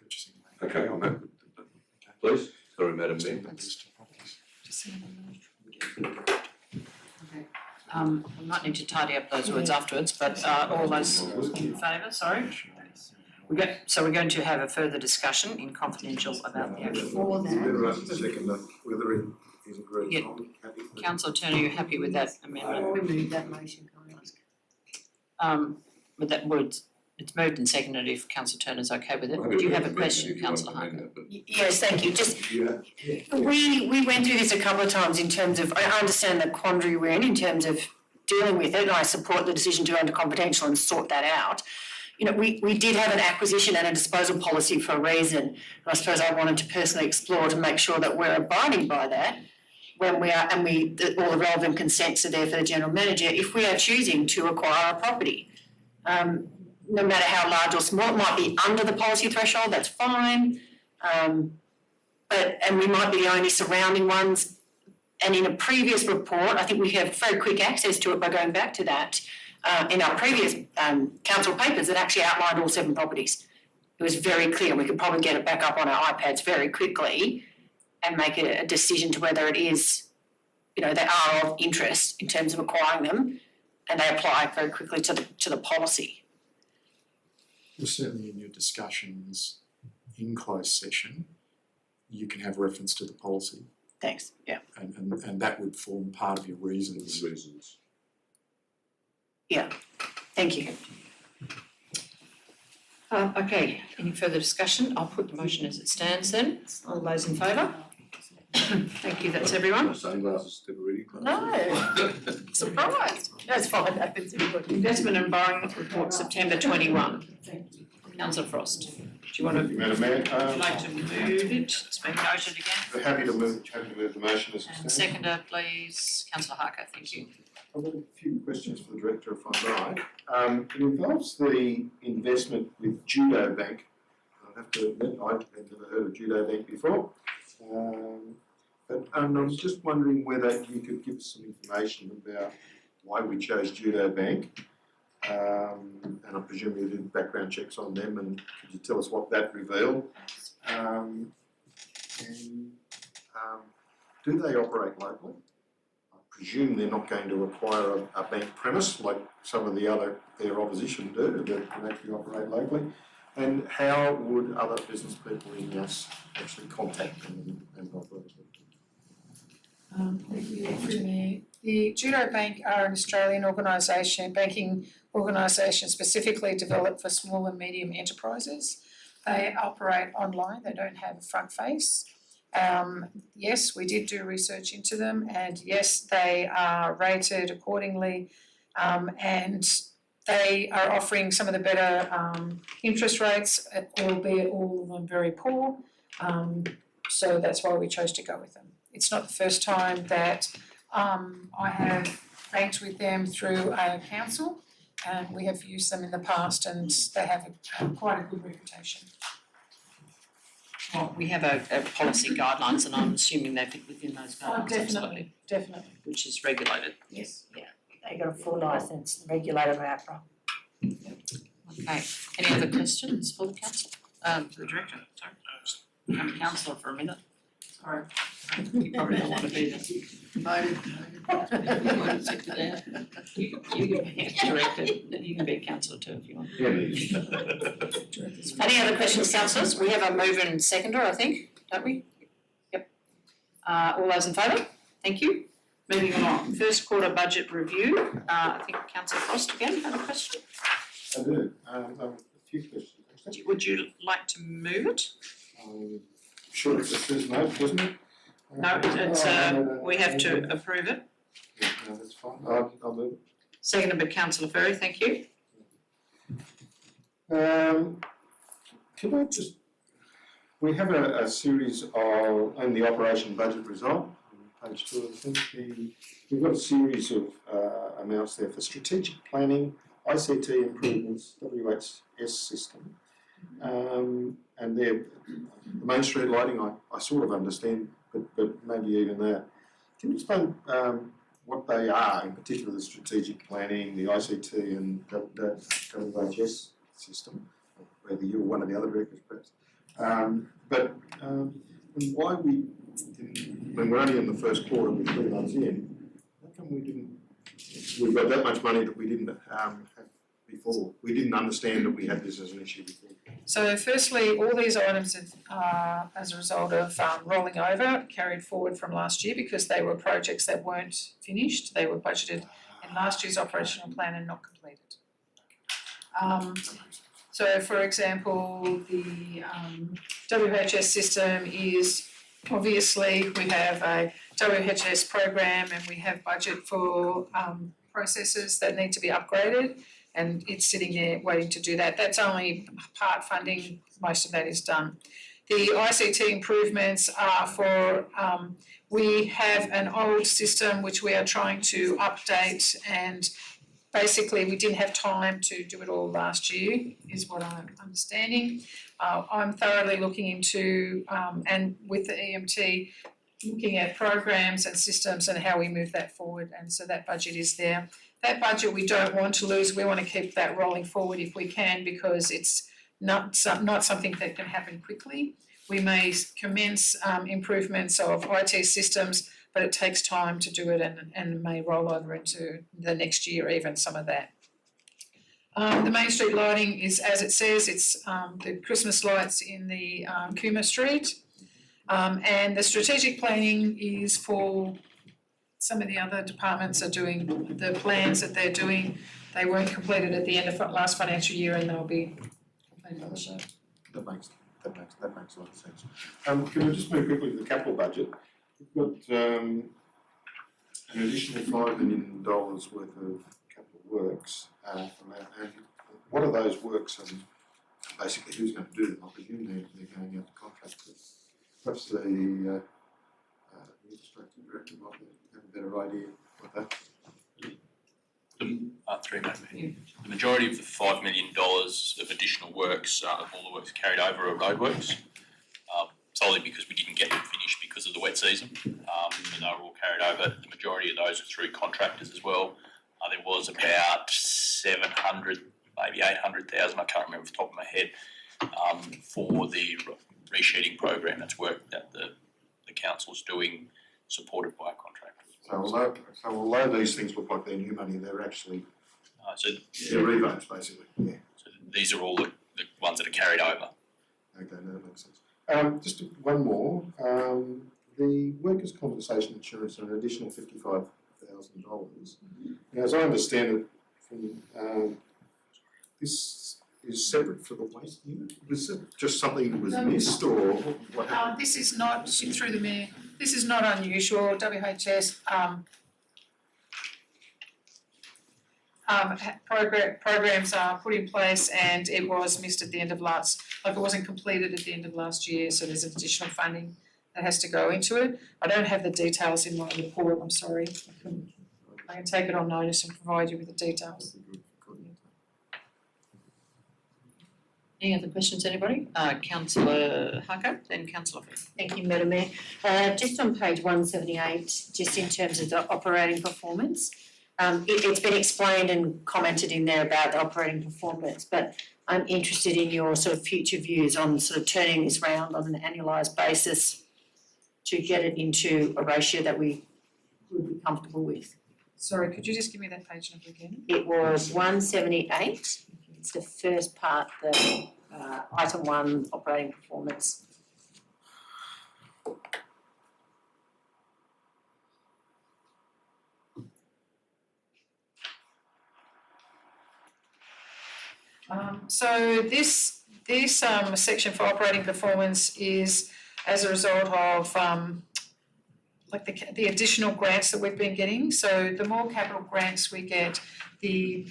purchasing land. Okay, on that. Please, sorry, Madam Mayor. I might need to tidy up those words afterwards, but all those in favour, sorry? We're going to have a further discussion in confidential about the actual. For that, whether he's agreed. Yeah. Councillor Turner, you're happy with that amendment? remove that motion, can I ask? With that words, it's moved and seconded if Councillor Turner's okay with it. Do you have a question, Councillor Harker? Yes, thank you, just, we went through this a couple of times in terms of, I understand the quandary we're in terms of dealing with it, and I support the decision to go into confidential and sort that out. You know, we did have an acquisition and a disposal policy for a reason, and I suppose I wanted to personally explore to make sure that we're abiding by that when we are, and all the relevant consents are there for the general manager, if we are choosing to acquire a property. No matter how large or small, it might be under the policy threshold, that's fine. And we might be the only surrounding ones. And in a previous report, I think we have very quick access to it by going back to that, in our previous council papers that actually outlined all 7 properties. It was very clear, we could probably get it back up on our iPads very quickly and make a decision to whether it is, you know, they are of interest in terms of acquiring them, and they apply very quickly to the policy. Well, certainly in your discussions in closed session, you can have reference to the policy Thanks, yeah. and that would form part of your reasons. Thank you. Okay, any further discussion? I'll put the motion as it stands then. All those in favour? Thank you, that's everyone. Sunglasses, never reading glasses. No, surprised. That's fine, that's good. Investment and borrowing report, September 21. Councillor Frost, do you want to, Thank you, Madam Mayor. would you like to move it? It's been noted again. Happy to move the motion as it And stands. seconder, please, councillor Harker, thank you. I've got a few questions for the Director, if I might. It involves the investment with Judo Bank. I have to admit, I'd never heard of Judo Bank before. But I'm just wondering whether you could give us some information about why we chose Judo Bank. And I presume you did background checks on them, and could you tell us what that revealed? Do they operate locally? I presume they're not going to acquire a bank premise like some of their opposition do, that can actually operate locally. And how would other business people in Yass actually contact them and operate with them? The Judo Bank are an Australian organisation, banking organisation specifically developed for small and medium enterprises. They operate online, they don't have a front face. Yes, we did do research into them, and yes, they are rated accordingly, and they are offering some of the better interest rates, albeit all of them very poor. So that's why we chose to go with them. It's not the first time that I have banked with them through a council, and we have used them in the past, and they have quite a good reputation. Well, we have a policy guidelines and I'm assuming they fit within those guidelines, absolutely, Definitely. which is regulated. Yes. They got a full licence, regulated by APRA. Okay, any other questions for the council, for the director, sorry? Councillor for a minute, sorry. You probably don't want to be there. You can be a director, you can be a councillor too if you want. Any other questions, councillors? We have a mover and seconder, I think, don't we? Yep. All those in favour? Thank you. Moving on, first quarter budget review, I think Councillor Frost again had a question. I do. A few questions. Would you like to move it? Sure, it says no, doesn't it? No, it's, we have to approve it. Yeah, no, that's fine. I'll move it. Seconded by Councillor Ferry, thank you. Can I just, we have a series of, in the operation budget result, on page 2 I think, we've got a series of amounts there for strategic planning, ICT improvements, WHS system. And the Main Street lighting, I sort of understand, but maybe even that. Can you explain what they are, in particular the strategic planning, the ICT and the WHS system, whether you're one of the other directors perhaps. And why we didn't, when we're only in the first quarter, we're 3 months in, how come we've got that much money that we didn't have before? We didn't understand that we had this as an issue before. So firstly, all these items are as a result of rolling over, carried forward from last year because they were projects that weren't finished. They were budgeted in last year's operational plan and not completed. So for example, the WHS system is, obviously we have a WHS program and we have budget for processes that need to be upgraded, and it's sitting there waiting to do that. That's only part funding, most of that is done. The ICT improvements are for, we have an old system which we are trying to update, and basically we didn't have time to do it all last year, is what I'm understanding. I'm thoroughly looking into, and with the EMT, looking at programs and systems and how we move that forward, and so that budget is there. That budget we don't want to lose, we want to keep that rolling forward if we can, because it's not something that can happen quickly. We may commence improvements of IT systems, but it takes time to do it and may roll over into the next year even, some of that. The Main Street lighting is as it says, it's the Christmas lights in the Cooma Street. And the strategic planning is for some of the other departments are doing the plans that they're doing. They weren't completed at the end of last financial year and they'll be completed this year. That makes a lot of sense. Can we just move quickly to the capital budget? We've got an additional $5 million worth of capital works from that. And what are those works and basically who's going to do them? I presume they're going out to contract. Perhaps the infrastructure director might have a better idea what that. The majority of the $5 million of additional works, of all the works carried over are roadworks, solely because we didn't get them finished because of the wet season. And they were all carried over. The majority of those are through contractors as well. There was about 700, maybe 800,000, I can't remember off the top of my head, for the reshedding program. That's work that the council's doing, supported by a contractor. So although these things look like they're new money, they're actually they're rebates basically. Yeah. So these are all the ones that are carried over. Okay, no, that makes sense. Just one more. The workers' compensation insurance are an additional $55,000. Now, as I understand it, from this is separate for the waste unit. Was it just something that was missed, or what happened? This is not, through the mayor, this is not unusual. WHS programs are put in place and it was missed at the end of it wasn't completed at the end of last year, so there's additional funding that has to go into it. I don't have the details in my report, I'm sorry. I can take it on notice and provide you with the details. Any other questions, anybody? Councillor Harker, then Councillor Fair. Thank you, Madam Mayor. Just on page 178, just in terms of the operating performance, it's been explained and commented in there about the operating performance, but I'm interested in your sort of future views on sort of turning this round on an annualised basis to get it into a ratio that we would be comfortable with. Sorry, could you just give me that page number again? It was 178. It's the first part, the item 1 operating performance. So this section for operating performance is as a result of like the additional grants that we've been getting. So the more capital grants we get, the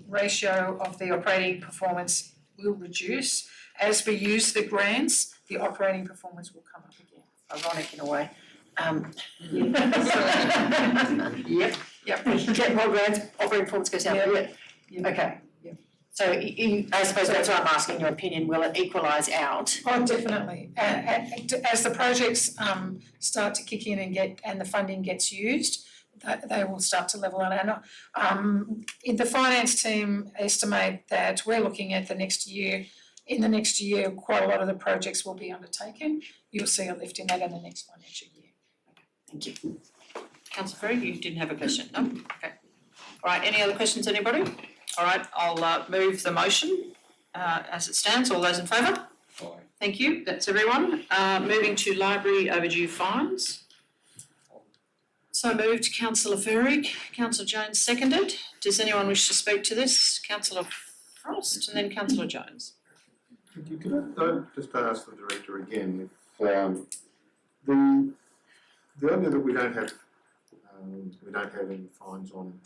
ratio of the operating performance will reduce. As we use the grants, the operating performance will come up again. Ironic in a way. Yep. We can get more grants, operating performance goes down. Yep. Okay. So I suppose that's what I'm asking your opinion, will it equalise out? Oh, definitely. As the projects start to kick in and the funding gets used, they will start to level out. And the finance team estimate that we're looking at the next year. In the next year, quite a lot of the projects will be undertaken. You'll see a lift in that in the next financial year. Thank you. Councillor Ferry, you didn't have a question? No? Okay. All right, any other questions, anybody? All right, I'll move the motion as it stands. All those in favour? Aye. Thank you, that's everyone. Moving to library overdue fines. So moved, Councillor Ferry. Councillor Jones seconded. Does anyone wish to speak to this? Councillor Frost and then Councillor Jones. Could I just ask the director again if the idea that we don't have any fines on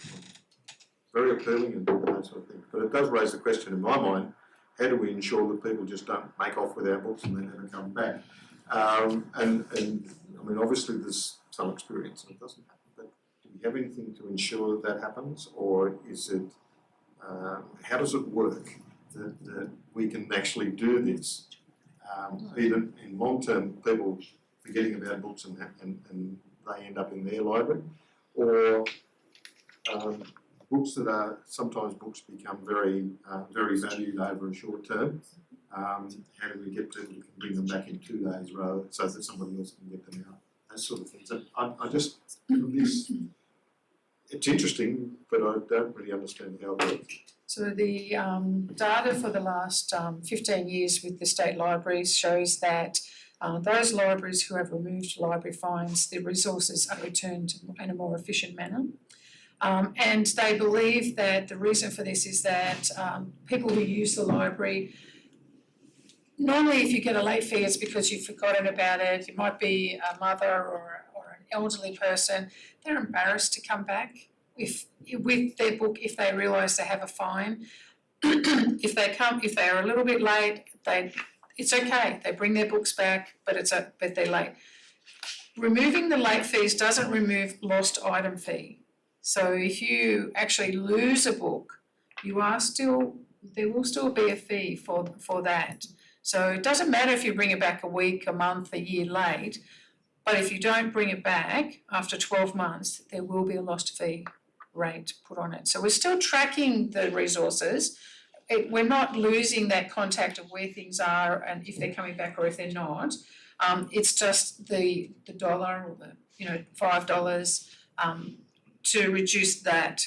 very appealing and that sort of thing, but it does raise the question in my mind: how do we ensure that people just don't make off with our books and then never come back? And I mean, obviously there's some experience and it doesn't happen, but do we have anything to ensure that happens, or is it how does it work that we can actually do this? Either in long term, people forgetting about books and they end up in their library, or books that are sometimes books become very valued over a short term. How do we get people to bring them back in 2 days rather so that somebody else can get them out? Those sort of things. I just it's interesting, but I don't really understand how it works. So the data for the last 15 years with the state libraries shows that those libraries who have removed library fines, their resources are returned in a more efficient manner. And they believe that the reason for this is that people who use the library, normally if you get a late fee, it's because you've forgotten about it. It might be a mother or an elderly person. They're embarrassed to come back with their book if they realise they have a fine. If they are a little bit late, it's okay. They bring their books back, but they're late. Removing the late fees doesn't remove lost item fee. So if you actually lose a book, there will still be a fee for that. So it doesn't matter if you bring it back a week, a month, a year late, but if you don't bring it back after 12 months, there will be a lost fee rate put on it. So we're still tracking the resources. We're not losing that contact of where things are and if they're coming back or if they're not. It's just the dollar or the $5 to reduce that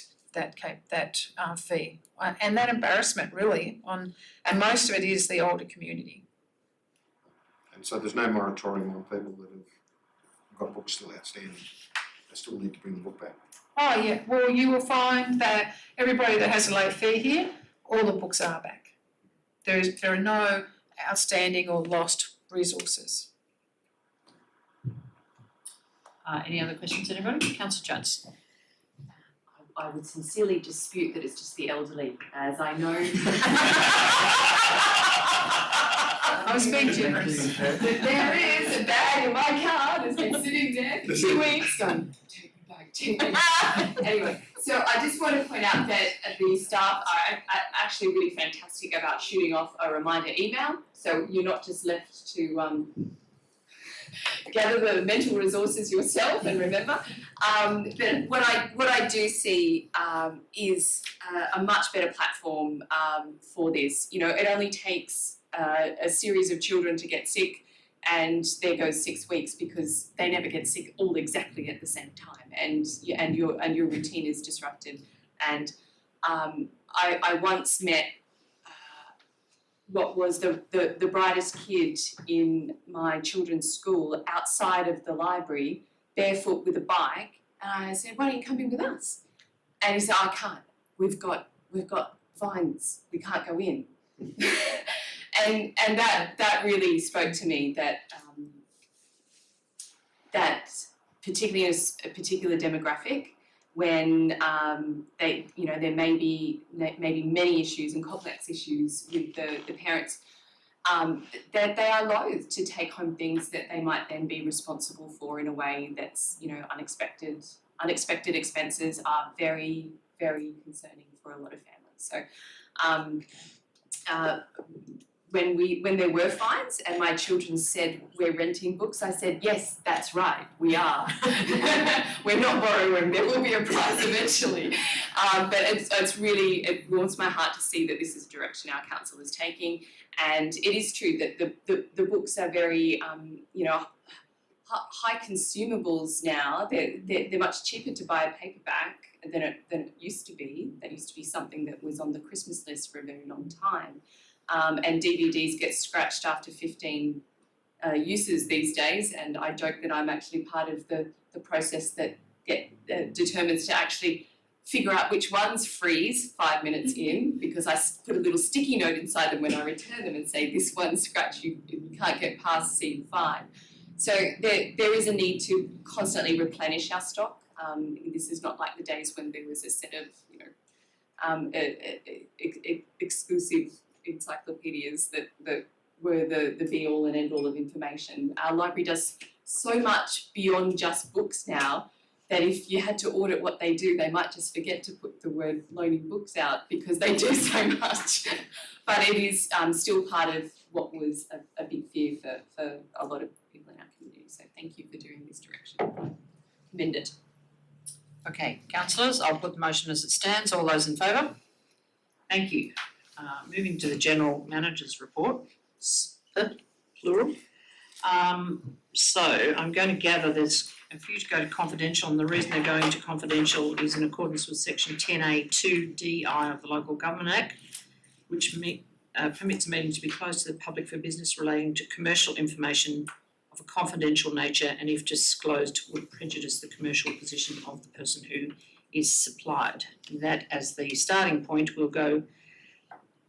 fee and that embarrassment really and most of it is the older community. And so there's no moratorium on people that have got books still outstanding. They still need to bring the book back. Oh yeah, well you will find that everybody that has a late fee here, all the books are back. There are no outstanding or lost resources. Any other questions, anybody? Councillor Jones. I would sincerely dispute that it's just the elderly, as I know. I was being generous. But there is a bag in my car that's been sitting there for 2 weeks going, take me back. Anyway, so I just want to point out that the staff are actually really fantastic about shooting off a reminder email, so you're not just left to gather the mental resources yourself and remember. But what I do see is a much better platform for this. It only takes a series of children to get sick, and there goes 6 weeks because they never get sick all exactly at the same time, and your routine is disrupted. And I once met what was the brightest kid in my children's school outside of the library, barefoot with a bike, and I said, "Why don't you come in with us?" And he said, "I can't. We've got fines. We can't go in." and that really spoke to me that that particularly as a particular demographic, when there may be many issues and complex issues with the parents, that they are loath to take home things that they might then be responsible for in a way that's unexpected. Unexpected expenses are very, very concerning for a lot of families. So when there were fines and my children said, "We're renting books," I said, "Yes, that's right, we are. We're not borrowing, there will be a price eventually." But it warms my heart to see that this is the direction our council is taking. And it is true that the books are very, high consumables now. They're much cheaper to buy a paperback than it used to be. That used to be something that was on the Christmas list for a very long time. And DVDs get scratched after 15 uses these days, and I joke that I'm actually part of the process that determines to actually figure out which ones freeze 5 minutes in, because I put a little sticky note inside them when I return them and say, "This one's scratched, you can't get past scene 5. So there is a need to constantly replenish our stock. This is not like the days when there was a set of exclusive encyclopedias that were the be all and end all of information. Our library does so much beyond just books now that if you had to audit what they do, they might just forget to put the word loaning books out because they do so much. But it is still part of what was a big fear for a lot of people in our community. So thank you for doing this direction. I commend it. Okay, councillors, I'll put the motion as it stands. All those in favour? Thank you. Moving to the General Manager's report, plural. So I'm going to gather there's a few to go to confidential, and the reason they're going to confidential is in accordance with section 10A2DI of the Local Government Act, which permits a meeting to be closed to the public for business relating to commercial information of a confidential nature, and if disclosed would prejudice the commercial position of the person who is supplied. That as the starting point, we'll go,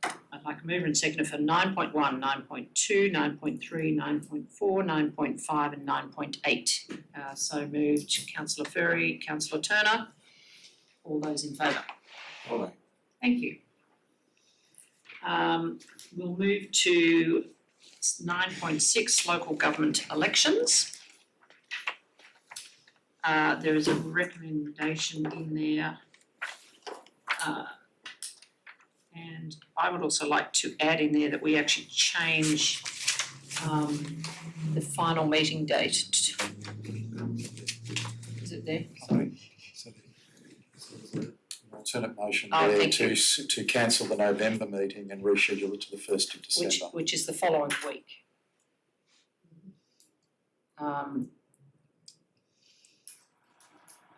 I'd like a mover and seconder for 9.1, 9.2, 9.3, 9.4, 9.5 and 9.8. So moved Councillor Ferry, Councillor Turner. All those in favour? Aye. Thank you. We'll move to 9.6, local government elections. There is a recommendation in there. And I would also like to add in there that we actually change the final meeting date. Is it there? Sorry. So there's an alternate motion Oh, there thank to cancel the November meeting and reschedule it to the 1st of December. Which is the following week. I'm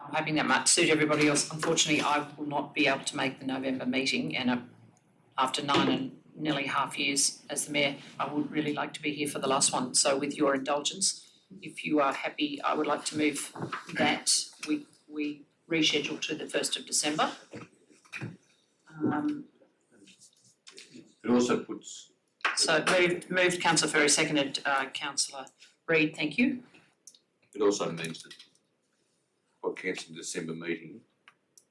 hoping that might suit everybody else. Unfortunately, I will not be able to make the November meeting, and after 9 and nearly half years as the mayor, I would really like to be here for the last one. So with your indulgence, if you are happy, I would like to move that we reschedule to the 1st of December. It also puts, So moved Councillor Ferry, seconded Councillor Reid, thank you. it also means that by cancelling the December meeting,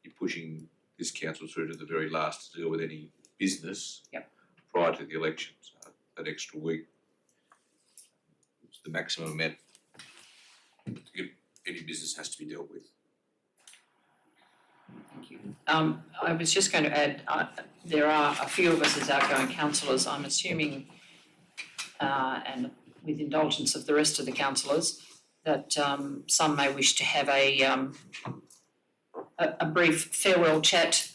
you're pushing this council through to the very last to deal with any business prior to the election. So that extra week, it's the maximum amount any business has to be dealt with. Thank you. I was just going to add, there are a few of us as outgoing councillors, I'm assuming, and with indulgence of the rest of the councillors, that some may wish to have a brief farewell chat,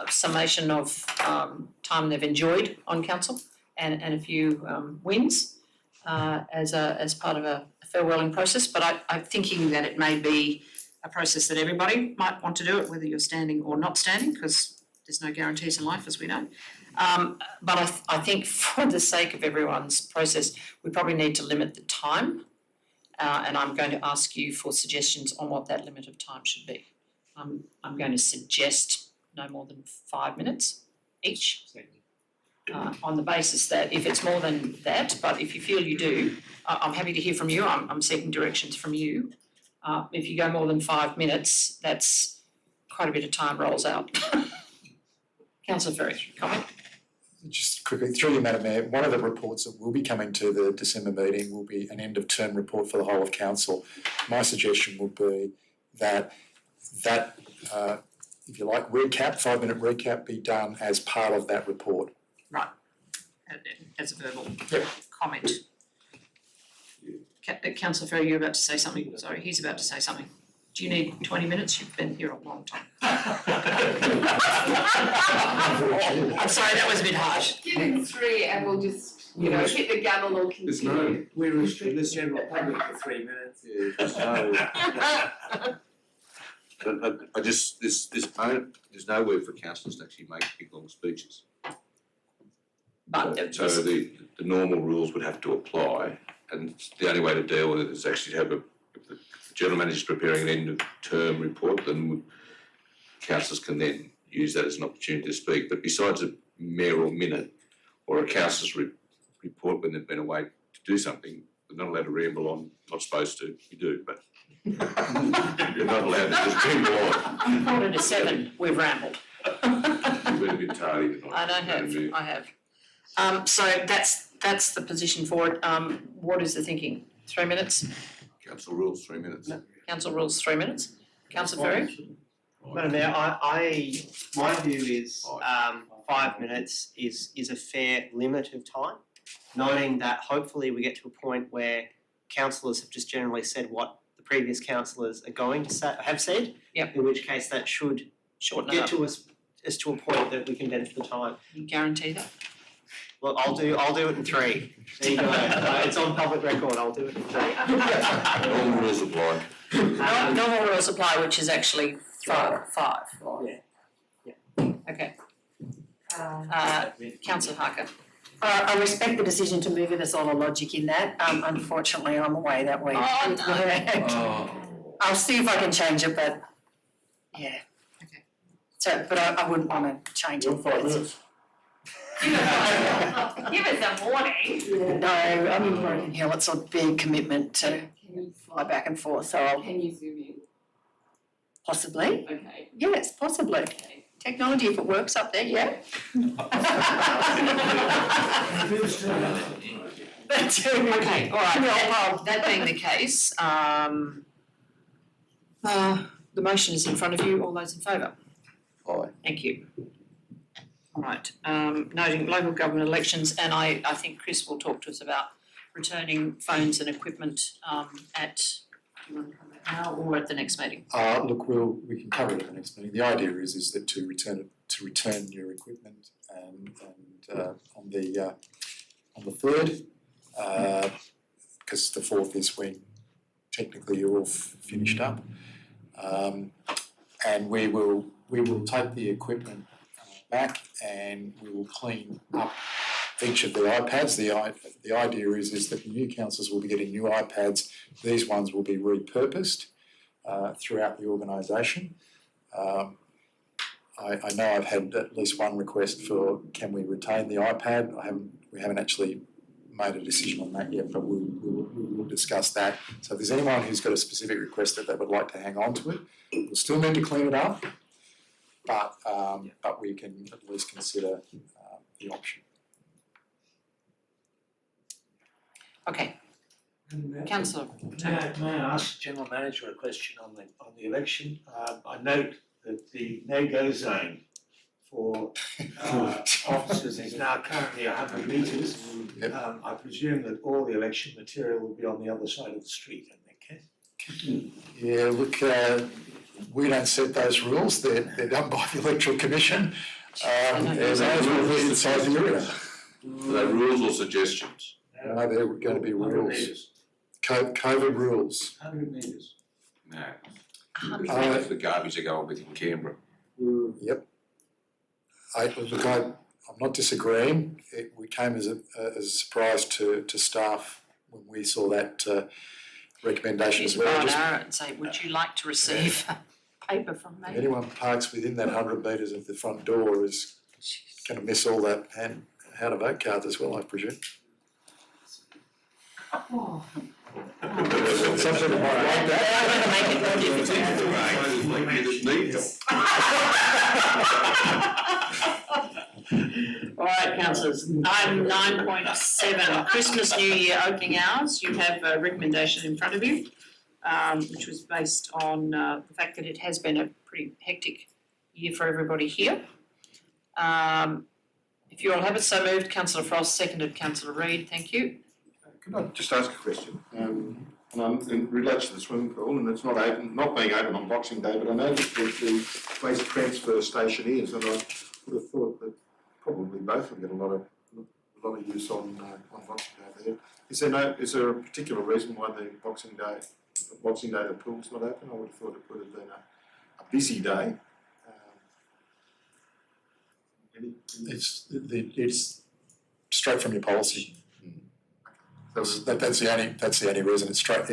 summation of time they've enjoyed on council, and a few wins as part of a farewelling process. But I'm thinking that it may be a process that everybody might want to do it, whether you're standing or not standing, because there's no guarantees in life, as we know. But I think for the sake of everyone's process, we probably need to limit the time, and I'm going to ask you for suggestions on what that limit of time should be. I'm going to suggest no more than 5 minutes each, on the basis that if it's more than that, but if you feel you do, I'm happy to hear from you. I'm seeking directions from you. If you go more than 5 minutes, that's quite a bit of time rolls out. Councillor Ferry, comment? Just quickly, through you, Madam Mayor, one of the reports that will be coming to the December meeting will be an end of term report for the whole of council. My suggestion would be that if you like, 5-minute recap be done as part of that report. Right, as a verbal comment. Councillor Ferry, you're about to say something, sorry, he's about to say something. Do you need 20 minutes? You've been here a long time. I'm sorry, that was a bit harsh. Give him 3 and we'll just, hit the gavel or There's continue. no, We restrict the general public for 3 minutes. there's no, I just, there's nowhere for councillors to actually make big long speeches. But So the normal rules would have to apply, and the only way to deal with it is actually to have if the general manager's preparing an end of term report, then councillors can then use that as an opportunity to speak. But besides a mayoral minute or a councillor's report when they've been away to do something, they're not allowed to ramble on. Not supposed to, you do, but you're not allowed to just ramble on. 7:15, we've rambled. You've been a bit tardy tonight. I have. So that's the position for it. What is the thinking? 3 minutes? Council rules, 3 minutes. Council rules 3 minutes. Councillor Ferry? Madam Mayor, my view is 5 minutes is a fair limit of time, noting that hopefully we get to a point where councillors have just generally said what the previous councillors are going to say, have said. Yep. In which case that should Shorten it get up. to us to a point that we can benefit the time. You guarantee that? Well, I'll do it in 3. There you go. It's on public record, I'll do it in 3. All rules apply. Normal rules apply, which is actually five. Okay. Councillor Harker. I respect the decision to move it as on a logic in that, unfortunately I'm away that week. Oh, no. Oh. I'll see if I can change it, but yeah. Okay. So, but I wouldn't wanna change it. Your 5 minutes. Give us a warning. No, I'm in Broken Hill, it's a big commitment to Can you fly back and forth, so I'll Can you zoom in? possibly, Okay. yes, possibly. Technology, if it works up there, yeah. Okay, all right, that being the case, the motion is in front of you, all those in favour? Aye. Thank you. All right, noting local government elections, and I think Chris will talk to us about returning phones and equipment at, do you want to come back now or at the next meeting? Look, we can cover it at the next meeting. The idea is that to return your equipment and on the 3rd, because the 4th is when technically you're all finished up. And we will take the equipment back and we will clean up each of the iPads. The idea is that the new councillors will be getting new iPads. These ones will be repurposed throughout the organisation. I know I've had at least one request for can we retain the iPad. We haven't actually made a decision on that yet, but we'll discuss that. So if there's anyone who's got a specific request that they would like to hang on to it, we'll still need to clean it up, but we can at least consider the option. Okay, councillor. May I ask the General Manager a question on the election? I note that the no-go zone for officers is now currently 100 metres. Yep. I presume that all the election material will be on the other side of the street in that case. Yeah, look, we don't set those rules. They're done by the Electoral Commission. Those will be inside the area. Are they rules or suggestions? No, they're going to be rules. COVID rules. 100 metres. No. It's the garbage they go on with in Canberra. Yep. I'm not disagreeing. We came as a surprise to staff when we saw that recommendation as well. Just and say, would you like to receive paper from me? Anyone parks within that 100 metres of the front door is going to miss all that and how to vote cards as well, I presume. Oh. Some people might like that. They are going to make it more difficult. All right, councillors, item 9.7, Christmas New Year opening hours. You have a recommendation in front of you, which was based on the fact that it has been a pretty hectic year for everybody here. If you all have it, so moved. Councillor Frost, seconded. Councillor Reid, thank you. Could I just ask a question? And it relates to the swimming pool, and it's not being open on Boxing Day, but I noticed that the waste transfer station is, and I would have thought that probably both will get a lot of use on Boxing Day there. Is there a particular reason why the Boxing Day the pool's not open? I would have thought it would have been a busy day. It's straight from your policy. So That's the only reason. It's straight.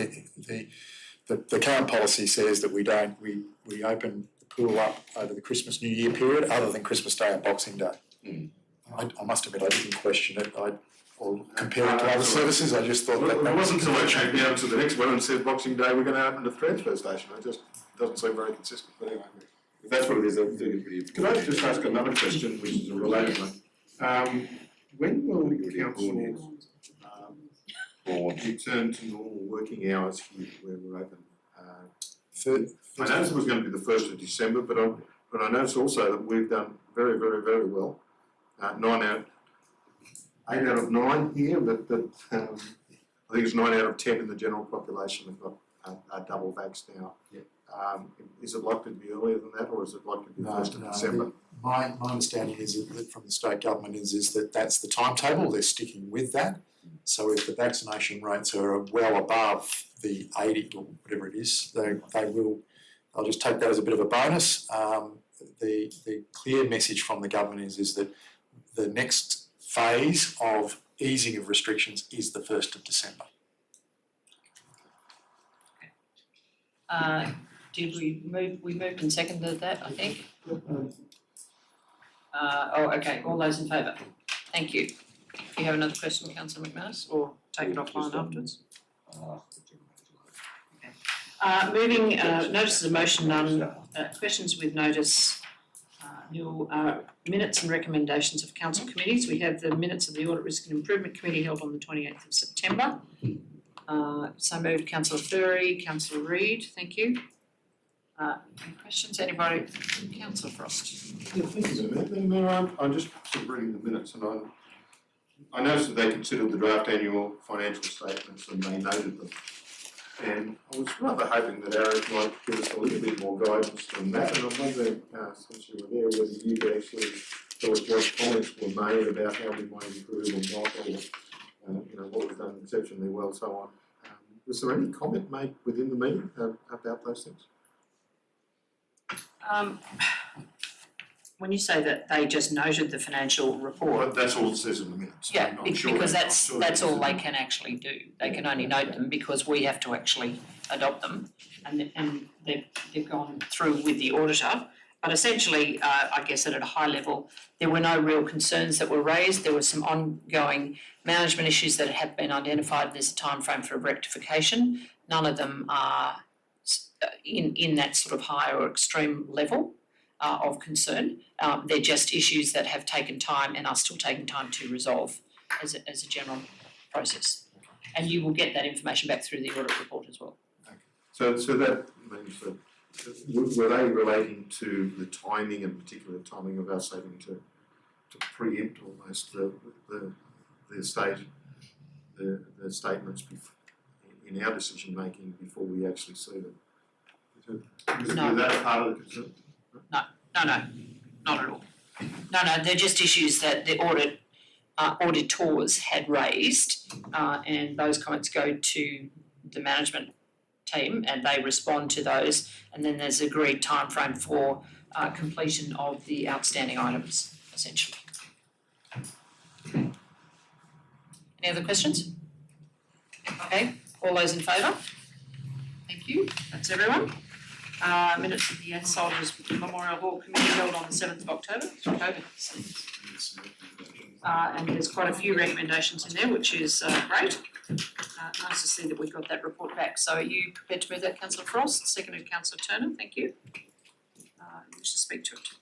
The current policy says that we open the pool up over the Christmas New Year period, other than Christmas Day and Boxing Day. I must admit I didn't question it. Or compare it to other services. I just thought that. It wasn't until I came down to the next one and said Boxing Day we're going to open the transfer station. It just doesn't seem very consistent. But anyway, if that's what it is, can I just ask another question, which is a related one? When will the council return to normal working hours here where we're open? I noticed it was going to be the 1st of December, but I noticed also that we've done very, very, very well. 8 out of 9 here, but I think it's 9 out of 10 in the general population have got double vax now. Is it likely to be earlier than that, or is it likely to be 1st of December? my understanding is that from the state government is that that's the timetable, they're sticking with that. So if the vaccination rates are well above the 80 or whatever it is, they will, I'll just take that as a bit of a bonus. The clear message from the government is that the next phase of easing of restrictions is the 1st of December. Did we moved and seconded that, I think? Okay, all those in favour? Thank you. Do you have another question, Councillor McManus, or take it offline afterwards? Moving, notices of motion none, questions with notice, minutes and recommendations of council committees. We have the minutes of the Audit Risk and Improvement Committee held on the 28th of September. So moved, Councillor Furey, Councillor Reid, thank you. Any questions, anybody? Councillor Frost. Yeah, thank you, Mayor. I'm just sort of reading the minutes and I noticed that they considered the draft annual financial statements and they noted them. And I was rather hoping that Eric might give us a little bit more guidance than that, and I'm wondering, since you were there, whether you could actually tell us what comments were made about how we might improve or not, or what was done exceptionally well, so on. Was there any comment made within the meeting about those things? When you say that they just noted the financial report. But that's all it says in the minutes. Yeah, I'm sure because I'm sure that's all it's they in can actually do. They can only note them because we have to actually adopt them, and they've gone through with the auditor. But essentially, I guess at a high level, there were no real concerns that were raised. There were some ongoing management issues that have been identified. There's a timeframe for rectification. None of them are in that sort of high or extreme level of concern. They're just issues that have taken time and are still taking time to resolve as a general process. And you will get that information back through the audit report as well. So that means that, were they relating to the timing, in particular timing of us having to preempt almost the statements in our decision making before we actually see them? Was that a part of the concern? No, not at all. No, they're just issues that the auditors had raised, and those comments go to the management team and they respond to those, and then there's agreed timeframe for completion of the outstanding items, essentially. Okay. Any other questions? Okay, all those in favour? Thank you, that's everyone. Minutes of the Yass Soldiers Memorial Hall Committee held on the 7th of October. And there's quite a few recommendations in there, which is great. Nice to see that we've got that report back. So are you prepared to move that, Councillor Frost? Seconded, Councillor Turner, thank you. You wish to speak to it.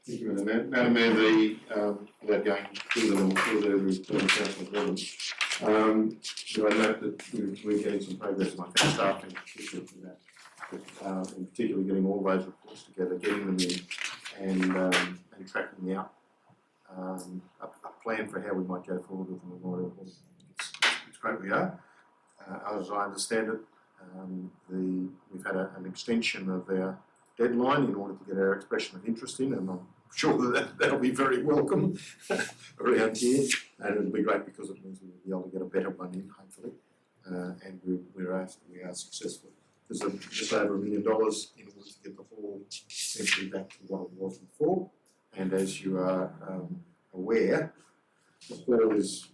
Thank you, Madam Mayor. Without going through them all, through the Councillor Gordon, I note that we're getting some progress among our staff in particular for that. In particular, getting all those reports together, getting them in, and tracking out a plan for how we might go forward with the Memorial Hall. It's great we are. As I understand it, we've had an extension of our deadline in order to get our expression of interest in, and I'm sure that'll be very welcome around here, and it'll be great because it means we'll be able to get a better one in, hopefully, and we are successful. There's just over $1 million in order to get the hall essentially back to what it was before. And as you are aware, the hall was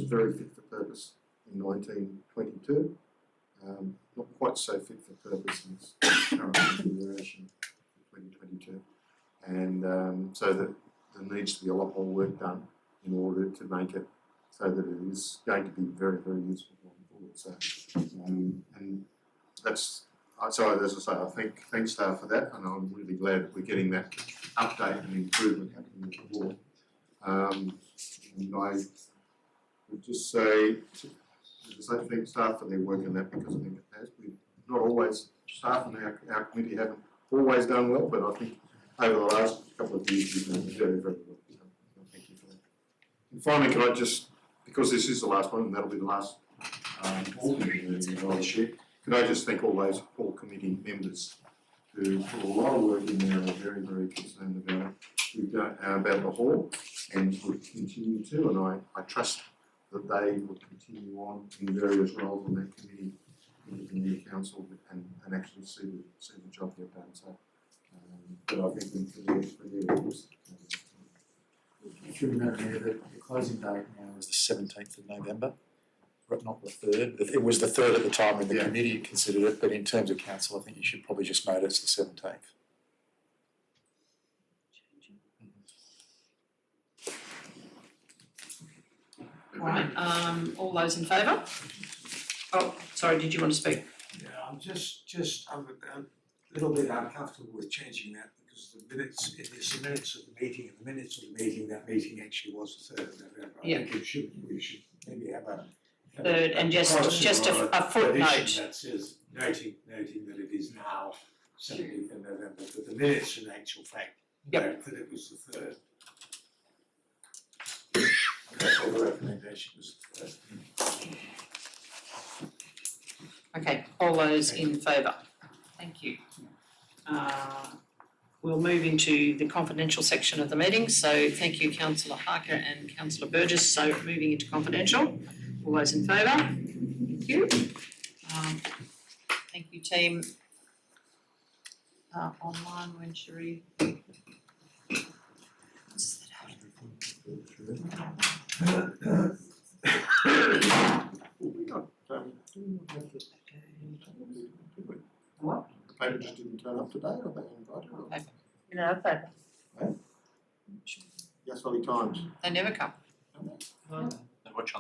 very fit for purpose in 1922. Not quite so fit for purpose in its current configuration in 2022. And so that there needs to be a lot more work done in order to make it so that it is going to be very, very useful going forward. So, and that's, so as I say, I thank staff for that, and I'm really glad that we're getting that update and improvement happening with the board. And I would just say, thank staff for their work in that, because I think it has. We've not always, staff in our committee haven't always done well, but I think over the last couple of years we've done very, very well. So thank you for that. And finally, can I just, because this is the last one, and that'll be the last board meeting this year, could I just thank all committee members who put a lot of work in there and are very, very concerned about it. We've got about the hall and would continue to, and I trust that they will continue on in various roles on that committee in the new council and actually see the job get done. So, but I think for their interest. If you remember, Mayor, the closing date now is the 17th of November, not the 3rd. It was the 3rd at the time when the committee considered it, but in terms of council, I think you should probably just note it's the 17th. Right, all those in favour? Oh, sorry, did you want to speak? Yeah, I'm I'm a little bit uncomfortable with changing that because the minutes, it is the minutes of the meeting, and the minutes of the meeting, that meeting actually was the 3rd of November. Yeah. I think we should maybe have a. Third, and just a footnote. Addition that says noting that it is now 17th of November, but the minutes in actual fact note that it was the 3rd. That's all the recommendation was the 3rd. Okay, all those in favour? Thank you. We'll move into the confidential section of the meeting, so thank you councillor Harker and councillor Burgess. So moving into confidential, all those in favour? Thank you. Thank you team. Online, when Cherie. What? The paper just didn't turn up today, or they invited or? Paper. You know, paper. Yass Valley Times. They never come. Haven't they?